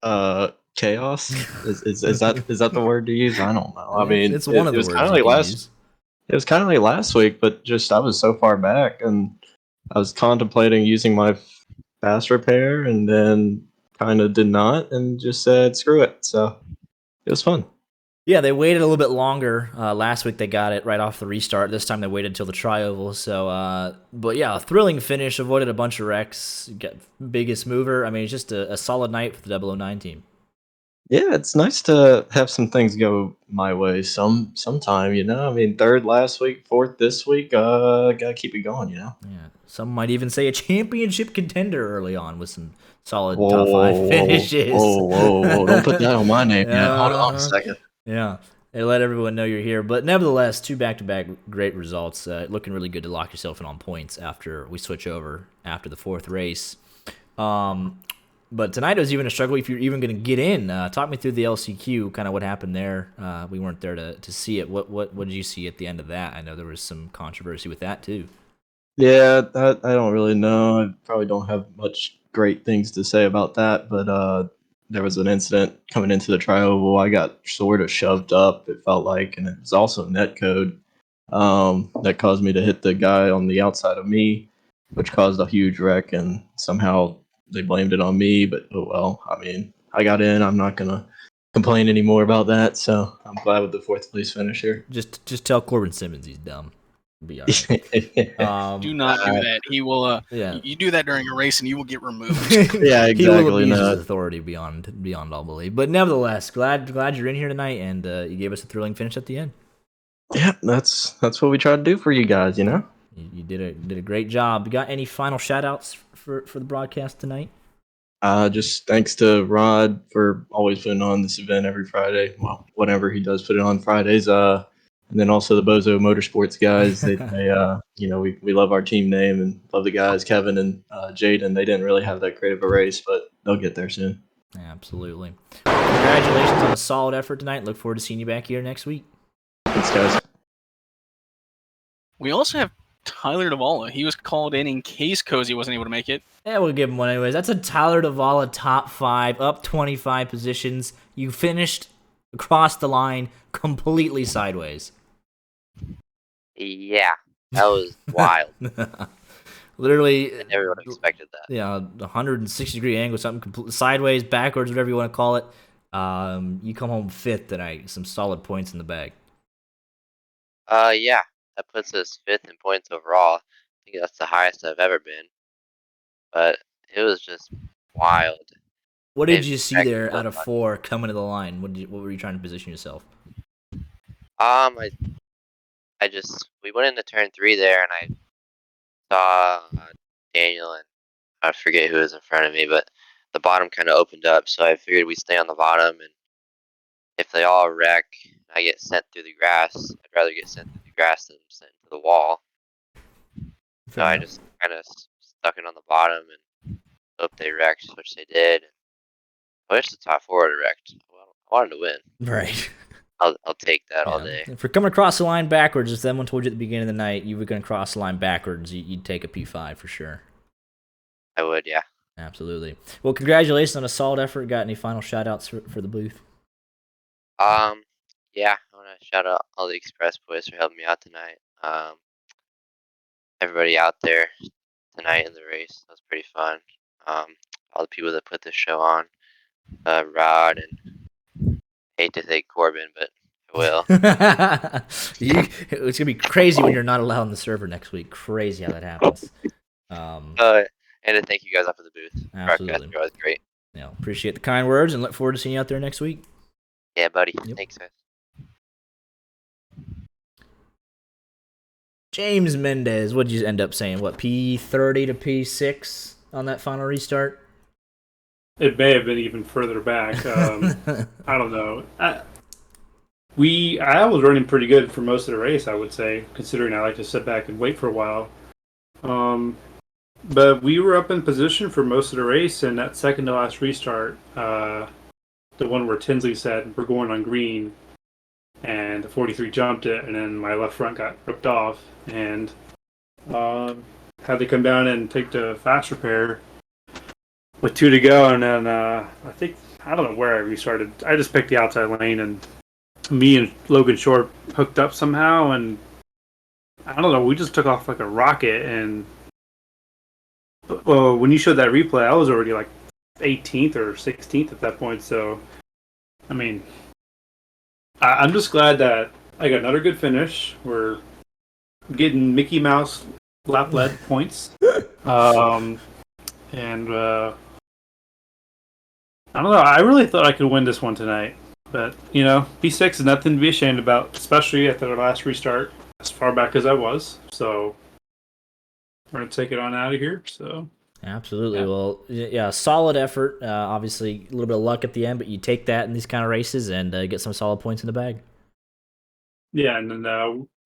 Chaos? Is that the word to use? I don't know. I mean, it's one of the words you can use. It was kind of like last week, but just I was so far back, and I was contemplating using my fast repair and then kind of did not and just said screw it. So it was fun. Yeah, they waited a little bit longer. Last week they got it right off the restart. This time they waited until the tri-oval. So, but yeah, a thrilling finish. Avoided a bunch of wrecks. Got biggest mover. I mean, it's just a solid night for the 009 team. Yeah, it's nice to have some things go my way sometime, I mean, 3rd last week, 4th this week, gotta keep it going, Yeah. Some might even say a championship contender early on with some solid top 5 finishes. Whoa. Don't put that on my name yet. Hold on a second. Yeah. They let everyone know you're here. But nevertheless, 2 back-to-back great results. Looking really good to lock yourself in on points after we switch over after the 4th race. But tonight was even a struggle if you're even going to get in. Talk me through the LCQ, kind of what happened there. We weren't there to see it. What did you see at the end of that? I know there was some controversy with that too. Yeah, I don't really know. I probably don't have much great things to say about that, but there was an incident coming into the tri-oval. I got sort of shoved up, it felt like, and it was also net code that caused me to hit the guy on the outside of me, which caused a huge wreck, and somehow they blamed it on me, but oh well. I mean, I got in. I'm not going to complain anymore about that, so I'm glad with the 4th place finish here. Just tell Corbin Simmons he's dumb. Be all right. Do not do that. He will. You do that during a race, and you will get removed. Yeah, exactly. He will abuse his authority beyond all belief. But nevertheless, glad you're in here tonight, and you gave us a thrilling finish at the end. Yeah, that's what we try to do for you guys. You did a great job. You got any final shout outs for the broadcast tonight? Just thanks to Rod for always putting on this event every Friday. Well, whenever he does put it on Fridays. And then also the Bozo Motorsports guys. They we love our team name and love the guys, Kevin and Jaden. They didn't really have that great of a race, but they'll get there soon. Absolutely. Congratulations on a solid effort tonight. Look forward to seeing you back here next week. Thanks, guys. We also have Tyler Davala. He was called in case Cozy wasn't able to make it. Yeah, we'll give him one anyways. That's a Tyler Davala top 5, up 25 positions. You finished across the line completely sideways. Yeah, that was wild. Literally, everyone expected that. Yeah, 160-degree angle, something completely sideways, backwards, whatever you want to call it. You come home 5th tonight. Some solid points in the bag. Yeah, that puts us 5th in points overall. I think that's the highest I've ever been. But it was just wild. What did you see there out of 4 coming to the line? What were you trying to position yourself? We went into turn 3 there, and I saw Daniel and I forget who was in front of me, but the bottom kind of opened up, so I figured we'd stay on the bottom, and if they all wreck, I get sent through the grass. I'd rather get sent through the grass than sent to the wall. So I just kind of stuck it on the bottom and hope they wrecked, which they did. I wish the top 4 had wrecked. I wanted to win. Right. I'll take that all day. If you're coming across the line backwards, if someone told you at the beginning of the night you were going to cross the line backwards, you'd take a P5 for sure. I would, yeah. Absolutely. Well, congratulations on a solid effort. Got any final shout-outs for the booth? Yeah, I want to shout out all the Express boys for helping me out tonight. Everybody out there tonight in the race, that was pretty fun. All the people that put this show on, Rod, and hate to say Corbin, but I will. It's gonna be crazy when you're not allowed on the server next week. Crazy how that happens. And to thank you guys up for the booth. Absolutely. Broadcast was great. Yeah, appreciate the kind words and look forward to seeing you out there next week. Yeah, buddy. Thanks, guys. James Mendez, what did you end up saying? What, P30 to P6 on that final restart? It may have been even further back. I don't know. I was running pretty good for most of the race, I would say, considering I like to sit back and wait for a while. But we were up in position for most of the race, and that second to last restart, the one where Tinsley said, we're going on green, and the 43 jumped it, and then my left front got ripped off, and had to come down and take the fast repair with 2 to go, and then I don't know where I restarted. I just picked the outside lane, and me and Logan Short hooked up somehow, and I don't know, we just took off like a rocket, and when you showed that replay, I was already like 18th or 16th at that point, so, I mean, I'm just glad that I got another good finish. We're getting Mickey Mouse lap lead points. And I don't know, I really thought I could win this one tonight. But, P6 is nothing to be ashamed about, especially after the last restart, as far back as I was. So, we're going to take it on out of here. So Absolutely. Yeah. Well, yeah, solid effort. Obviously, a little bit of luck at the end, but you take that in these kind of races and get some solid points in the bag. Yeah, and then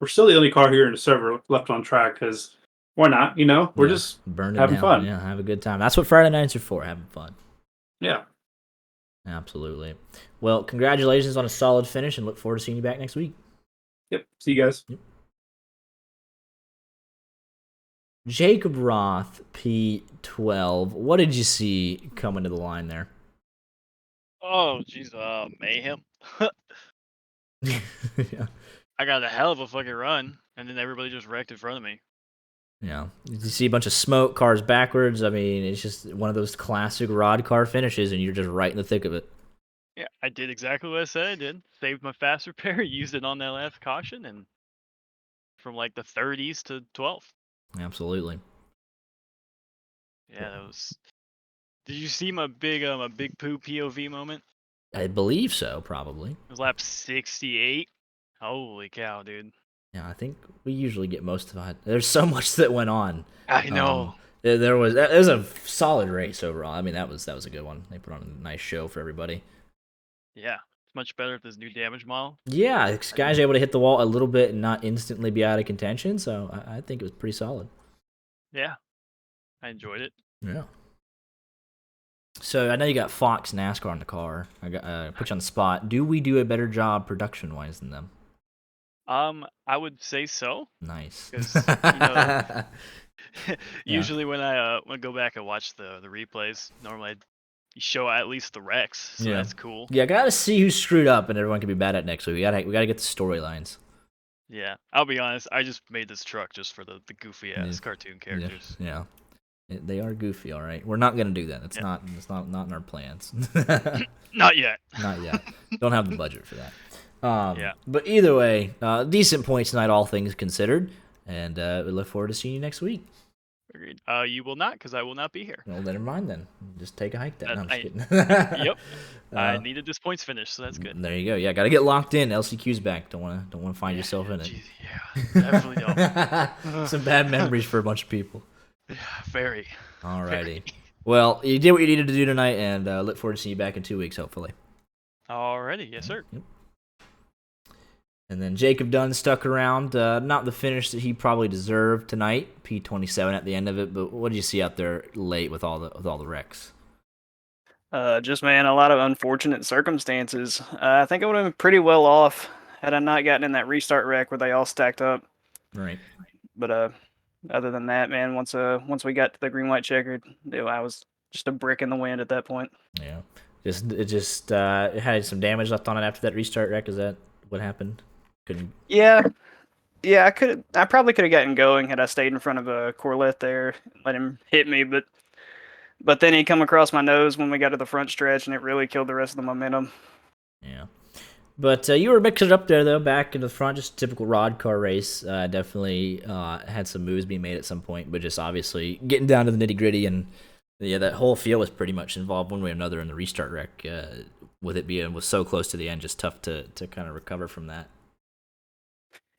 we're still the only car here in the server left on track because why not? We're just having fun. Yeah, have a good time. That's what Friday nights are for, having fun. Yeah. Absolutely. Well, congratulations on a solid finish and look forward to seeing you back next week. Yep. See you guys. Yep. Jacob Roth, P12. What did you see coming to the line there? Oh, jeez, mayhem. Yeah. I got a hell of a fucking run, and then everybody just wrecked in front of me. Yeah. You see a bunch of smoke, cars backwards. I mean, it's just one of those classic rod car finishes, and you're just right in the thick of it. Yeah, I did exactly what I said I did. Saved my fast repair, used it on that last caution, and from like the 30s to 12th. Absolutely. Yeah, that was. Did you see my big poo POV moment? I believe so, probably. It was lap 68. Holy cow, dude. Yeah, I think we usually get most of it. There's so much that went on. I know. It was a solid race overall. I mean, that was a good one. They put on a nice show for everybody. Yeah, it's much better with this new damage model. Yeah, this guy's able to hit the wall a little bit and not instantly be out of contention, so I think it was pretty solid. Yeah, I enjoyed it. Yeah. So I know you got Fox NASCAR in the car. I got put you on the spot. Do we do a better job production-wise than them? I would say so. Nice. Because usually when I go back and watch the replays, normally you show at least the wrecks, so that's cool. Yeah, gotta see who's screwed up, and everyone can be bad at next week. We gotta get the storylines. Yeah, I'll be honest. I just made this truck just for the goofy ass cartoon characters. Yeah. They are goofy, all right. We're not gonna do that. It's not in our plans. Not yet. Not yet. Don't have the budget for that. Yeah. But either way, decent points tonight, all things considered. And we look forward to seeing you next week. Agreed. You will not, because I will not be here. Well, never mind then. Just take a hike then. No, I'm just kidding. Yep. I needed this points finish, so that's good. There you go. Yeah, got to get locked in. LCQ's back. Don't want to find yourself in it. Geez, yeah, definitely don't. Some bad memories for a bunch of people. Yeah, very. Alrighty. Well, you did what you needed to do tonight, and look forward to seeing you back in 2 weeks, hopefully. Alrighty, yes, sir. Yep. And then Jacob Dunn stuck around. Not the finish that he probably deserved tonight. P27 at the end of it. But what did you see out there late with all the wrecks? Just, man, a lot of unfortunate circumstances. I think I would have been pretty well off had I not gotten in that restart wreck where they all stacked up. Right. But other than that, man, once we got to the green white checkered, I was just a brick in the wind at that point. Yeah. It had some damage left on it after that restart wreck. Is that what happened? Couldn't. Yeah. I probably could have gotten going had I stayed in front of a Corvette there, let him hit me, but then he come across my nose when we got to the front stretch, and it really killed the rest of the momentum. Yeah. But you were mixing it up there, though, back in the front, just a typical rod car race. Definitely had some moves being made at some point, but just obviously getting down to the nitty-gritty, and yeah, that whole field was pretty much involved one way or another in the restart wreck, with it was so close to the end, just tough to kind of recover from that.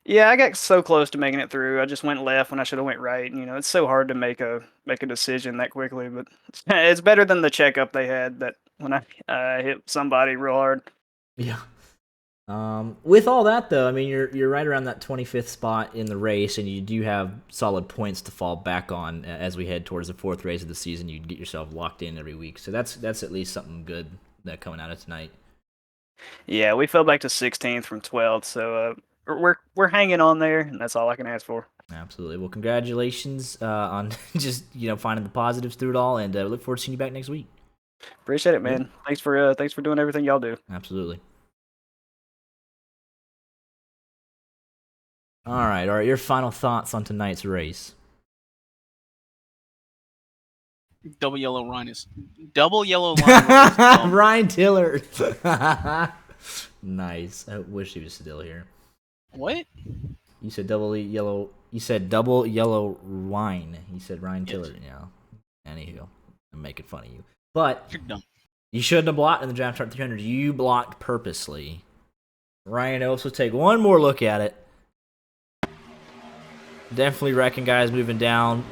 Yeah, I got so close to making it through. I just went left when I should have went right. And, it's so hard to make a decision that quickly, but it's better than the checkup they had that when I hit somebody real hard. Yeah. With all that though, I mean, you're right around that 25th spot in the race, and you do have solid points to fall back on as we head towards the 4th race of the season. You get yourself locked in every week, so that's at least something good that coming out of tonight. Yeah, we fell back to 16th from 12th, so we're hanging on there, and that's all I can ask for. Absolutely. Well, congratulations on just finding the positives through it all, and look forward to seeing you back next week. Appreciate it, man. Yeah. Thanks for doing everything y'all do. Absolutely. All right. Your final thoughts on tonight's race. Double yellow line. Ryan Tiller. Nice. I wish he was still here. What? You said double yellow. You said double yellow wine. You said Ryan Tiller. Yeah. Anywho, I'm making fun of you. But you're dumb. You shouldn't have blocked in the Draft Chart 300. You blocked purposely. Ryan Oates will take one more look at it. Definitely reckon guys moving down.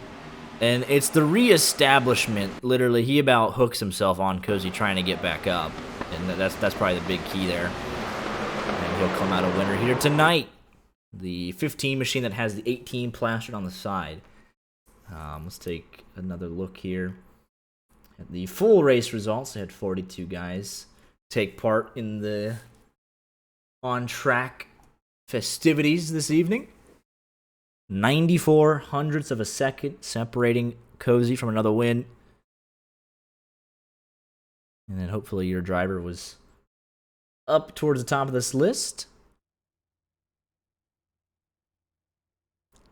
And it's the reestablishment. Literally, he about hooks himself on Cozy trying to get back up. And that's probably the big key there. And he'll come out a winner here tonight. The 15 machine that has the 18 plastered on the side. Let's take another look here at the full race results. They had 42 guys take part in the on-track festivities this evening. 94 hundredths of a second separating Cozy from another win. And then hopefully your driver was up towards the top of this list.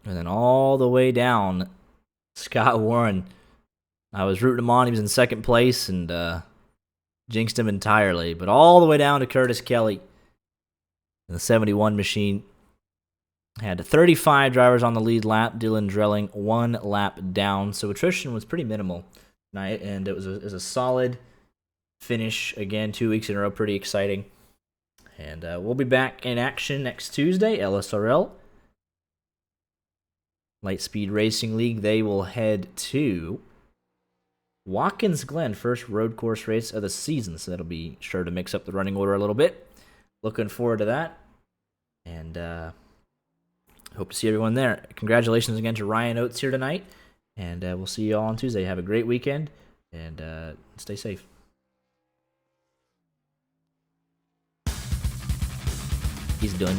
And then all the way down, Scott Warren. I was rooting him on. He was in second place and jinxed him entirely. But all the way down to Curtis Kelly. The 71 machine had 35 drivers on the lead lap. Dylan Drelling 1 lap down. So attrition was pretty minimal tonight. And it was a solid finish. Again, 2 weeks in a row. Pretty exciting. And we'll be back in action next Tuesday. LSRL. Lightspeed Racing League. They will head to Watkins Glen, first road course race of the season. So that'll be sure to mix up the running order a little bit. Looking forward to that. And hope to see everyone there. Congratulations again to Ryan Oates here tonight. And we'll see you all on Tuesday. Have a great weekend. And stay safe. He's done.